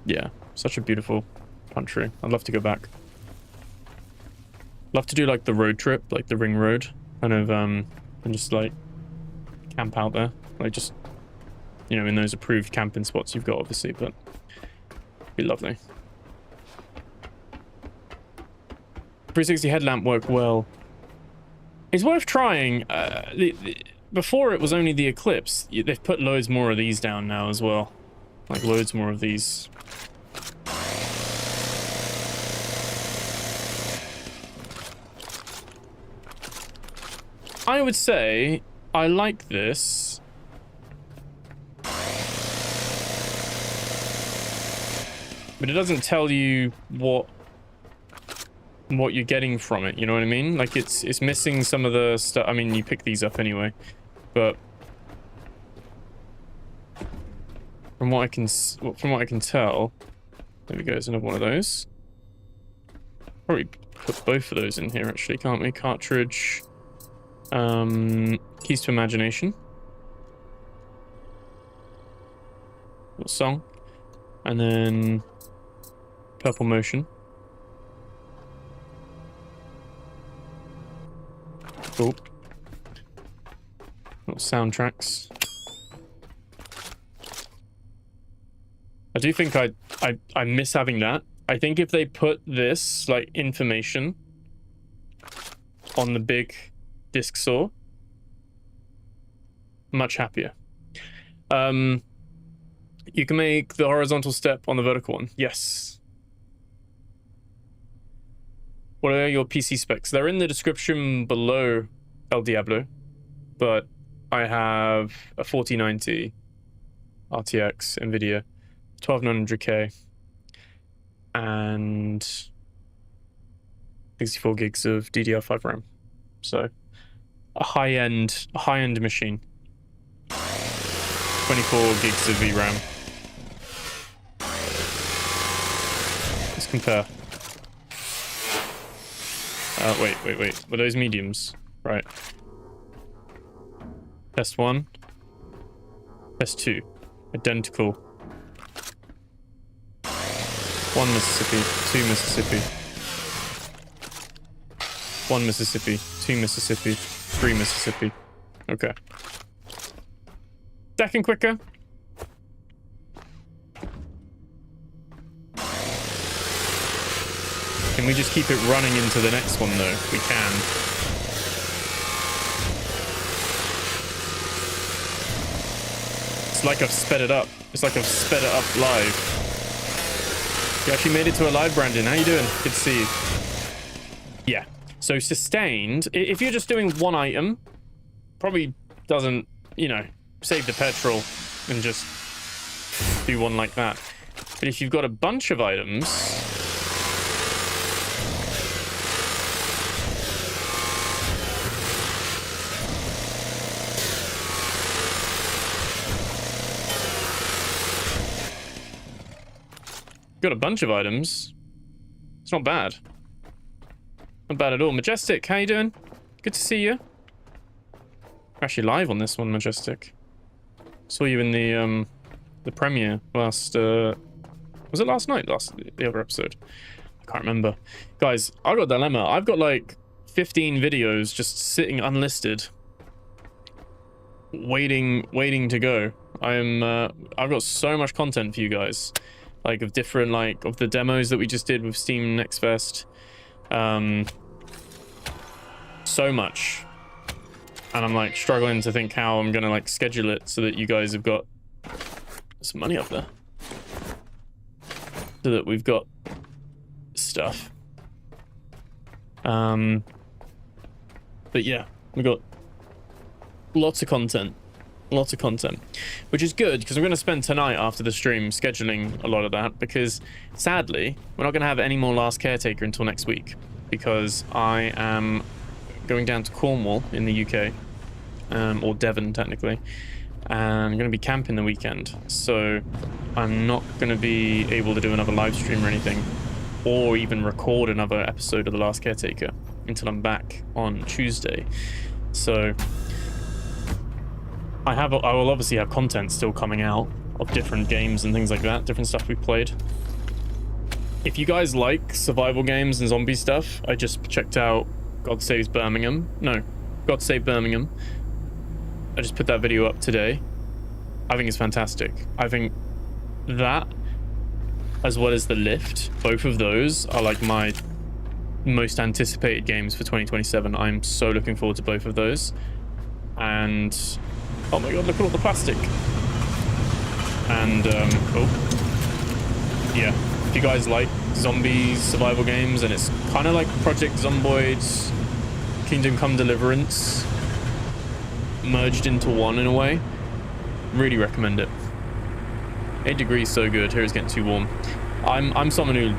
yeah, such a beautiful country. I'd love to go back. Love to do like the road trip, like the ring road, kind of, and just like camp out there, like just, you know, in those approved camping spots you've got, obviously, but it'd be lovely. 360 headlamp worked well. It's worth trying. Before it was only the Eclipse. They've put loads more of these down now as well. Like loads more of these. I would say I like this. But it doesn't tell you what you're getting from it, you know what I mean? Like it's missing some of the stuff. I mean, you pick these up anyway, but from what I can tell, there we go. There's another one of those. Probably put both of those in here actually, can't we? Cartridge, keys to imagination, little song, and then purple motion. Cool. Little soundtracks. I do think I miss having that. I think if they put this like information on the big disc saw, much happier. You can make the horizontal step on the vertical one. Yes. What are your PC specs? They're in the description below El Diablo, but I have a 4090 RTX NVIDIA 12900K and 64 gigs of DDR5 RAM. So a high-end machine. 24 gigs of VRAM. Let's compare. Wait. Were those mediums? Right. Test 1. Test 2. Identical. 1 Mississippi. 2 Mississippi. 1 Mississippi. 2 Mississippi. 3 Mississippi. Okay. Second quicker. Can we just keep it running into the next one, though? We can. It's like I've sped it up. It's like I've sped it up live. You actually made it to a live, Brandon. How you doing? Good to see you. Yeah. So sustained. If you're just doing one item, probably doesn't, you know, save the petrol and just do one like that. But if you've got a bunch of items... Got a bunch of items. It's not bad. Not bad at all. Majestic, how you doing? Good to see you. Actually live on this one, Majestic. Saw you in the premiere last was it last night? The other episode. I can't remember. Guys, I've got a dilemma. I've got like 15 videos just sitting unlisted. Waiting to go. I've got so much content for you guys. Like of different, like of the demos that we just did with Steam Next Fest. So much. And I'm like struggling to think how I'm gonna like schedule it so that you guys have got some money up there. So that we've got stuff. But yeah, we got lots of content. Lots of content, which is good because I'm going to spend tonight after the stream scheduling a lot of that, because sadly we're not going to have any more Last Caretaker until next week, because I am going down to Cornwall in the UK, or Devon technically, and I'm going to be camping the weekend, so I'm not going to be able to do another live stream or anything, or even record another episode of The Last Caretaker until I'm back on Tuesday. So I will obviously have content still coming out of different games and things like that, different stuff we've played. If you guys like survival games and zombie stuff, I just checked out God Save Birmingham. I just put that video up today. I think it's fantastic. I think that, as well as The Lift, both of those are like my most anticipated games for 2027. I'm so looking forward to both of those. And oh my god, look at all the plastic. And oh yeah, if you guys like zombies survival games, and it's kind of like Project Zomboid's Kingdom Come Deliverance merged into one in a way, really recommend it. 8 degrees, so good. Here it's getting too warm. I'm someone who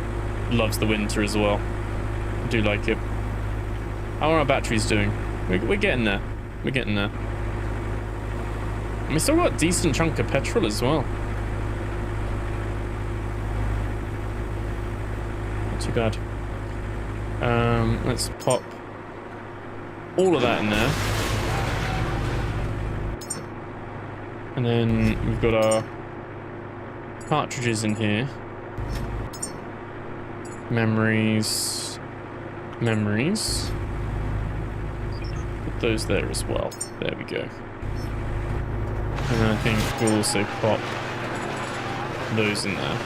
loves the winter as well. I do like it. How are our batteries doing? We're getting there. We're getting there. And we still got a decent chunk of petrol as well. Not too bad. Let's pop all of that in there. And then we've got our cartridges in here. Memories. Put those there as well. There we go. And then I think we'll also pop those in there.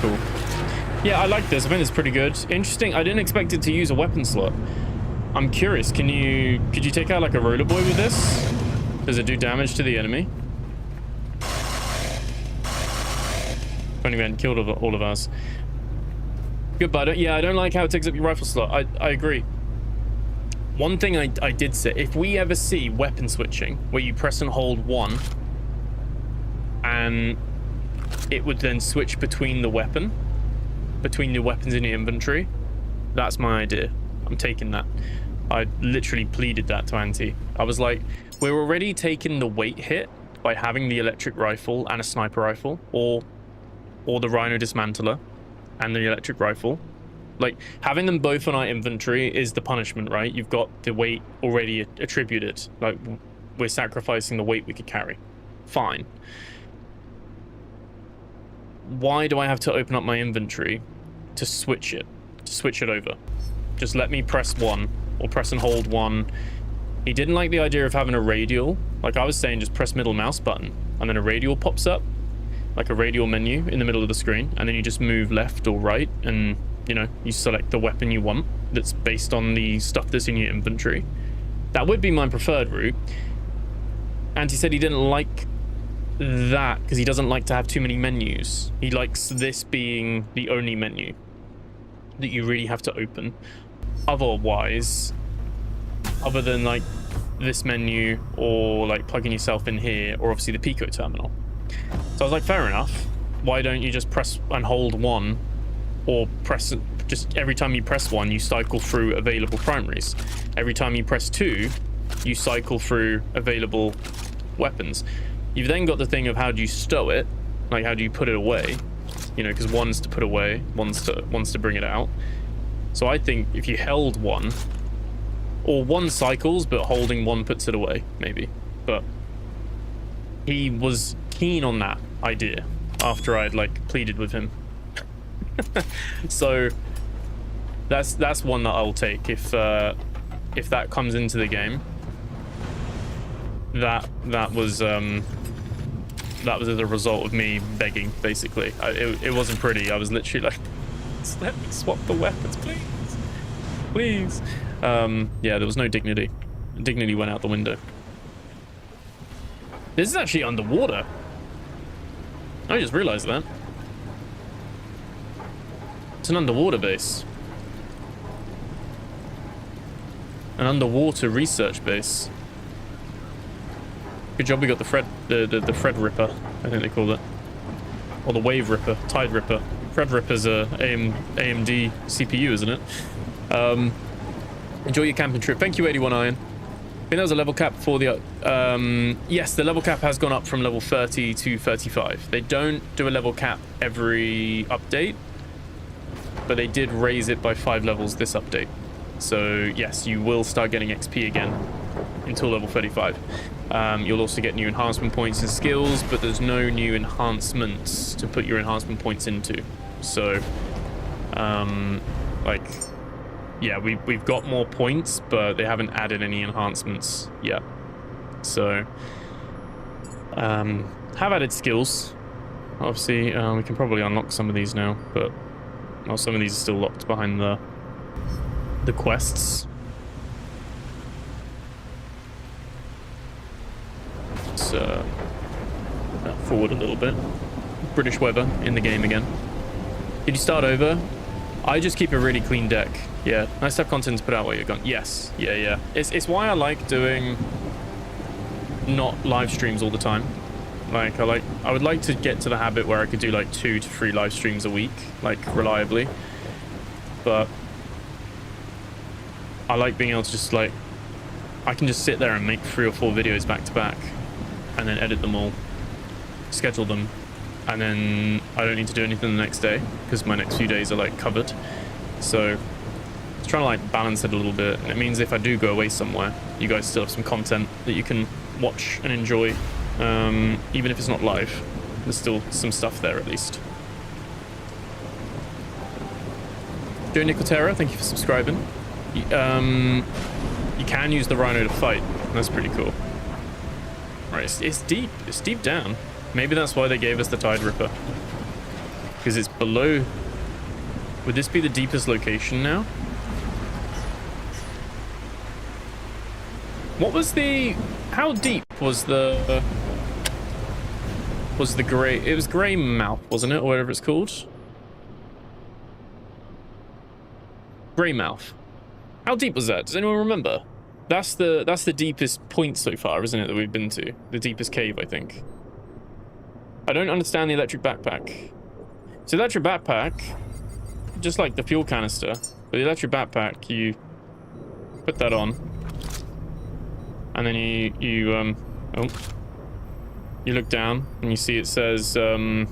Cool. Yeah, I like this. I think it's pretty good. Interesting. I didn't expect it to use a weapon slot. I'm curious. Could you take out like a roller boy with this? Does it do damage to the enemy? Funny man, killed all of us. Good, but I don't like how it takes up your rifle slot. I agree. One thing I did say, if we ever see weapon switching, where you press and hold 1, and it would then switch between the weapons in your inventory, that's my idea. I'm taking that. I literally pleaded that to Auntie. I was like, we're already taking the weight hit by having the electric rifle and a sniper rifle, or the Rhino Dismantler and the electric rifle. Like, having them both on our inventory is the punishment, right? You've got the weight already attributed. Like, we're sacrificing the weight we could carry. Fine. Why do I have to open up my inventory to switch it over? Just let me press 1 or press and hold 1. He didn't like the idea of having a radial. Like I was saying, just press middle mouse button and then a radial pops up, like a radial menu in the middle of the screen, and then you just move left or right and, you know, you select the weapon you want that's based on the stuff that's in your inventory. That would be my preferred route. And he said he didn't like that because he doesn't like to have too many menus. He likes this being the only menu that you really have to open. Otherwise, other than like this menu or like plugging yourself in here, or obviously the Pico terminal. So I was like, fair enough. Why don't you just press and hold 1, or press, just every time you press 1, you cycle through available primaries. Every time you press 2, you cycle through available weapons. You've then got the thing of how do you stow it, like how do you put it away, you know, because 1's to put away, one's to bring it out. So I think if you held 1, or 1 cycles, but holding 1 puts it away, maybe. But he was keen on that idea after I'd like pleaded with him. So that's one that I'll take if that comes into the game. That was as a result of me begging, basically. It wasn't pretty. I was literally like, just let me swap the weapons, please. Yeah, there was no dignity. Dignity went out the window. This is actually underwater. I just realized that. It's an underwater base. An underwater research base. Good job we got the Fred Ripper, I think they called it. Or the Wave Ripper, Tide Ripper. Fred Ripper's a AMD CPU, isn't it? Enjoy your camping trip. Thank you, 81 Iron. I think that was a level cap for the... yes, the level cap has gone up from level 30 to 35. They don't do a level cap every update, but they did raise it by 5 levels this update. So, yes, you will start getting XP again until level 35. You'll also get new enhancement points and skills, but there's no new enhancements to put your enhancement points into. So, like... yeah, we've got more points, but they haven't added any enhancements yet. So, have added skills. Obviously, we can probably unlock some of these now, but Oh, some of these are still locked behind the quests. Let's forward a little bit. British weather in the game again. Did you start over? I just keep a really clean deck. Yeah, nice to have content to put out while you're gone. Yes, yeah. It's why I like doing not live streams all the time. Like, I would like to get to the habit where I could do like 2 to 3 live streams a week, like reliably. But I like being able to just like, I can just sit there and make 3 or 4 videos back to back and then edit them all, schedule them, and then I don't need to do anything the next day because my next few days are like covered. So it's trying to like balance it a little bit, and it means if I do go away somewhere, you guys still have some content that you can watch and enjoy, even if it's not live. There's still some stuff there at least. Joe Nicotera, thank you for subscribing. You can use the rhino to fight. That's pretty cool. Right, it's deep. It's deep down. Maybe that's why they gave us the Tide Ripper. Because it's below... Would this be the deepest location now? What was the... How deep was the... Was the grey... It was Grey Mouth, wasn't it? Or whatever it's called. Grey Mouth. How deep was that? Does anyone remember? That's the deepest point so far, isn't it, that we've been to? The deepest cave, I think. I don't understand the electric backpack. So the electric backpack, just like the fuel canister, but the electric backpack, you put that on, and then you look down and you see it says connect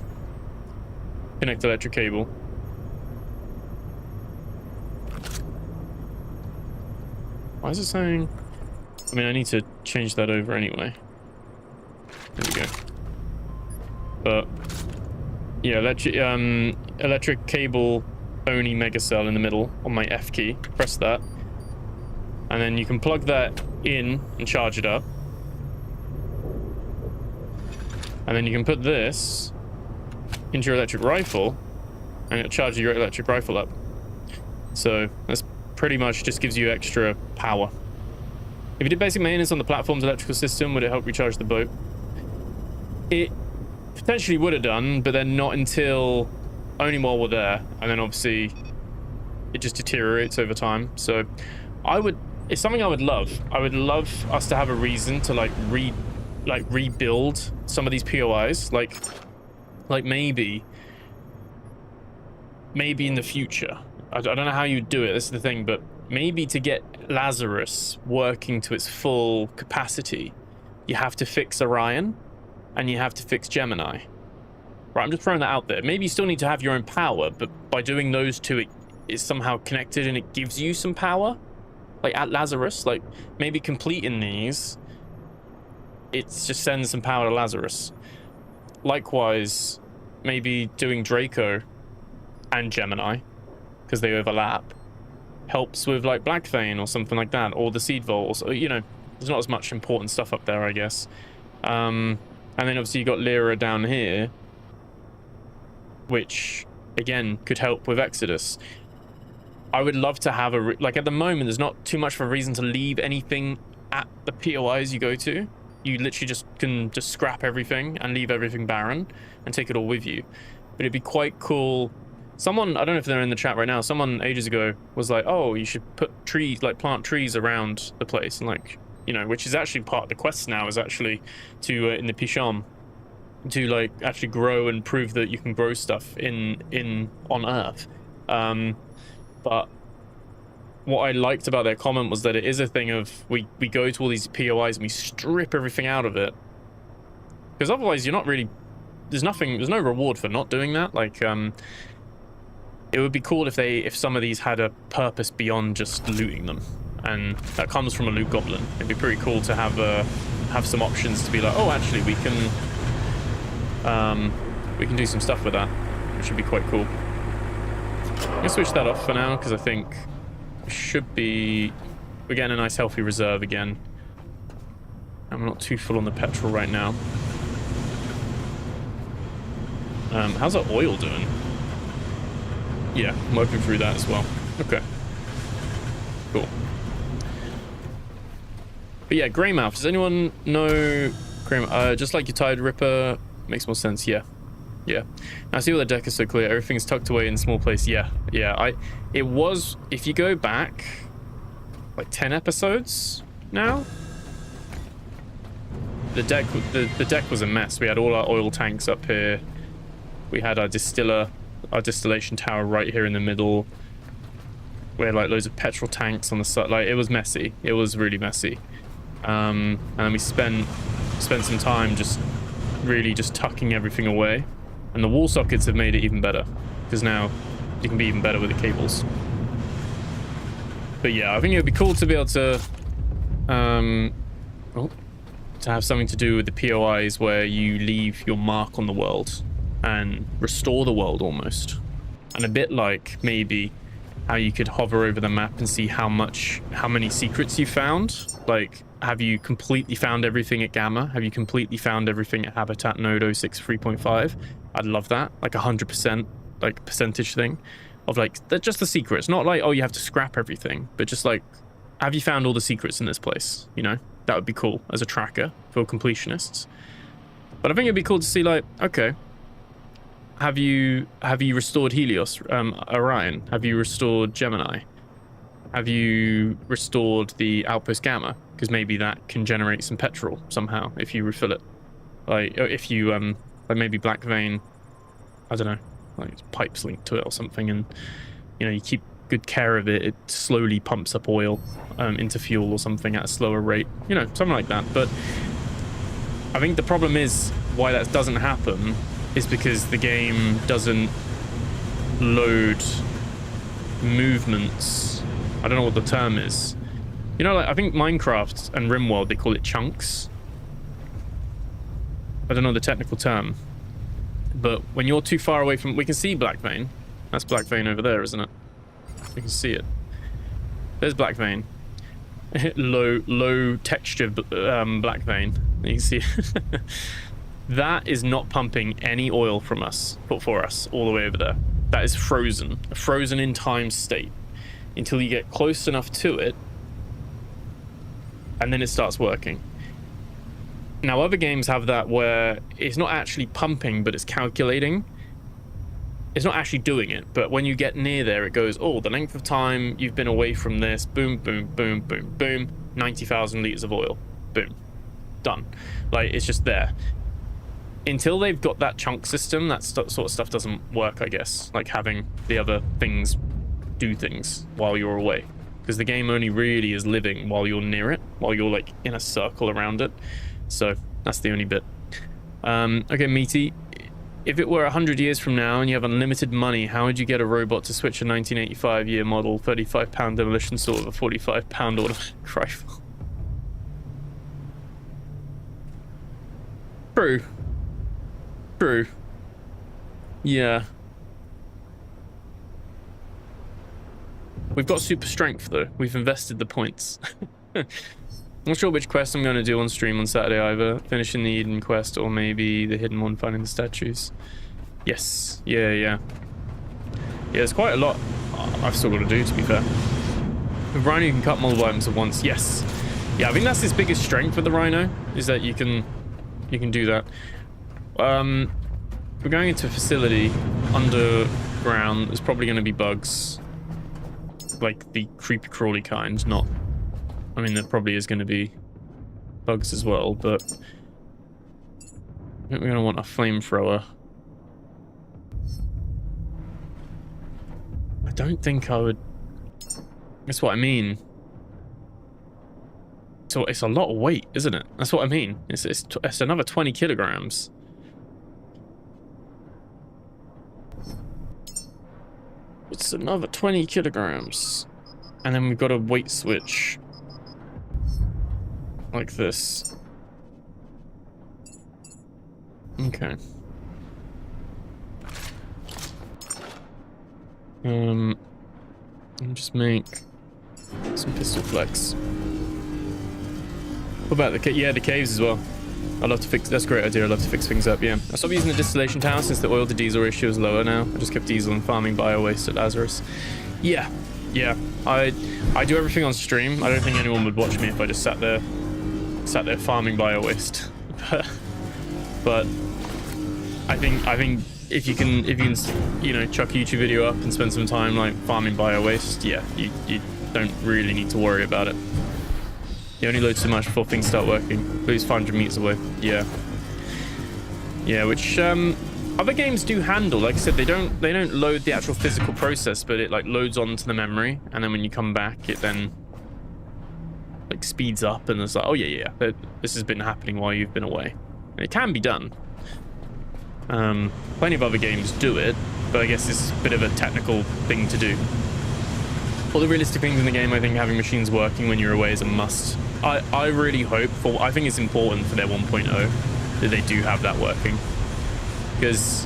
electric cable. Why is it saying? I mean, I need to change that over anyway. There we go. But yeah, electric cable only mega cell in the middle on my F key. Press that, and then you can plug that in and charge it up, and then you can put this into your electric rifle, and it'll charge your electric rifle up. So that's pretty much just gives you extra power. If you did basic maintenance on the platform's electrical system, would it help recharge the boat? It potentially would have done, but then not until only while we're there, and then obviously it just deteriorates over time. So it's something I would love. I would love us to have a reason to like rebuild some of these POIs, like maybe in the future. I don't know how you'd do it, this is the thing, but maybe to get Lazarus working to its full capacity, you have to fix Orion and you have to fix Gemini. Right, I'm just throwing that out there. Maybe you still need to have your own power, but by doing those two, it is somehow connected and it gives you some power. Like at Lazarus, like maybe completing these, it just sends some power to Lazarus. Likewise, maybe doing Draco and Gemini, because they overlap, helps with like Blackthane or something like that, or the Seed Vault, or, you know, there's not as much important stuff up there, I guess. And then obviously you got Lyra down here, which again could help with Exodus. I would love to have like at the moment there's not too much of a reason to leave anything at the POIs you go to. You literally can scrap everything and leave everything barren and take it all with you. But it'd be quite cool. Someone, I don't know if they're in the chat right now, someone ages ago was like, oh, you should put trees, like plant trees around the place, and like, you know, which is actually part of the quest now, is actually to in the Pisham, to like actually grow and prove that you can grow stuff on Earth. But what I liked about their comment was that it is a thing of we go to all these POIs and we strip everything out of it, because otherwise you're not really, there's no reward for not doing that. Like it would be cool if some of these had a purpose beyond just looting them, and that comes from a loot goblin. It'd be pretty cool to have some options to be like, oh, actually we can do some stuff with that, which would be quite cool. I'm gonna switch that off for now because I think we're getting a nice healthy reserve again. I'm not too full on the petrol right now. How's our oil doing? Yeah, I'm working through that as well. Okay. Cool. But yeah, Greymouth. Does anyone know Greymouth? Just like your Tide Ripper, makes more sense. Yeah. Yeah. I see why the deck is so clear. Everything's tucked away in a small place. Yeah. Yeah. It was, if you go back like 10 episodes now, the deck was a mess. We had all our oil tanks up here. We had our distillation tower right here in the middle. We had like loads of petrol tanks on the side. Like, it was messy. It was really messy. And then we spent some time just really just tucking everything away. And the wall sockets have made it even better, because now you can be even better with the cables. But yeah, I think it would be cool to be able to have something to do with the POIs where you leave your mark on the world and restore the world almost. And a bit like maybe how you could hover over the map and see how many secrets you found. Like, have you completely found everything at Gamma? Have you completely found everything at Habitat Node 063.5? I'd love that, like 100%, like percentage thing of like, just the secrets. Not like, oh, you have to scrap everything, but just like, have you found all the secrets in this place? You know, that would be cool as a tracker for completionists. But I think it'd be cool to see like, okay, have you restored Helios, Orion? Have you restored Gemini? Have you restored the Outpost Gamma? Because maybe that can generate some petrol somehow if you refill it. Like, if you like maybe Black Vein, I don't know, like pipes linked to it or something, and you know, you keep good care of it, it slowly pumps up oil into fuel or something at a slower rate, you know, something like that. But I think the problem is why that doesn't happen is because the game doesn't load movements. I don't know what the term is. You know, like, I think Minecraft and RimWorld, they call it chunks. I don't know the technical term. But when you're too far away from... We can see Black Vein. That's Black Vein over there, isn't it? We can see it. There's Black Vein. low texture Black Vein. You can see that is not pumping any oil from us, for us, all the way over there. That is frozen. A frozen in time state. Until you get close enough to it, and then it starts working. Now, other games have that where it's not actually pumping, but it's calculating. It's not actually doing it, but when you get near there, it goes, oh, the length of time you've been away from this, boom, boom, boom, boom, boom, 90,000 liters of oil, boom, done. Like, it's just there. Until they've got that chunk system, that sort of stuff doesn't work, I guess. Like having the other things do things while you're away, because the game only really is living while you're near it, while you're like in a circle around it. So that's the only bit. Okay, Meaty, if it were 100 years from now and you have unlimited money, how would you get a robot to switch a 1985 year model 35-pound demolition saw with a 45-pound automatic rifle? True. Yeah. We've got super strength though. We've invested the points. Not sure which quest I'm going to do on stream on Saturday either. Finishing the Eden quest or maybe the hidden one, finding the statues. Yes. Yeah. Yeah, there's quite a lot I've still got to do, to be fair. With Rhino, you can cut multiple items at once. Yes. Yeah, I think that's his biggest strength with the Rhino, is that you can do that. We're going into a facility underground. There's probably going to be bugs. Like the creepy crawly kind, not... I mean, there probably is going to be bugs as well, but I think we're going to want a flamethrower. I don't think I would... That's what I mean. So it's a lot of weight, isn't it? That's what I mean. It's another 20 kilograms. It's another 20 kilograms. And then we've got a weight switch. Like this. Okay. Let me just make some pistol flex. What about the caves as well? I love to fix. That's a great idea. I love to fix things up. Yeah. I stopped using the distillation tower since the oil to diesel ratio is lower now. I just kept diesel and farming bio waste at Lazarus. Yeah. Yeah. I do everything on stream. I don't think anyone would watch me if I just sat there farming bio waste. But I think if you can you know, chuck a YouTube video up and spend some time like farming bio waste, yeah, you don't really need to worry about it. You only load so much before things start working. Lose 500 meters away. Yeah. Yeah, which other games do handle. Like I said, they don't load the actual physical process, but it like loads onto the memory, and then when you come back, it then like speeds up, and it's like, oh yeah, this has been happening while you've been away. And it can be done. Plenty of other games do it, but I guess it's a bit of a technical thing to do. All the realistic things in the game, I think having machines working when you're away is a must. I really hope I think it's important for their 1.0 that they do have that working. Because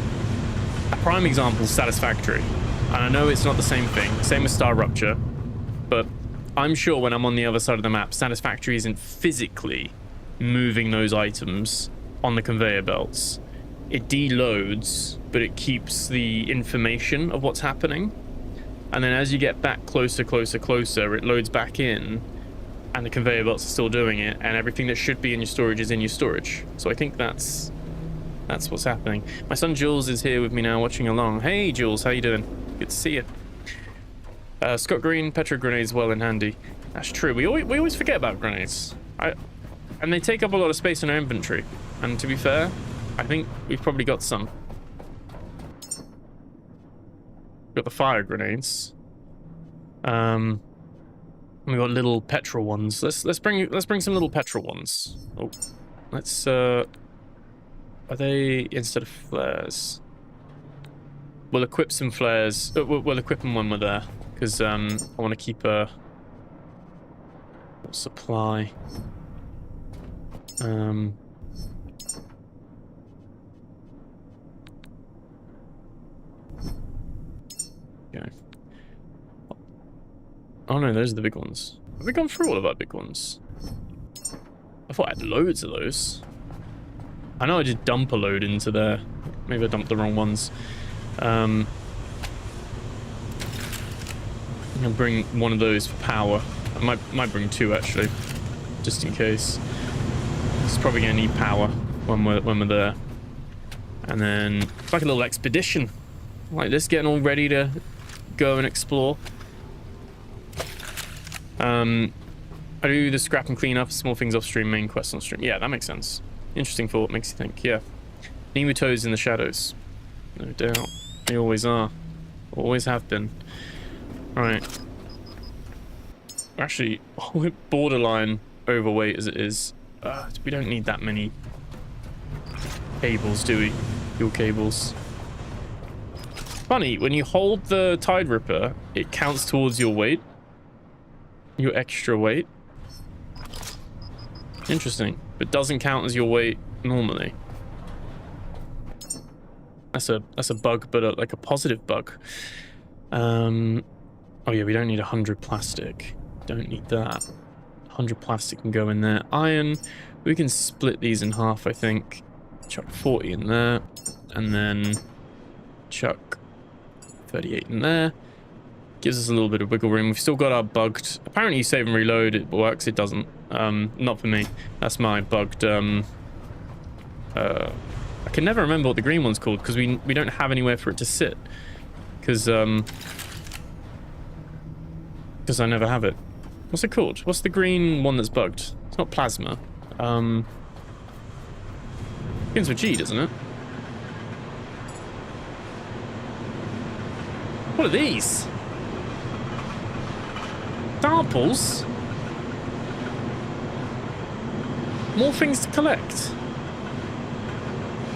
a prime example is Satisfactory. And I know it's not the same thing, same as Star Rupture, but I'm sure when I'm on the other side of the map, Satisfactory isn't physically moving those items on the conveyor belts. It deloads, but it keeps the information of what's happening. And then as you get back closer, it loads back in, and the conveyor belts are still doing it, and everything that should be in your storage is in your storage. So I think that's what's happening. My son Jules is here with me now, watching along. Hey Jules, how you doing? Good to see you. Scott Green, petro grenades well in handy. That's true. We always forget about grenades. And they take up a lot of space in our inventory. And to be fair, I think we've probably got some. Got the fire grenades. We got little petrol ones. Let's bring some little petrol ones. Oh, let's are they instead of flares? We'll equip some flares. We'll equip them when we're there, because I want to keep a supply. Okay. Oh no, those are the big ones. Have we gone through all of our big ones? I thought I had loads of those. I know I did dump a load into there. Maybe I dumped the wrong ones. I'm gonna bring one of those for power. I might bring two actually, just in case. It's probably gonna need power when we're there. And then it's like a little expedition, like this, getting all ready to go and explore. I do the scrap and clean up, small things off stream, main quests on stream. Yeah, that makes sense. Interesting thought, makes you think. Yeah, Nemutoes in the shadows, no doubt. They always are, always have been. Right. Actually, we're borderline overweight as it is. We don't need that many cables, do we? Fuel cables. Funny, when you hold the Tide Ripper, it counts towards your weight. Your extra weight. Interesting. But doesn't count as your weight normally. That's a bug, but like a positive bug. Oh yeah, we don't need 100 plastic. Don't need that. 100 plastic can go in there. Iron, we can split these in half, I think. Chuck 40 in there, and then chuck 38 in there. Gives us a little bit of wiggle room. We've still got our bugged. Apparently, you save and reload, it works. It doesn't. Not for me. That's my bugged. I can never remember what the green one's called because we don't have anywhere for it to sit. Because I never have it. What's it called? What's the green one that's bugged? It's not plasma. Begins with G, doesn't it? What are these? Samples? More things to collect.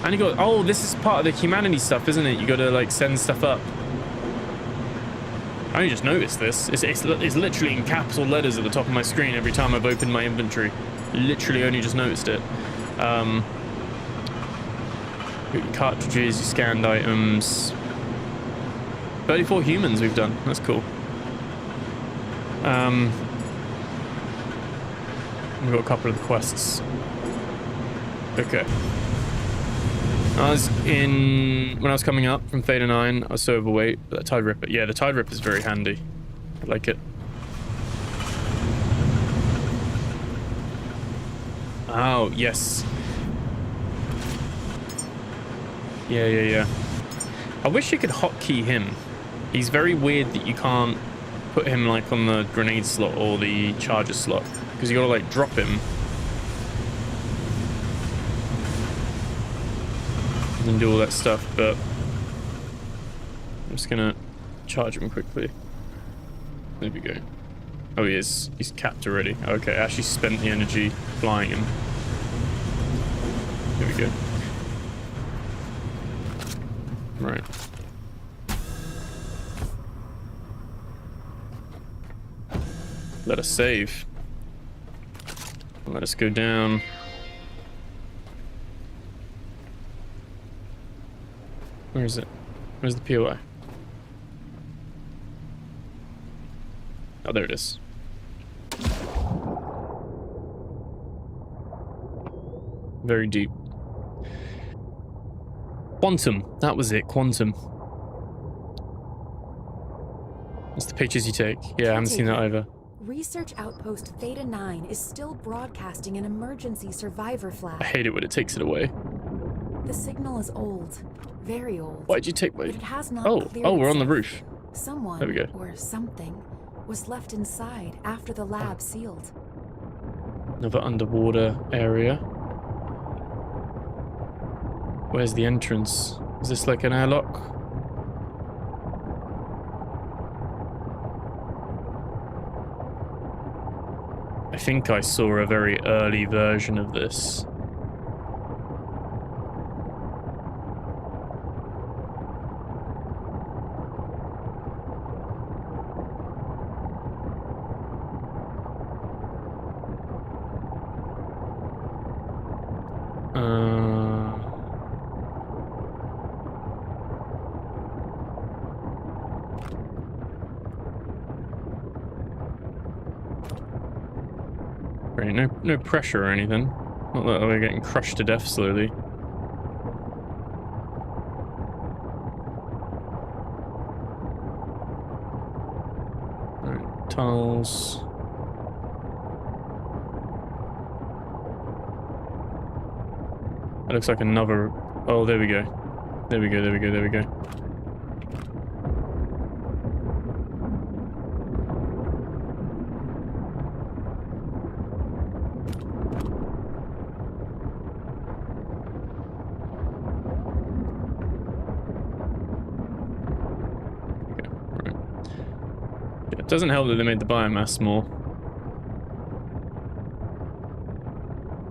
And you got, oh, this is part of the humanity stuff, isn't it? You got to like send stuff up. I only just noticed this. It's literally in capital letters at the top of my screen every time I've opened my inventory. Literally only just noticed it. Your cartridges, your scanned items. 34 humans we've done. That's cool. We've got a couple of the quests. Okay. When I was coming up from Theta 9, I was so overweight. But that Tide Ripper, yeah, the Tide Ripper is very handy. I like it. Oh, yes. Yeah. I wish you could hotkey him. He's very weird that you can't put him like on the grenade slot or the charger slot, because you gotta like drop him and do all that stuff. But I'm just gonna charge him quickly. There we go. Oh, he's capped already. Okay, I actually spent the energy flying him. There we go. Right. Let us save. Let us go down. Where is it? Where's the POI? Oh, there it is. Very deep. Quantum. That was it. Quantum. That's the pictures you take. Yeah, I haven't seen that either. Research Outpost Theta 9 is still broadcasting an emergency survivor flag. I hate it when it takes it away. The signal is old. Very old. Why'd you take my... But it has not Oh, we're on the roof. Someone, there we go. or something, was left inside after the lab sealed. Another underwater area. Where's the entrance? Is this like an airlock? I think I saw a very early version of this. Right, no pressure or anything. Not that we're getting crushed to death slowly. Right, tunnels. That looks like another... Oh, there we go. There we go. It doesn't help that they made the biomass more.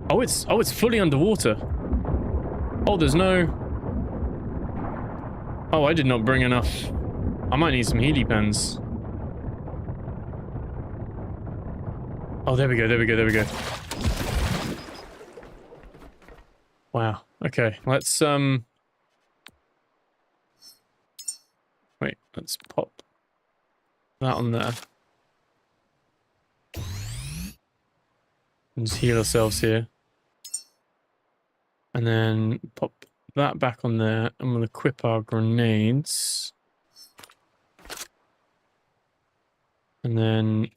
Oh, it's fully underwater. Oh, there's no... Oh, I did not bring enough. I might need some Healy pens. Oh, there we go. Wow. Okay, let's wait, let's pop that on there. And just heal ourselves here. And then pop that back on there, and we'll equip our grenades. And then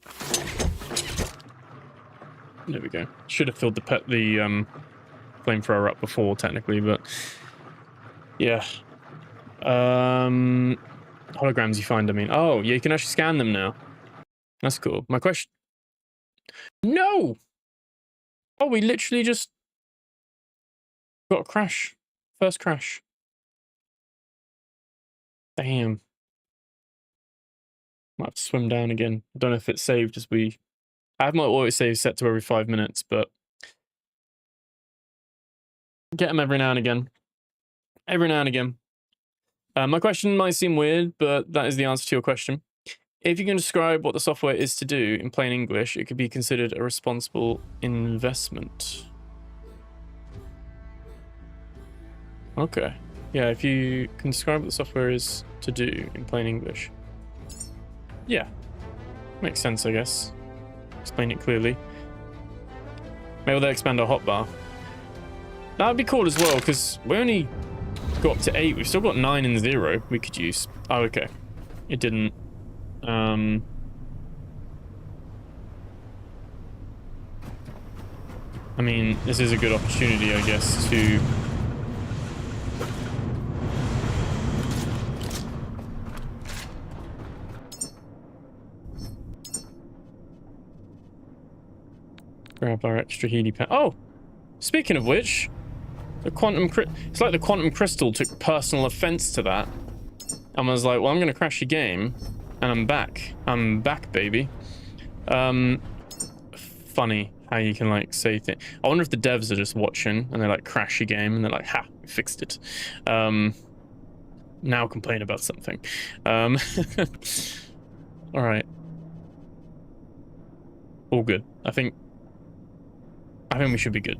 there we go. Should have filled the flamethrower up before, technically, but yeah. Holograms you find, I mean. Oh, yeah, you can actually scan them now. That's cool. My question... No! Oh, we literally just got a crash. First crash. Damn. Might have to swim down again. I don't know if it's saved as we... I have my autosave set to every 5 minutes, but... Get them every now and again. My question might seem weird, but that is the answer to your question. If you can describe what the software is to do in plain English, it could be considered a responsible investment. Okay. Yeah, if you can describe what the software is to do in plain English. Yeah. Makes sense, I guess. Explain it clearly. Maybe they'll expand our hotbar. That'd be cool as well, because we only got up to 8. We've still got 9 and 0 we could use. Oh, okay. It didn't. I mean, this is a good opportunity, I guess, to... grab our extra Healy pen. Oh! Speaking of which, the it's like the quantum crystal took personal offense to that. And was like, well, I'm going to crash your game. And I'm back. I'm back, baby. Funny how you can, like, say things. I wonder if the devs are just watching and they, like, crash your game and they're like, ha, we fixed it. Now complain about something. Alright. All good. I think we should be good.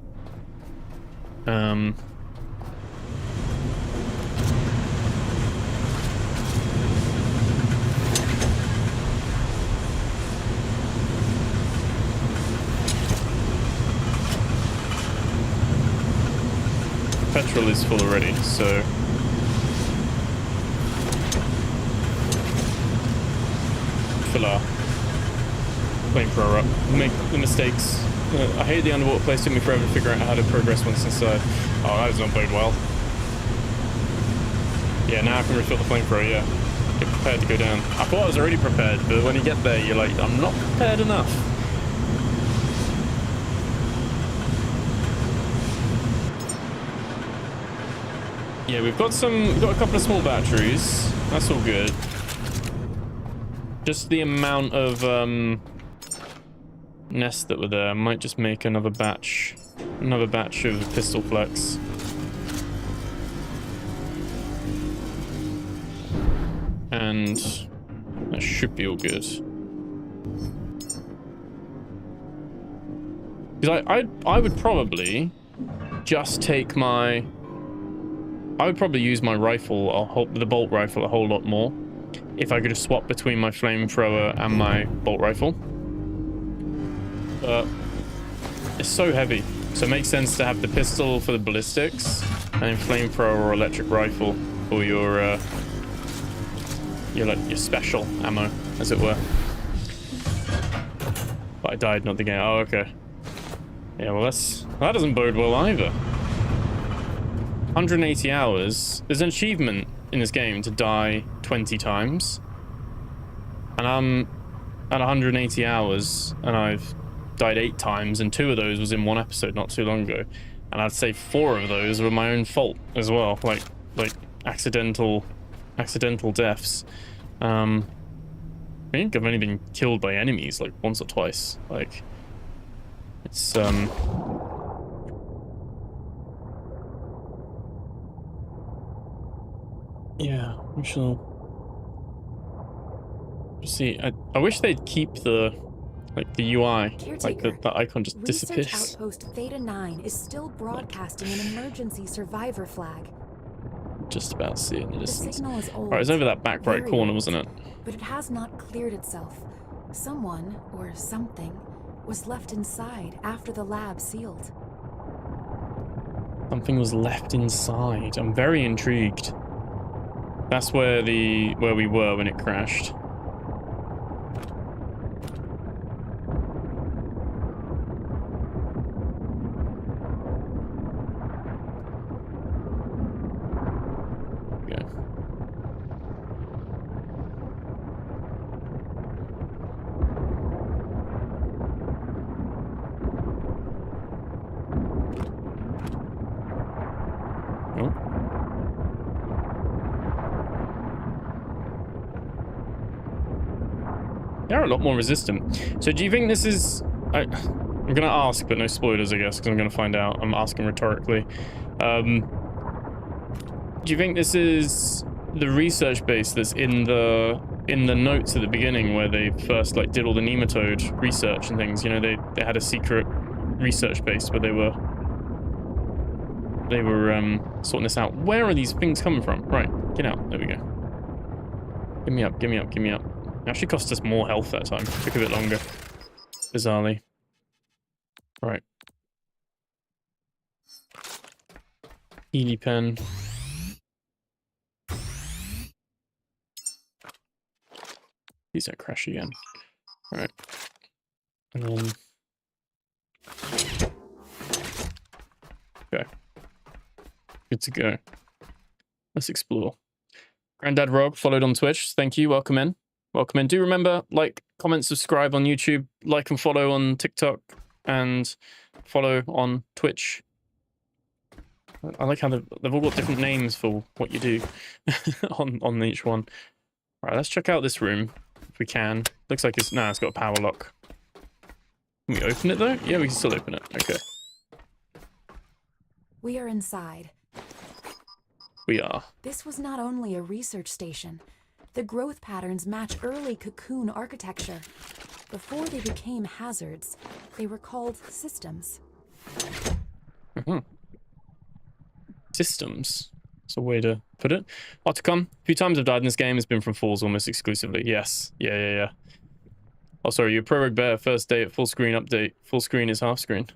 Petrol is full already, so fill our flamethrower up. Make the mistakes. I hate the underwater place. Took me forever to figure out how to progress once inside. Oh, that doesn't bode well. Yeah, now I can refill the flamethrower, yeah. Get prepared to go down. I thought I was already prepared, but when you get there, you're like, I'm not prepared enough. Yeah, we've got a couple of small batteries. That's all good. Just the amount of nests that were there might just make another batch of pistol flex. And that should be all good. Because I would probably just take my... I would probably use my rifle, the bolt rifle, a whole lot more if I could have swapped between my flamethrower and my bolt rifle. But it's so heavy, so it makes sense to have the pistol for the ballistics and then flamethrower or electric rifle for your special ammo, as it were. But I died, not the game. Oh, okay. Yeah, well, that doesn't bode well either. 180 hours. There's an achievement in this game to die 20 times. And I'm at 180 hours, and I've died 8 times, and 2 of those was in one episode not too long ago. And I'd say 4 of those were my own fault as well, like accidental deaths. I think I've only been killed by enemies like once or twice. Like, it's yeah, we shall see. I wish they'd keep the UI, Caretaker, like the icon just disappears. Research Outpost Theta 9 is still broadcasting an emergency survivor flag. Just about see it in the distance. signal is old. Right, it's over that back right Very corner, old, wasn't it? But it has not cleared itself. Someone, or something, was left inside after the lab sealed. Something was left inside. I'm very intrigued. That's where we were when it crashed. Okay. Oh. They are a lot more resistant. So do you think this is... I'm going to ask, but no spoilers, I guess, because I'm going to find out. I'm asking rhetorically. Do you think this is the research base that's in the notes at the beginning where they first did all the nematode research and things? You know, they had a secret research base where they were sorting this out. Where are these things coming from? Right, get out. There we go. Give me up, give me up, give me up. It actually cost us more health that time. Took a bit longer. Bizarrely. Right. Healy pen. Please don't crash again. All right. And then... Okay. Good to go. Let's explore. Granddad Rogue followed on Twitch. Thank you. Welcome in. Welcome in. Do remember, like, comment, subscribe on YouTube, like and follow on TikTok, and follow on Twitch. I like how they've all got different names for what you do on each one. All right, let's check out this room if we can. Looks like it's it's got a power lock. Can we open it though? Yeah, we can still open it. Okay. We are inside. We are. This was not only a research station. The growth patterns match early cocoon architecture. Before they became hazards, they were called systems. Mm-hmm. Systems. That's a way to put it. Lot to come. A few times I've died in this game has been from falls almost exclusively. Yes. Yeah. Oh, sorry, you're ProRogueBear. First day at full screen update. Full screen is half screen.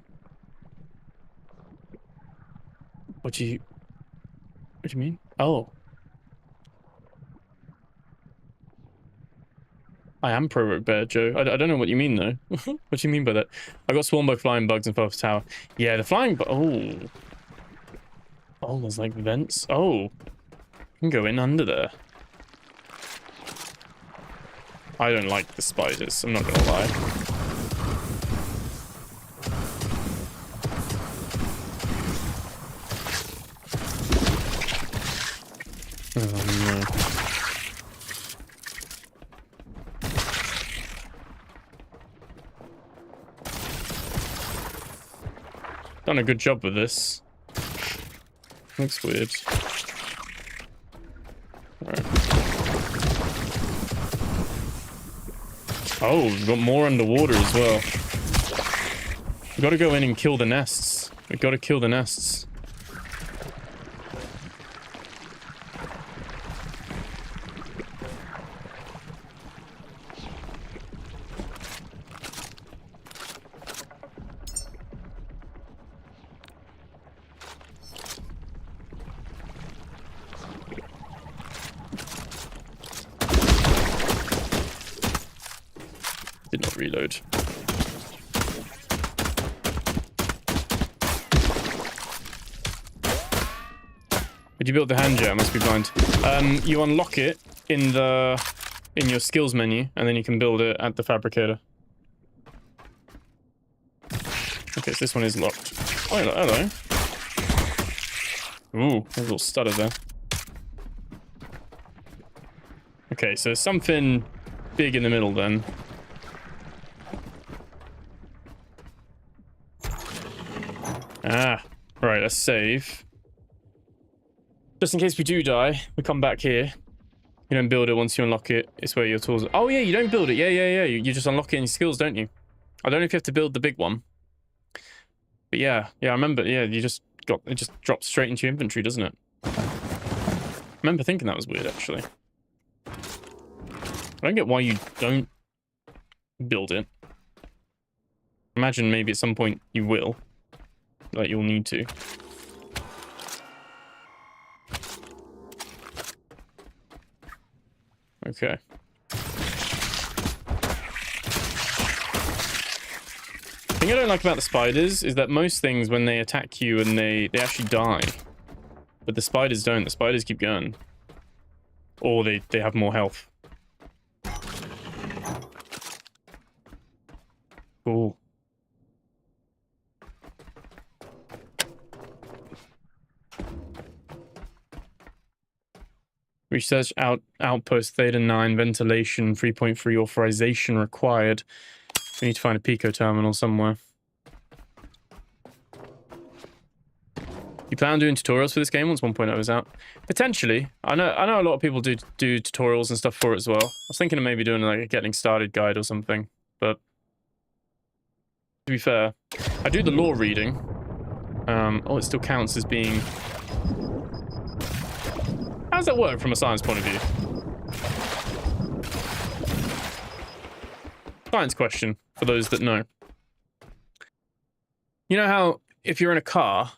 What do you mean? Oh. I am ProRogueBear, Joe. I don't know what you mean, though. What do you mean by that? I got swarmed by flying bugs and fell off the tower. Yeah, the flying bug... Oh. Oh, there's like vents. Oh. You can go in under there. I don't like the spiders, I'm not gonna lie. Oh, no. Done a good job with this. Looks weird. Alright. Oh, we've got more underwater as well. We've got to go in and kill the nests. We've got to kill the nests. Did not reload. Did you build the hand jet? I must be blind. You unlock it in your skills menu, and then you can build it at the fabricator. Okay, so this one is locked. Oh, hello. Ooh, there's a little stutter there. Okay, so something big in the middle then. Ah, right, let's save. Just in case we do die, we come back here. You don't build it once you unlock it. It's where your tools are. Oh, yeah, you don't build it. Yeah. You just unlock it in your skills, don't you? I don't know if you have to build the big one. But yeah, I remember. Yeah, it just drops straight into your inventory, doesn't it? I remember thinking that was weird, actually. I don't get why you don't build it. Imagine maybe at some point you will. Like, you'll need to. Okay. The thing I don't like about the spiders is that most things, when they attack you and they actually die. But the spiders don't. The spiders keep going. Or they have more health. Cool. Research outpost Theta 9 ventilation 3.3 authorization required. We need to find a Pico terminal somewhere. You plan on doing tutorials for this game once 1.0 is out? Potentially. I know a lot of people do tutorials and stuff for it as well. I was thinking of maybe doing like a getting started guide or something, but to be fair, I do the lore reading. Oh, it still counts as being... How does that work from a science point of view? Science question, for those that know. You know how, if you're in a car,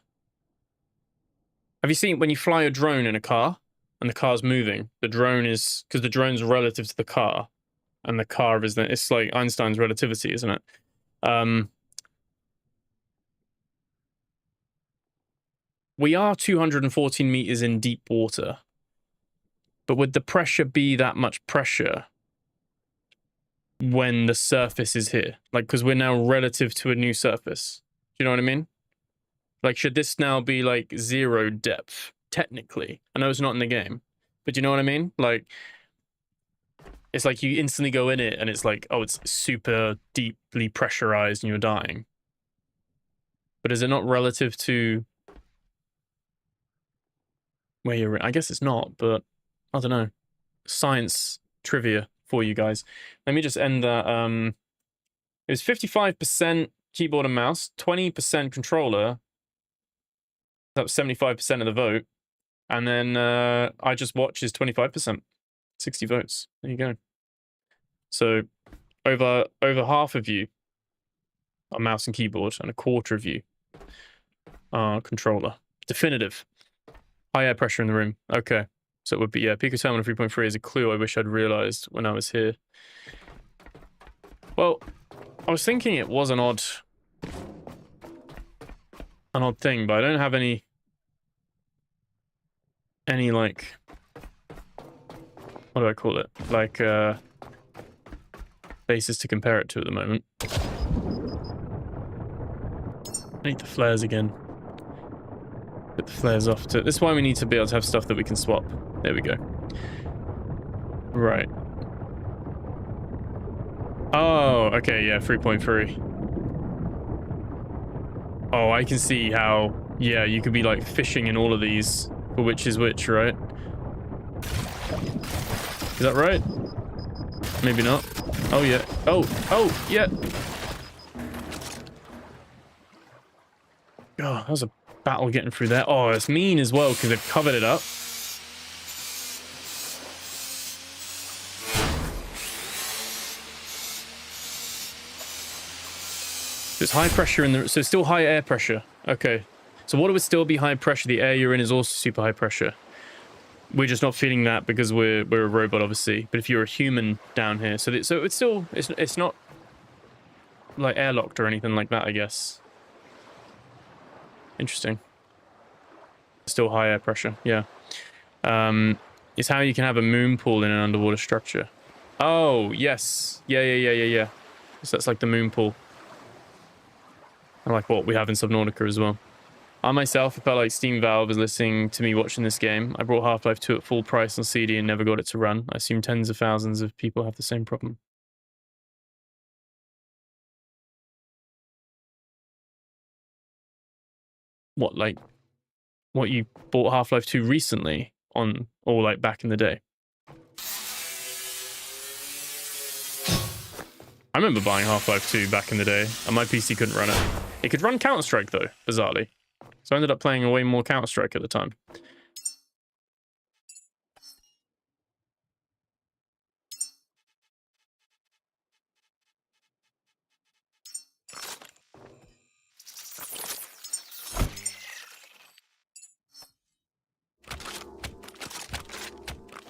Have you seen when you fly a drone in a car and the car's moving? The drone is, because the drone's relative to the car, and the car is that it's like Einstein's relativity, isn't it? We are 214 meters in deep water, but would the pressure be that much pressure when the surface is here? Like, because we're now relative to a new surface. Do you know what I mean? Like, should this now be like 0 depth, technically? I know it's not in the game, but do you know what I mean? Like, it's like you instantly go in it and it's like, oh, it's super deeply pressurized and you're dying. But is it not relative to where you're in? I guess it's not, but I don't know. Science trivia for you guys. Let me just end that. It was 55% keyboard and mouse, 20% controller. That's 75% of the vote. And then I just watch is 25%. 60 votes. There you go. So over half of you are mouse and keyboard, and a quarter of you are controller. Definitive. High air pressure in the room. Okay. So it would be, yeah, Pico Terminal 3.3 is a clue I wish I'd realized when I was here. Well, I was thinking it was an odd thing, but I don't have any like, what do I call it? Like, basis to compare it to at the moment. I need the flares again. Put the flares off to... This is why we need to be able to have stuff that we can swap. There we go. Right. Oh, okay, yeah, 3.3. Oh, I can see how... Yeah, you could be, like, fishing in all of these for which is which, right? Is that right? Maybe not. Oh, yeah. Oh, yeah. Oh, that was a battle getting through there. Oh, it's mean as well because they've covered it up. There's high pressure in the... So still high air pressure. Okay. So what would still be high pressure? The air you're in is also super high pressure. We're just not feeling that because we're a robot, obviously. But if you're a human down here... So it's still... It's not like airlocked or anything like that, I guess. Interesting. Still high air pressure, yeah. It's how you can have a moon pool in an underwater structure. Oh, yes. Yeah. So that's like the moon pool. I like what we have in Subnautica as well. I myself felt like Steam Valve is listening to me watching this game. I brought Half-Life 2 at full price on CD and never got it to run. I assume tens of thousands of people have the same problem. What, like... What, you bought Half-Life 2 recently on, or like back in the day? I remember buying Half-Life 2 back in the day, and my PC couldn't run it. It could run Counter-Strike though, bizarrely. So I ended up playing way more Counter-Strike at the time.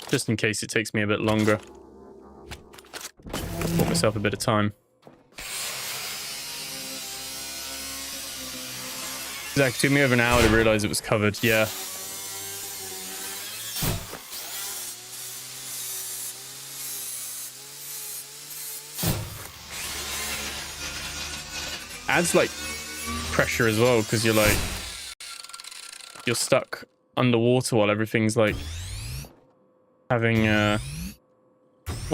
Just in case it takes me a bit longer. Bought myself a bit of time. It took me over an hour to realize it was covered, yeah. Adds like pressure as well, because you're stuck underwater while everything's like having well,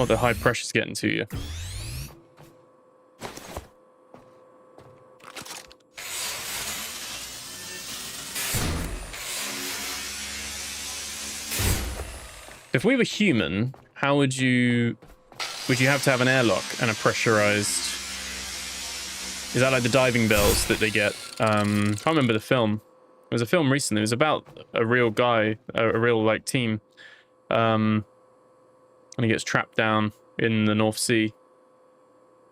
the high pressure's getting to you. If we were human, how would you have to have an airlock and a pressurized... Is that like the diving bells that they get? I can't remember the film. There was a film recently. It was about a real guy, a real like team. And he gets trapped down in the North Sea.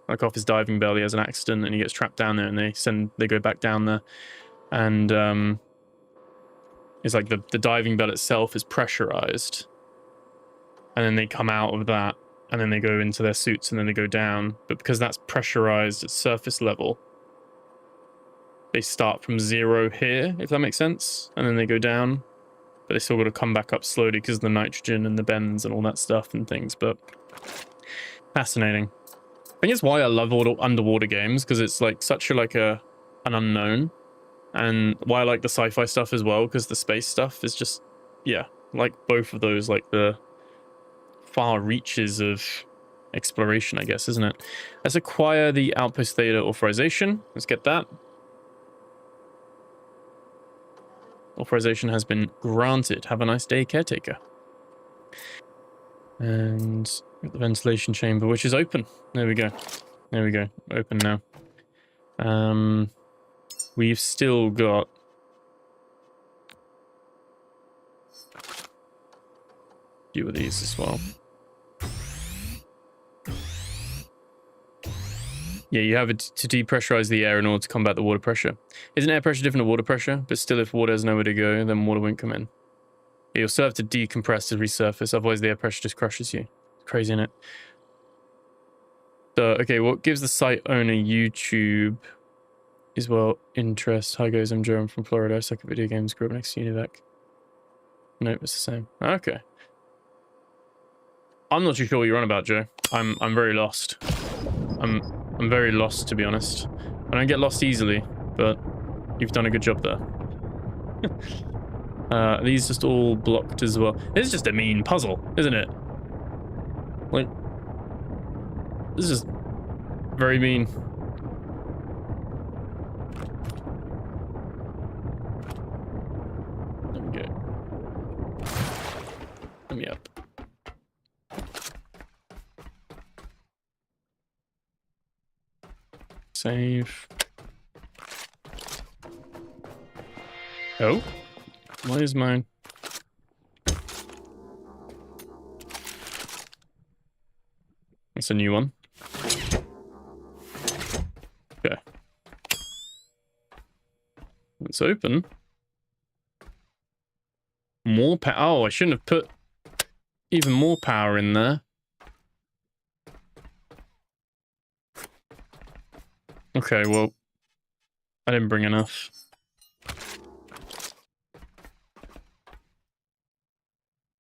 Like off his diving bell, he has an accident and he gets trapped down there and they go back down there. And is like the diving bell itself is pressurized, and then they come out of that, and then they go into their suits, and then they go down. But because that's pressurized at surface level, they start from 0 here, if that makes sense, and then they go down. But they still got to come back up slowly because of the nitrogen and the bends and all that stuff and things. But fascinating. I think it's why I love all underwater games, because it's like such a an unknown, and why I like the sci-fi stuff as well, because the space stuff is just, yeah, like both of those, like the far reaches of exploration, I guess, isn't it? Let's acquire the outpost theta authorization. Let's get that. Authorization has been granted. Have a nice day, caretaker. And the ventilation chamber, which is open. There we go. There we go. Open now. We've still got a few of these as well. Yeah, you have it to depressurize the air in order to combat the water pressure. Isn't air pressure different to water pressure? But still, if water has nowhere to go, then water won't come in. Yeah, you'll still have to decompress to resurface, otherwise the air pressure just crushes you. It's crazy, innit? So, okay, what gives the site owner YouTube is, well, interest. Hi guys, I'm Joe, I'm from Florida. I suck at video games, grew up next to Univac. Nope, it's the same. Okay. I'm not too sure what you're on about, Joe. I'm very lost. I'm very lost, to be honest. I don't get lost easily, but you've done a good job there. These just all blocked as well. This is just a mean puzzle, isn't it? Like, this is very mean. There we go. Let me up. Save. Oh, why is mine? That's a new one. Okay. Let's open. More power. Oh, I shouldn't have put even more power in there. Okay, well, I didn't bring enough.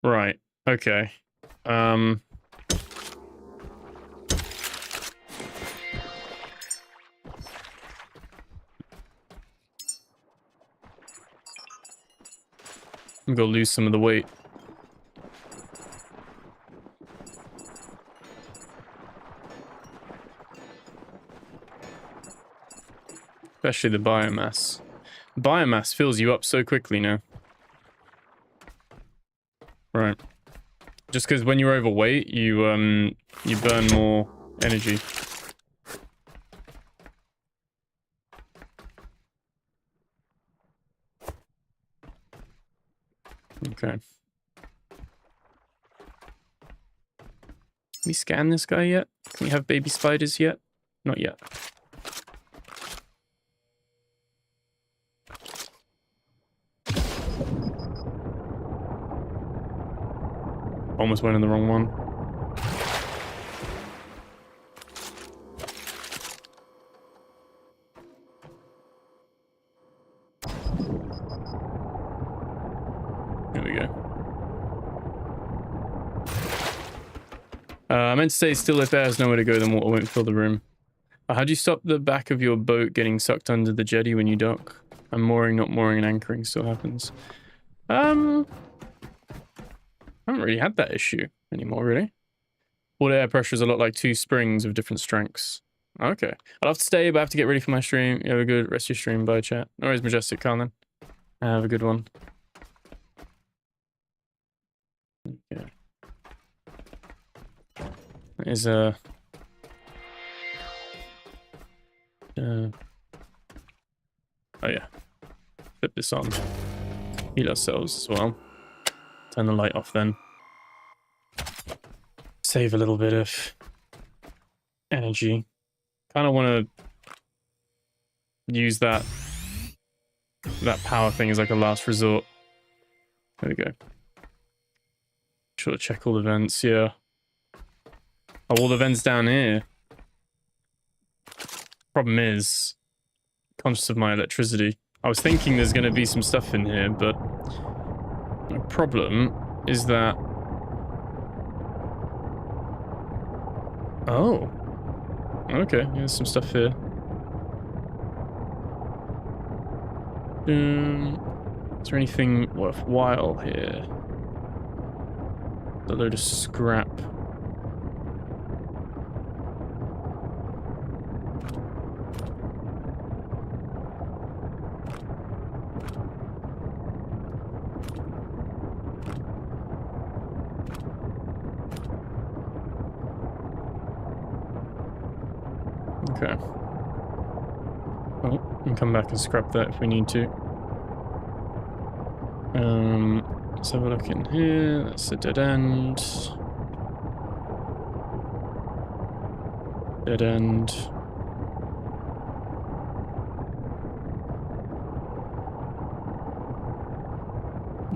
Right, okay. I'll go lose some of the weight. Especially the biomass. Biomass fills you up so quickly now. Right. Just because when you're overweight, you burn more energy. Okay. Can we scan this guy yet? Can we have baby spiders yet? Not yet. Almost went in the wrong one. There we go. I meant to say, still, if air has nowhere to go, then water won't fill the room. How do you stop the back of your boat getting sucked under the jetty when you dock? And mooring, not mooring, and anchoring still happens. I haven't really had that issue anymore, really. Water air pressure is a lot like two springs of different strengths. Okay. I'll have to stay, but I have to get ready for my stream. You have a good rest of your stream. Bye, chat. No worries, Majestic Colin. Have a good one. Okay. That is oh yeah. Flip this on. Heal ourselves as well. Turn the light off then. Save a little bit of energy. Kind of want to use that power thing as like a last resort. There we go. Sure to check all the vents, yeah. Oh, all the vents down here. Problem is, conscious of my electricity. I was thinking there's going to be some stuff in here, but the problem is that... Oh. Okay, there's some stuff here. Is there anything worthwhile here? A load of scrap. Okay. Well, we can come back and scrap that if we need to. Let's have a look in here. That's a dead end. Dead end.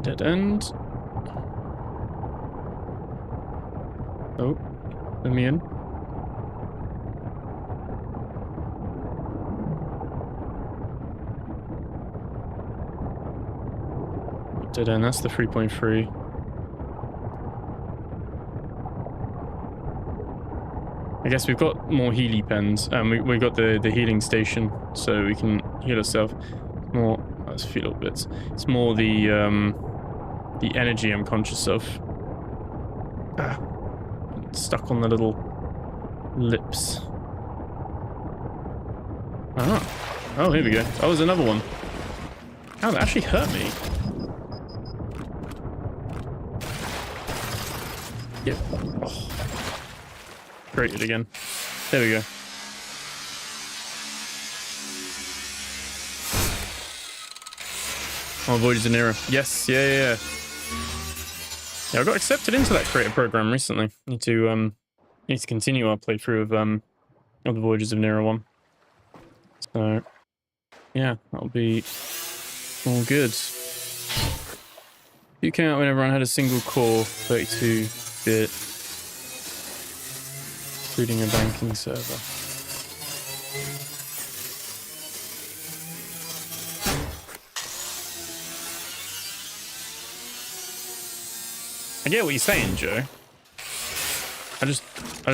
Dead end. Oh, let me in. Dead end, that's the 3.3. I guess we've got more Healy pens. We got the healing station, so we can heal ourselves. More, let's feel a little bit. It's more the energy I'm conscious of. Ah, stuck on the little lips. Ah, oh, here we go. Oh, there's another one. Oh, that actually hurt me. Yep. Oh. Created again. There we go. Oh, Voyages of Nero. Yes, yeah. Yeah, I got accepted into that creator program recently. Need to continue our playthrough of the Voyages of Nero one. So yeah, that'll be all good. You came out when everyone had a single core 32-bit, including a banking server. I get what you're saying, Joe. I just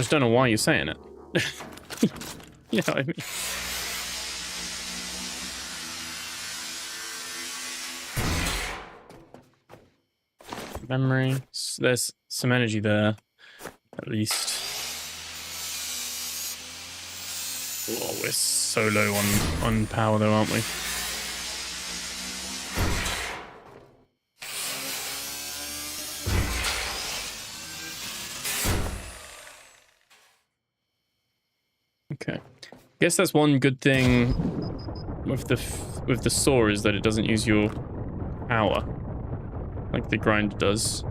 don't know why you're saying it. You know what I mean? Memory. There's some energy there, at least. Oh, we're so low on power though, aren't we? Okay. Guess that's one good thing with the saw is that it doesn't use your power like the grinder does.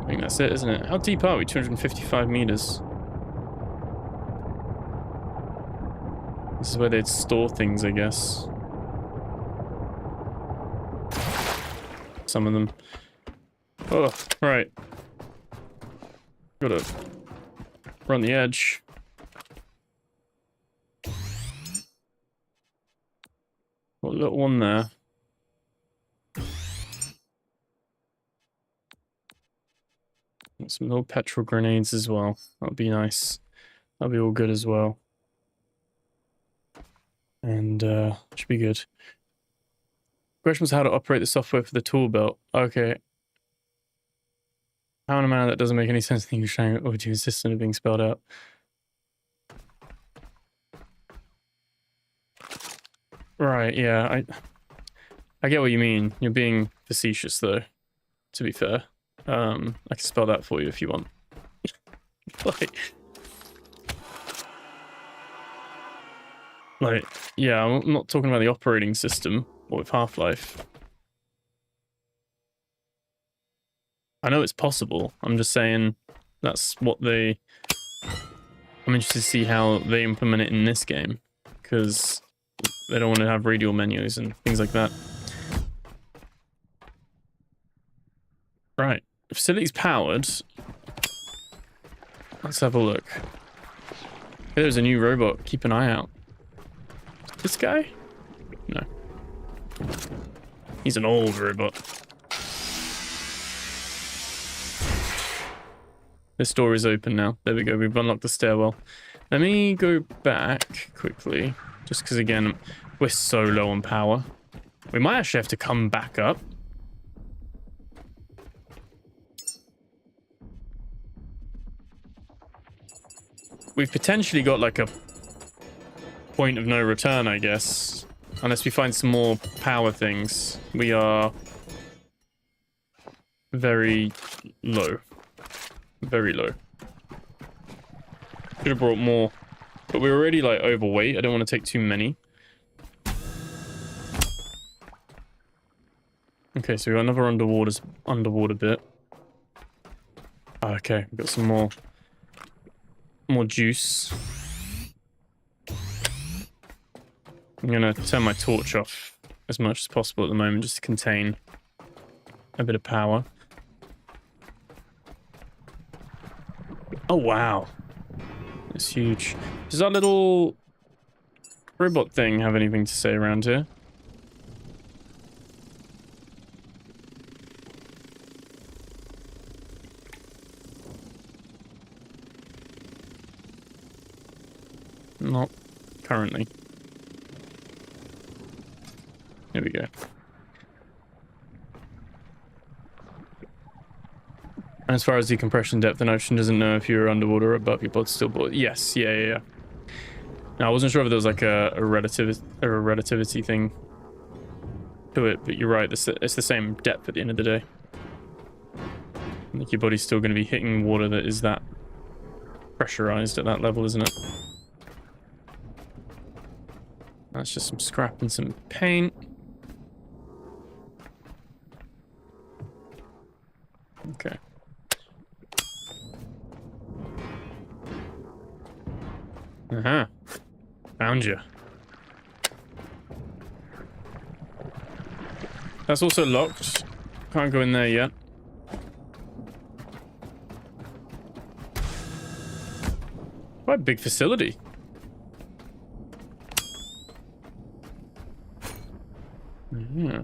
I think that's it, isn't it? How deep are we? 255 meters. This is where they'd store things, I guess. Some of them. Oh, right. Gotta run the edge. Got a little one there. Got some little petrol grenades as well. That'll be nice. That'll be all good as well. And should be good. Question was how to operate the software for the tool belt. Okay. How in a manner that doesn't make any sense. I think you're showing it audio assistant being spelled out. Right, yeah, I get what you mean. You're being facetious though, to be fair. I can spell that for you if you want. like, yeah, I'm not talking about the operating system or with Half-Life. I know it's possible. I'm just saying that's what they... I'm interested to see how they implement it in this game. Because They don't want to have radial menus and things like that. Right. The facility's powered. Let's have a look. There's a new robot. Keep an eye out. This guy? No. He's an old robot. This door is open now. There we go. We've unlocked the stairwell. Let me go back quickly. Just because, again, we're so low on power. We might actually have to come back up. We've potentially got like a point of no return, I guess. Unless we find some more power things. We are very low. Very low. Should have brought more. But we're already like overweight. I don't want to take too many. Okay, so we got another underwater bit. Okay, we've got some more juice. I'm gonna turn my torch off as much as possible at the moment just to contain a bit of power. Oh wow, it's huge. Does our little robot thing have anything to say around here? Not currently. Here we go. And as far as decompression depth, the ocean doesn't know if you're underwater or above your pod still board. Yes, yeah. Now, I wasn't sure if there was like a relativity thing to it, but you're right. It's the same depth at the end of the day. I think your body's still going to be hitting water that is that pressurized at that level, isn't it? That's just some scrap and some paint. Okay. Uh-huh. Found you. That's also locked. Can't go in there yet. Quite a big facility. Yeah.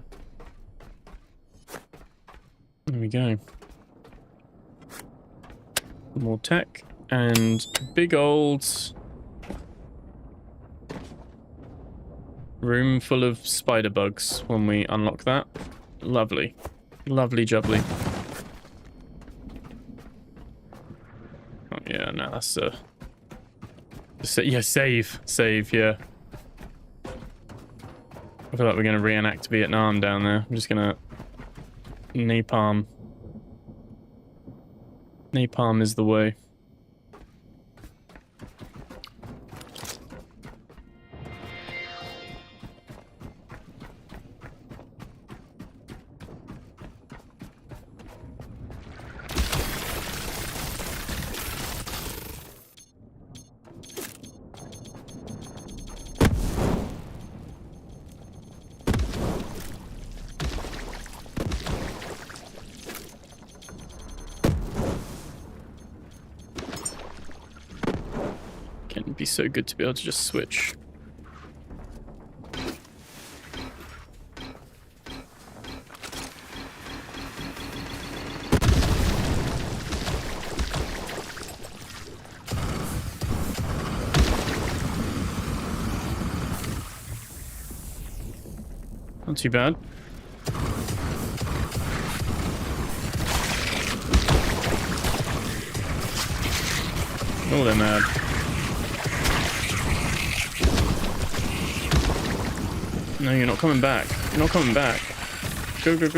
There we go. More tech and big old room full of spider bugs when we unlock that. Lovely. Lovely jubbly. Oh yeah, no, that's yeah, save, yeah. I feel like we're gonna reenact Vietnam down there. I'm just gonna napalm. Napalm is the way. It'd be so good to be able to just switch. Not too bad. Oh, they're mad. No, you're not coming back. You're not coming back. Go. There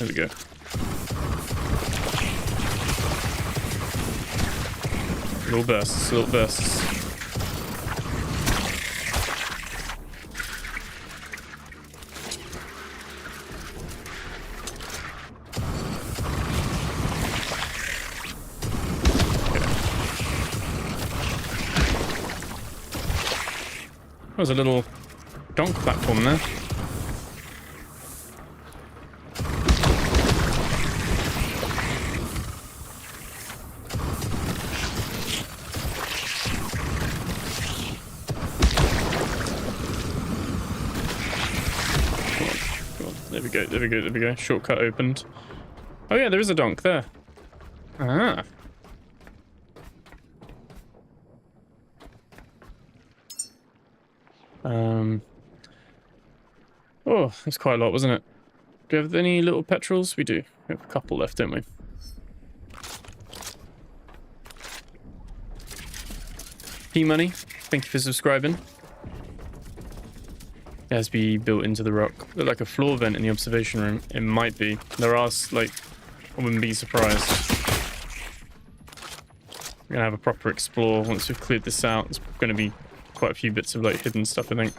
we go. Little bursts. was a little donk platform there. There we go, there we go, there we go. Shortcut opened. Oh yeah, there is a donk there. Ah. Oh, that's quite a lot, wasn't it? Do we have any little petrels? We do. We have a couple left, don't we? P-Money, thank you for subscribing. It has to be built into the rock. Look like a floor vent in the observation room. It might be. There are, like, I wouldn't be surprised. We're gonna have a proper explore once we've cleared this out. There's gonna be quite a few bits of, like, hidden stuff, I think.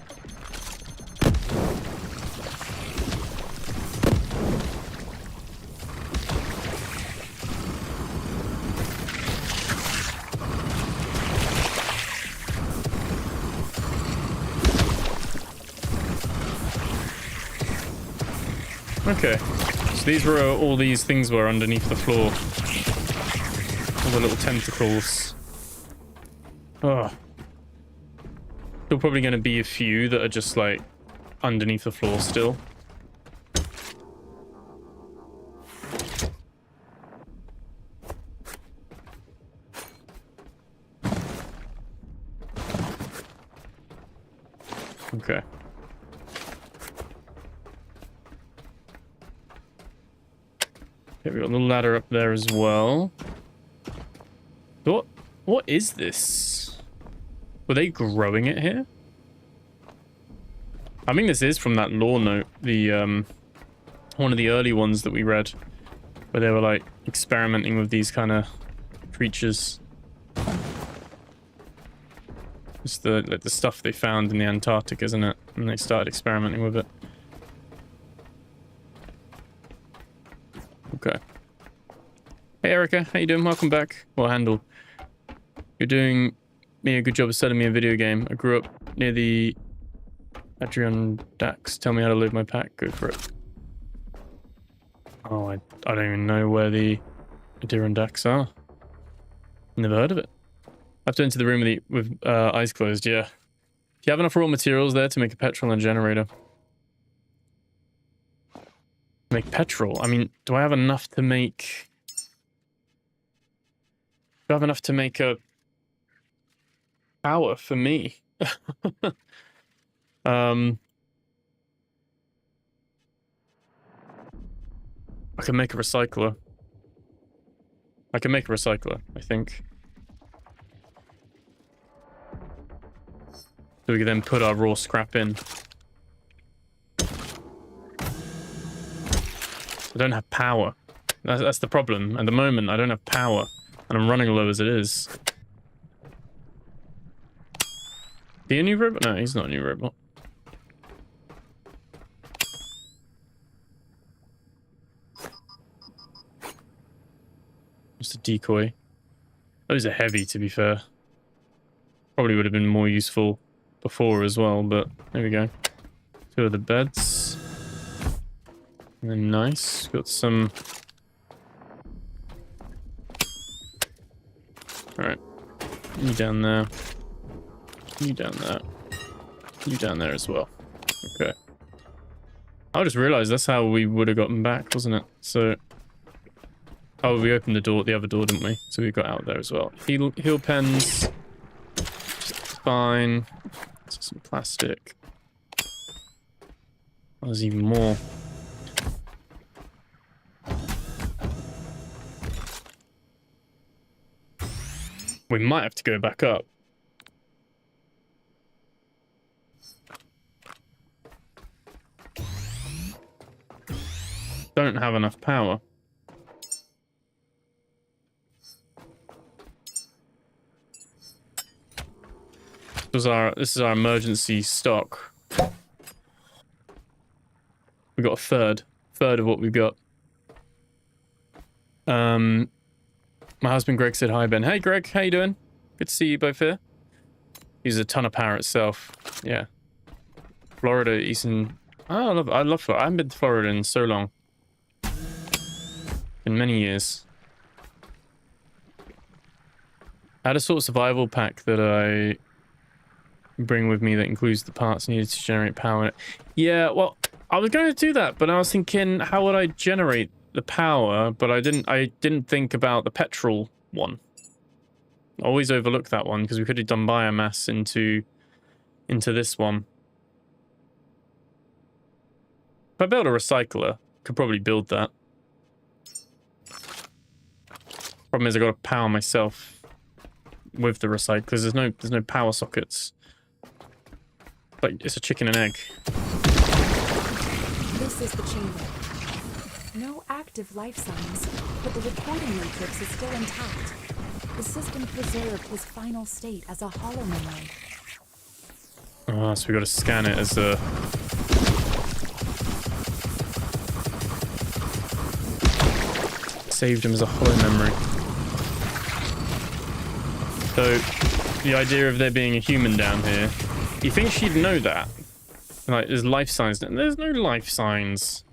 Okay, so these were all these things were underneath the floor. All the little tentacles. Oh. There's probably going to be a few that are just like underneath the floor still. Okay. Okay, we got the ladder up there as well. What is this? Were they growing it here? I think this is from that lore note, the one of the early ones that we read, where they were like experimenting with these kind of creatures. It's the stuff they found in the Antarctic, isn't it? And they started experimenting with it. Okay. Hey Erica, how you doing? Welcome back. Well handled. You're doing me a good job of selling me a video game. I grew up near the Adirondacks. Tell me how to load my pack. Go for it. Oh, I don't even know where the Adirondacks are. Never heard of it. I have to enter the room with eyes closed, yeah. Do you have enough raw materials there to make a petrol and generator? Make petrol? I mean, do I have enough to make... Do I have enough to make a... power for me? I can make a recycler. I can make a recycler, I think. So we can then put our raw scrap in. I don't have power. That's the problem. At the moment, I don't have power. And I'm running low as it is. He a new robot? No, he's not a new robot. Just a decoy. Those are heavy, to be fair. Probably would have been more useful before as well, but there we go. 2 of the beds. And then nice. Got some... Alright. You down there. You down there. You down there as well. Okay. I just realized that's how we would have gotten back, wasn't it? So... Oh, we opened the door, the other door, didn't we? So we got out there as well. Heal pens. Fine. Some plastic. Oh, there's even more. We might have to go back up. Don't have enough power. This is our emergency stock. We got a third of what we've got. My husband Greg said hi, Ben. Hey Greg, how you doing? Good to see you both here. uses a ton of power itself. Yeah. Florida, Eastern... Oh, I love Florida. I haven't been to Florida in so long. In many years. I had a sort of survival pack that I bring with me that includes the parts needed to generate power. Yeah, well, I was going to do that, but I was thinking, how would I generate the power? But I didn't think about the petrol one. I always overlook that one because we could have done biomass into this one. If I build a recycler, I could probably build that. Problem is I got to power myself with the recyclers. There's no power sockets. But it's a chicken and egg. This is the chamber. No active life signs, but the recording matrix is still intact. The system preserved his final state as a hollow memory. Oh, so we got to scan it as a... Saved him as a hollow memory. So, the idea of there being a human down here, you think she'd know that? Like, there's life signs. There's no life signs.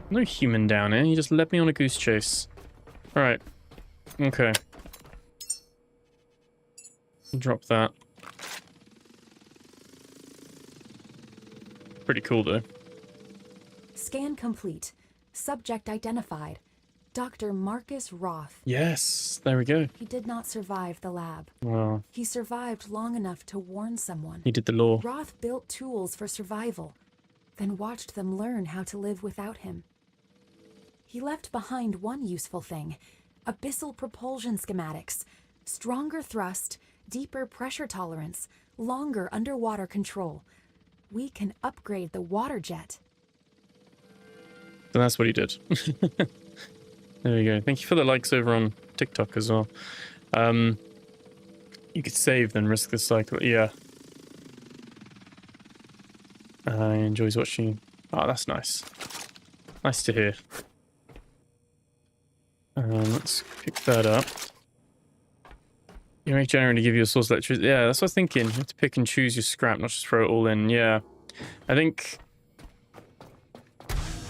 No human down here. You just led me on a goose chase. Alright. Okay. Drop that. Pretty cool, though. Scan complete. Subject identified. Dr. Marcus Roth. Yes, there we go. He did not survive the lab. Wow. He survived long enough to warn someone. He did the law. Roth built tools for survival, then watched them learn how to live without him. He left behind one useful thing: abyssal propulsion schematics, stronger thrust, deeper pressure tolerance, longer underwater control. We can upgrade the water jet. So that's what he did. There we go. Thank you for the likes over on TikTok as well. You could save then risk the cycle. Yeah. He enjoys watching. Oh, that's nice. Nice to hear. Let's pick that up. You make generator to give you a source of electricity. Yeah, that's what I was thinking. You have to pick and choose your scrap, not just throw it all in. Yeah. I think...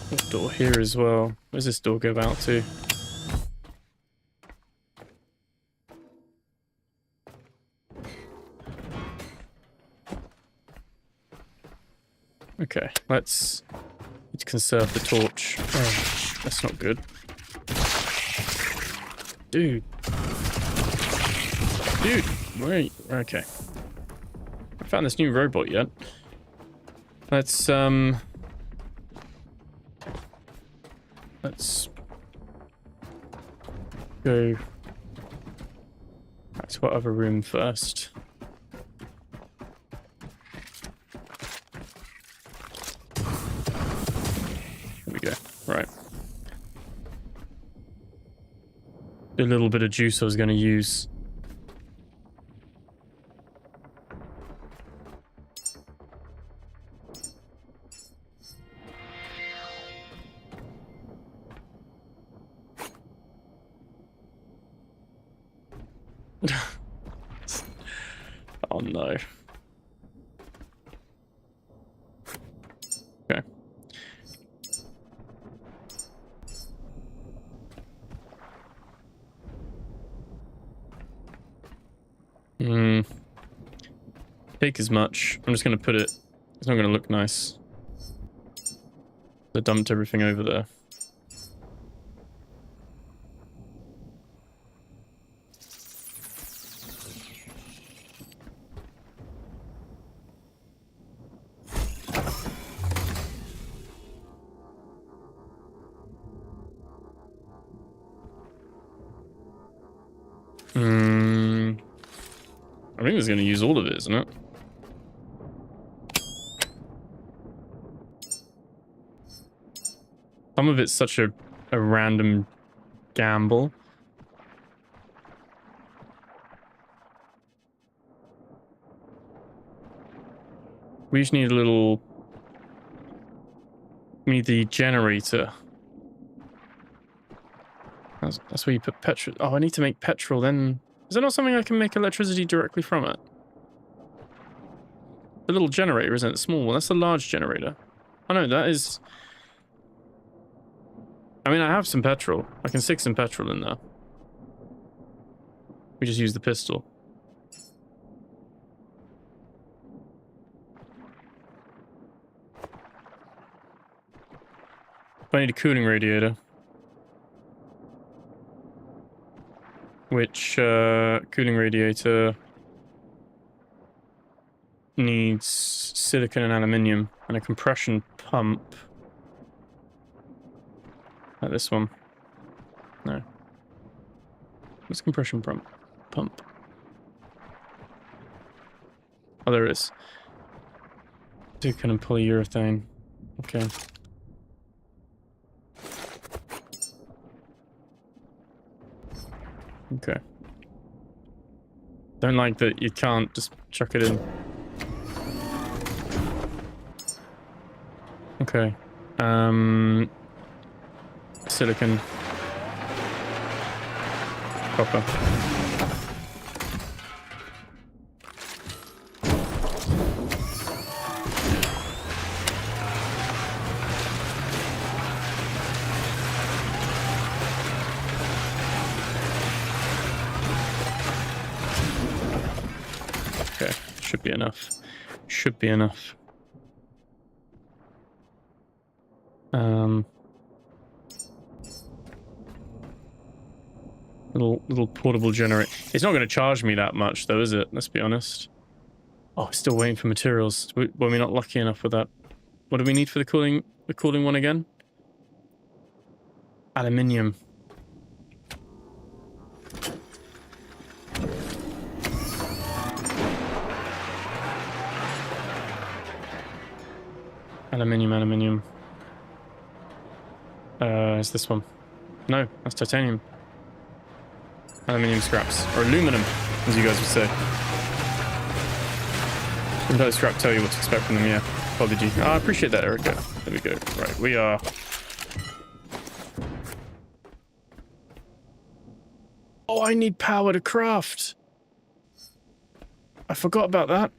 This door here as well. Where's this door go out to? Okay, let's conserve the torch. Oh, that's not good. Dude. Dude, wait. Okay. I found this new robot yet. Let's go back to our other room first. There we go. Right. A little bit of juice I was going to use. Oh no. Okay. Take as much. I'm just going to put it... It's not going to look nice. I dumped everything over there. I think it's going to use all of it, isn't it? Some of it's such a random gamble. We just need a little... We need the generator. That's where you put petrol. Oh, I need to make petrol, then Is there not something I can make electricity directly from it? The little generator isn't a small one. That's a large generator. Oh no, that is... I mean, I have some petrol. I can stick some petrol in there. We just use the pistol. I need a cooling radiator. Which, cooling radiator needs silicon and aluminium and a compression pump. Like this one. No. What's compression pump? Oh, there it is. Silicon and polyurethane. Okay. Okay. Don't like that you can't just chuck it in. Okay. Silicon. Copper. Okay, should be enough. Should be enough. Little portable generator. It's not going to charge me that much, though, is it? Let's be honest. Oh, still waiting for materials. Were we not lucky enough with that? What do we need for the cooling one again? Aluminium. Aluminium. Is this one? No, that's titanium. Aluminium scraps. Or aluminum, as you guys would say. Don't let the scrap tell you what to expect from them, yeah. Apology. Oh, I appreciate that, Erica. There we go. Right, we are... Oh, I need power to craft. I forgot about that.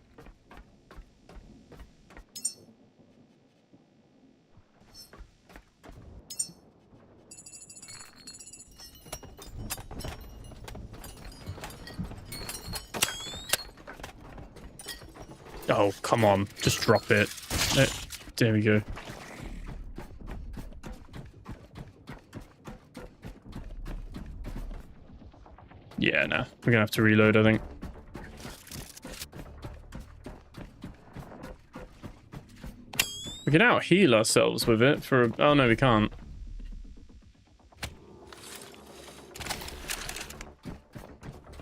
Oh, come on. Just drop it. There we go. Yeah, no. We're gonna have to reload, I think. We can out-heal ourselves with it for... Oh, no, we can't.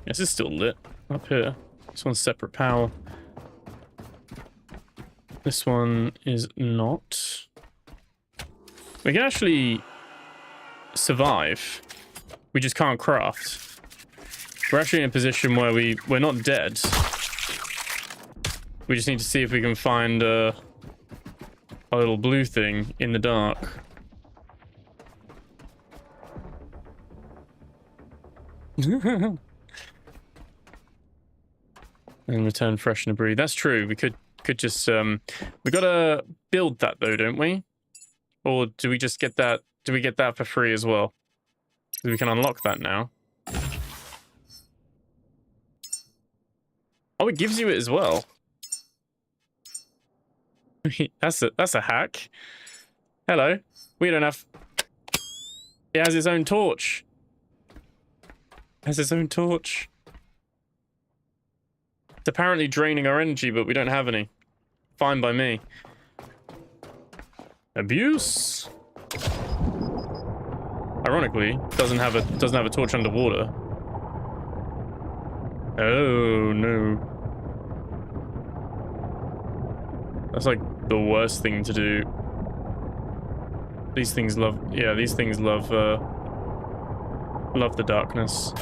This is still lit up here. This one's separate power. This one is not. We can actually survive. We just can't craft. We're actually in a position where we're not dead. We just need to see if we can find a little blue thing in the dark. And return fresh and breathe. That's true. We could just we gotta build that though, don't we? Or do we just get that? Do we get that for free as well? We can unlock that now. Oh, it gives you it as well. That's a hack. Hello. We don't have... It has its own torch. It's apparently draining our energy, but we don't have any. Fine by me. Abuse. Ironically, doesn't have a torch underwater. Oh no. That's like the worst thing to do. These things love love the darkness.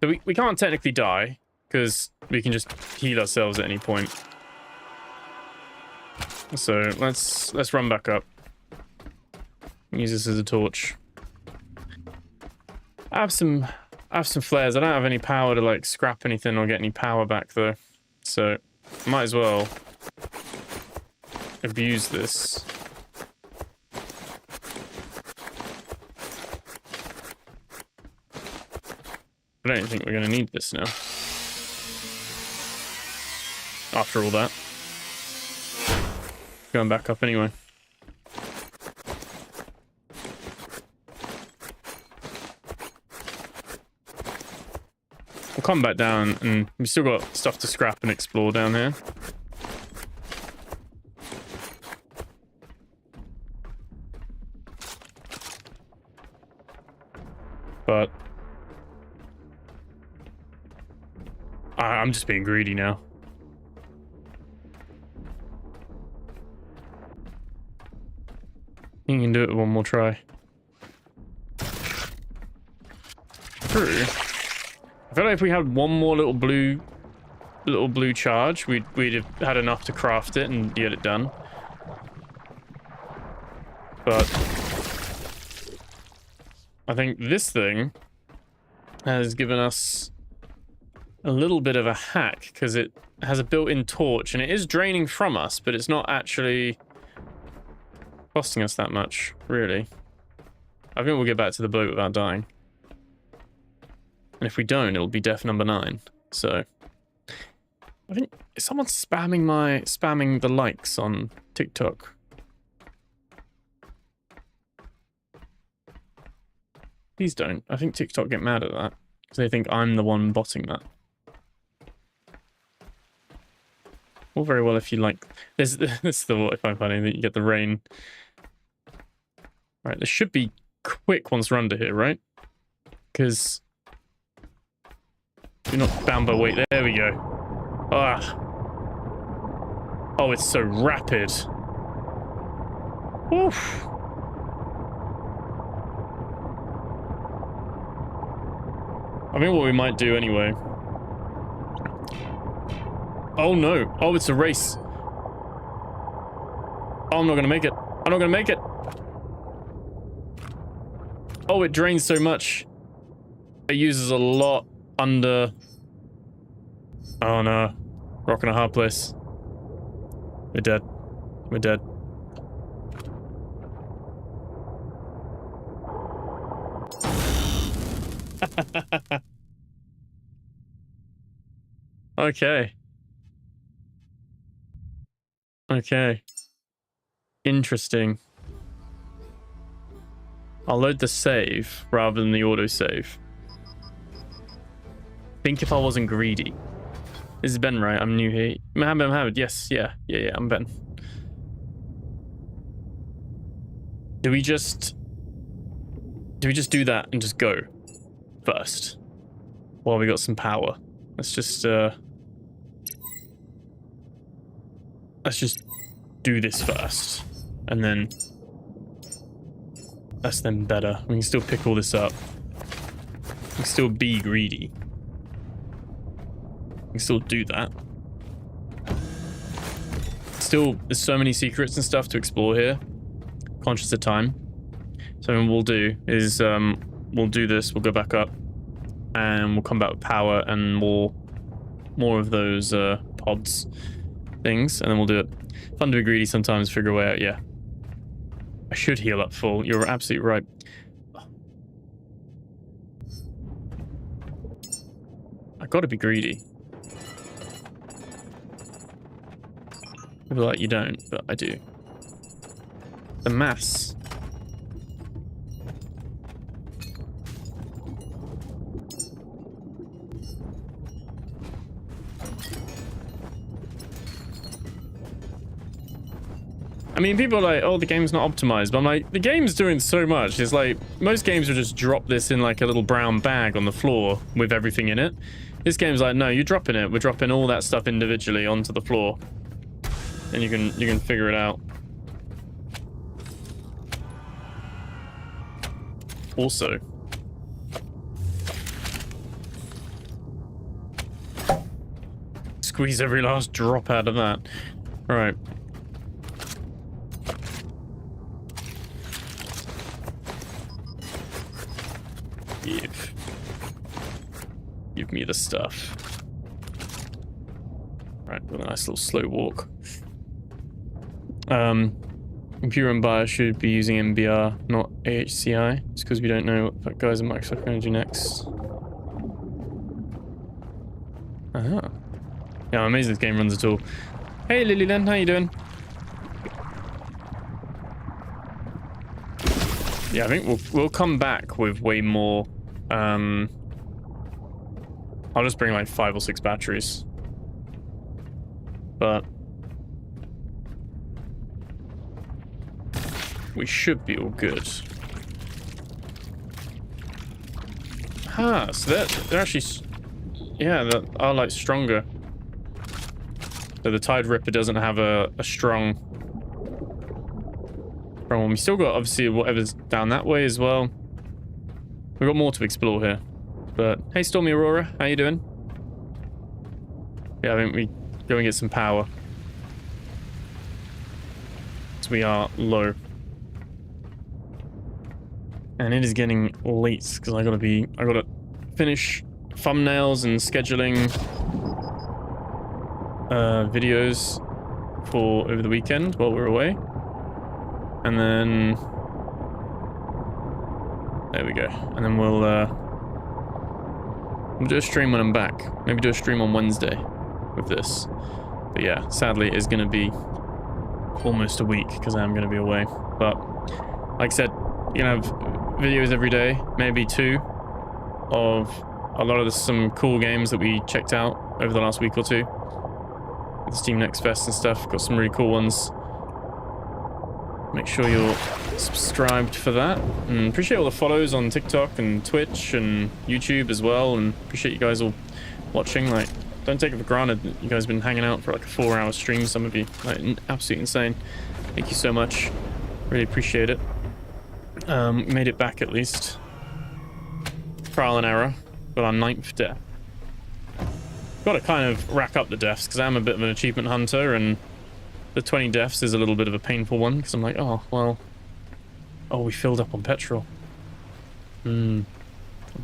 So we can't technically die, because we can just heal ourselves at any point. So let's run back up. Use this as a torch. I have some I have some flares. I don't have any power to like scrap anything or get any power back though. So might as well abuse this. I don't think we're going to need this now. After all that. Going back up anyway. We'll come back down, and we've still got stuff to scrap and explore down here. But I'm just being greedy now. You can do it with one more try. True. I feel like if we had one more little blue charge, we'd have had enough to craft it and get it done. But I think this thing has given us a little bit of a hack because it has a built-in torch and it is draining from us, but it's not actually costing us that much, really. I think we'll get back to the boat without dying. And if we don't, it'll be death number 9. So I think, is someone spamming the likes on TikTok? Please don't. I think TikTok get mad at that because they think I'm the one botting that. All very well if you like. This is what I find funny, that you get the rain. Right, there should be quick ones run to here, right? Because you're not bound by weight. There we go. Ah. Oh, it's so rapid. Oof. I mean, what we might do anyway. Oh no. Oh, it's a race. Oh, I'm not gonna make it. I'm not gonna make it. Oh, it drains so much. It uses a lot under... Oh no. Rock in a hard place. We're dead. We're dead. Okay. Okay. Interesting. I'll load the save rather than the autosave. Think if I wasn't greedy. This is Ben, right? I'm new here. Mohammed. Yes, yeah, I'm Ben. Do we just do that and just go first? While we got some power. Let's just do this first. And then that's then better. We can still pick all this up. We can still be greedy. We can still do that. Still, there's so many secrets and stuff to explore here. Conscious of time. So what we'll do is we'll do this, we'll go back up, and we'll come back with power and more of those pods things, and then we'll do it. Fun to be greedy sometimes, figure a way out, yeah. I should heal up full. You're absolutely right. I gotta be greedy. People like you don't, but I do. The mass. I mean, people are like, oh, the game's not optimized. But I'm like, the game's doing so much. It's like, most games will just drop this in like a little brown bag on the floor with everything in it. This game's like, no, you're dropping it. We're dropping all that stuff individually onto the floor. And you can figure it out. Also. Squeeze every last drop out of that. All right. Give. give me the stuff. Right, with a nice little slow walk. Computer and buyer should be using MBR, not AHCI, just because we don't know what that guys at Microsoft are going to do next. Ah. Yeah, I'm amazed this game runs at all. Hey Lilyland, how you doing? Yeah, I think we'll come back with way more. I'll just bring like 5 or 6 batteries. But we should be all good. Ah, so they're actually, yeah, they are like stronger. So the Tide Ripper doesn't have a strong one. We still got obviously whatever's down that way as well. We've got more to explore here. But hey, Stormy Aurora, how you doing? Yeah, I think we go and get some power. So we are low. And it is getting late because I gotta finish thumbnails and scheduling videos for over the weekend while we're away. And then there we go. And then we'll do a stream when I'm back. Maybe do a stream on Wednesday with this. But yeah, sadly it is going to be almost a week because I am going to be away. But like I said, you're going to have videos every day, maybe 2 of a lot of some cool games that we checked out over the last week or 2. With the Steam Next Fest and stuff. Got some really cool ones. Make sure you're subscribed for that. And appreciate all the follows on TikTok and Twitch and YouTube as well. And appreciate you guys all watching. Like, don't take it for granted that you guys have been hanging out for like a 4-hour stream. Some of you, like, absolutely insane. Thank you so much. Really appreciate it. Made it back at least. Trial and error. Got our 9th death. Got to kind of rack up the deaths because I'm a bit of an achievement hunter, and the 20 deaths is a little bit of a painful one because I'm like, oh, well, oh, we filled up on petrol. On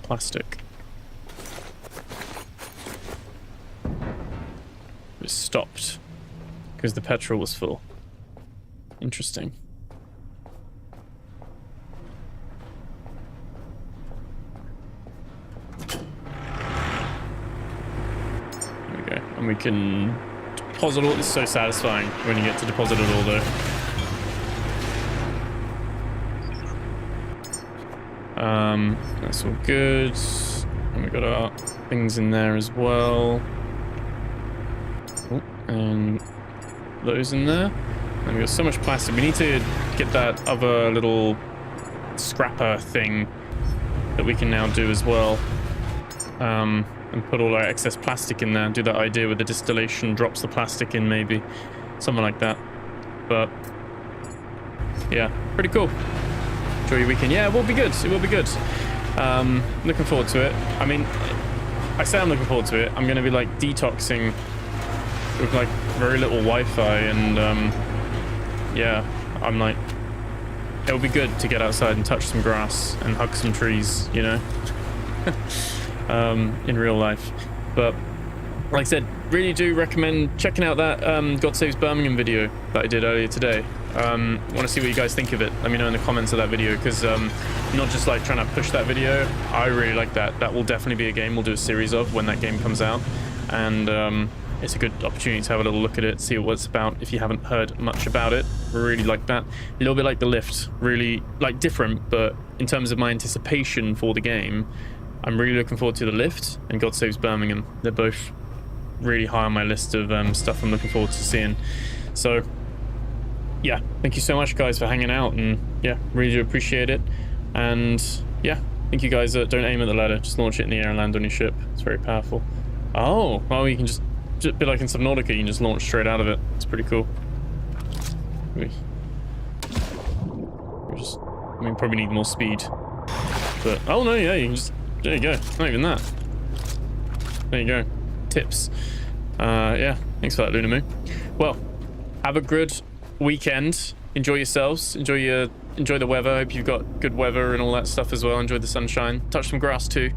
plastic. It stopped because the petrol was full. Interesting. And we can deposit all. It's so satisfying when you get to deposit it all, though. That's all good. And we got our things in there as well. Oh, and those in there. And we got so much plastic. We need to get that other little scrapper thing that we can now do as well. And put all our excess plastic in there. Do that idea with the distillation drops the plastic in, maybe. Something like that. But yeah, pretty cool. Enjoy your weekend. Yeah, it will be good. It will be good. Looking forward to it. I mean, I say I'm looking forward to it. I'm going to be like detoxing with like very little Wi-Fi, and yeah, I'm like, it'll be good to get outside and touch some grass and hug some trees, you know. In real life. But like I said, really do recommend checking out that God Saves Birmingham video that I did earlier today. Want to see what you guys think of it. Let me know in the comments of that video, because not just like trying to push that video. I really like that. That will definitely be a game we'll do a series of when that game comes out, and it's a good opportunity to have a little look at it, see what it's about if you haven't heard much about it. Really like that. A little bit like The Lift, really like different, but in terms of my anticipation for the game, I'm really looking forward to The Lift and God Saves Birmingham. They're both really high on my list of stuff I'm looking forward to seeing. So yeah, thank you so much guys for hanging out, and yeah, really do appreciate it. And yeah, thank you guys. Don't aim at the ladder, just launch it in the air and land on your ship. It's very powerful. Oh, well, you can just a bit like in Subnautica, you can just launch straight out of it. It's pretty cool. We probably need more speed, but oh no, yeah, you can just, there you go. Not even that. There you go. Tips. Yeah, thanks for that, Luna Moo. Well, have a good weekend. Enjoy yourselves. Enjoy the weather. Hope you've got good weather and all that stuff as well. Enjoy the sunshine. Touch some grass too.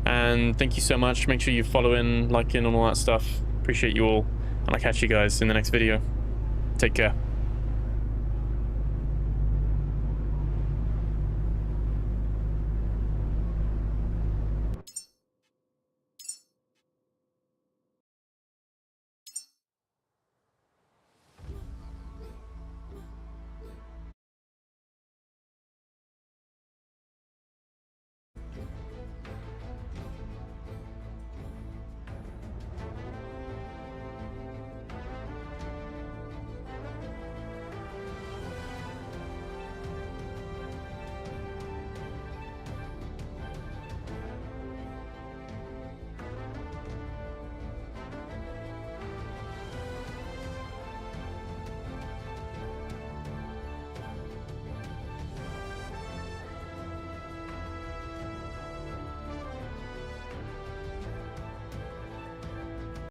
And thank you so much. Make sure you follow in, liking, and all that stuff. Appreciate you all. And I'll catch you guys in the next video. Take care.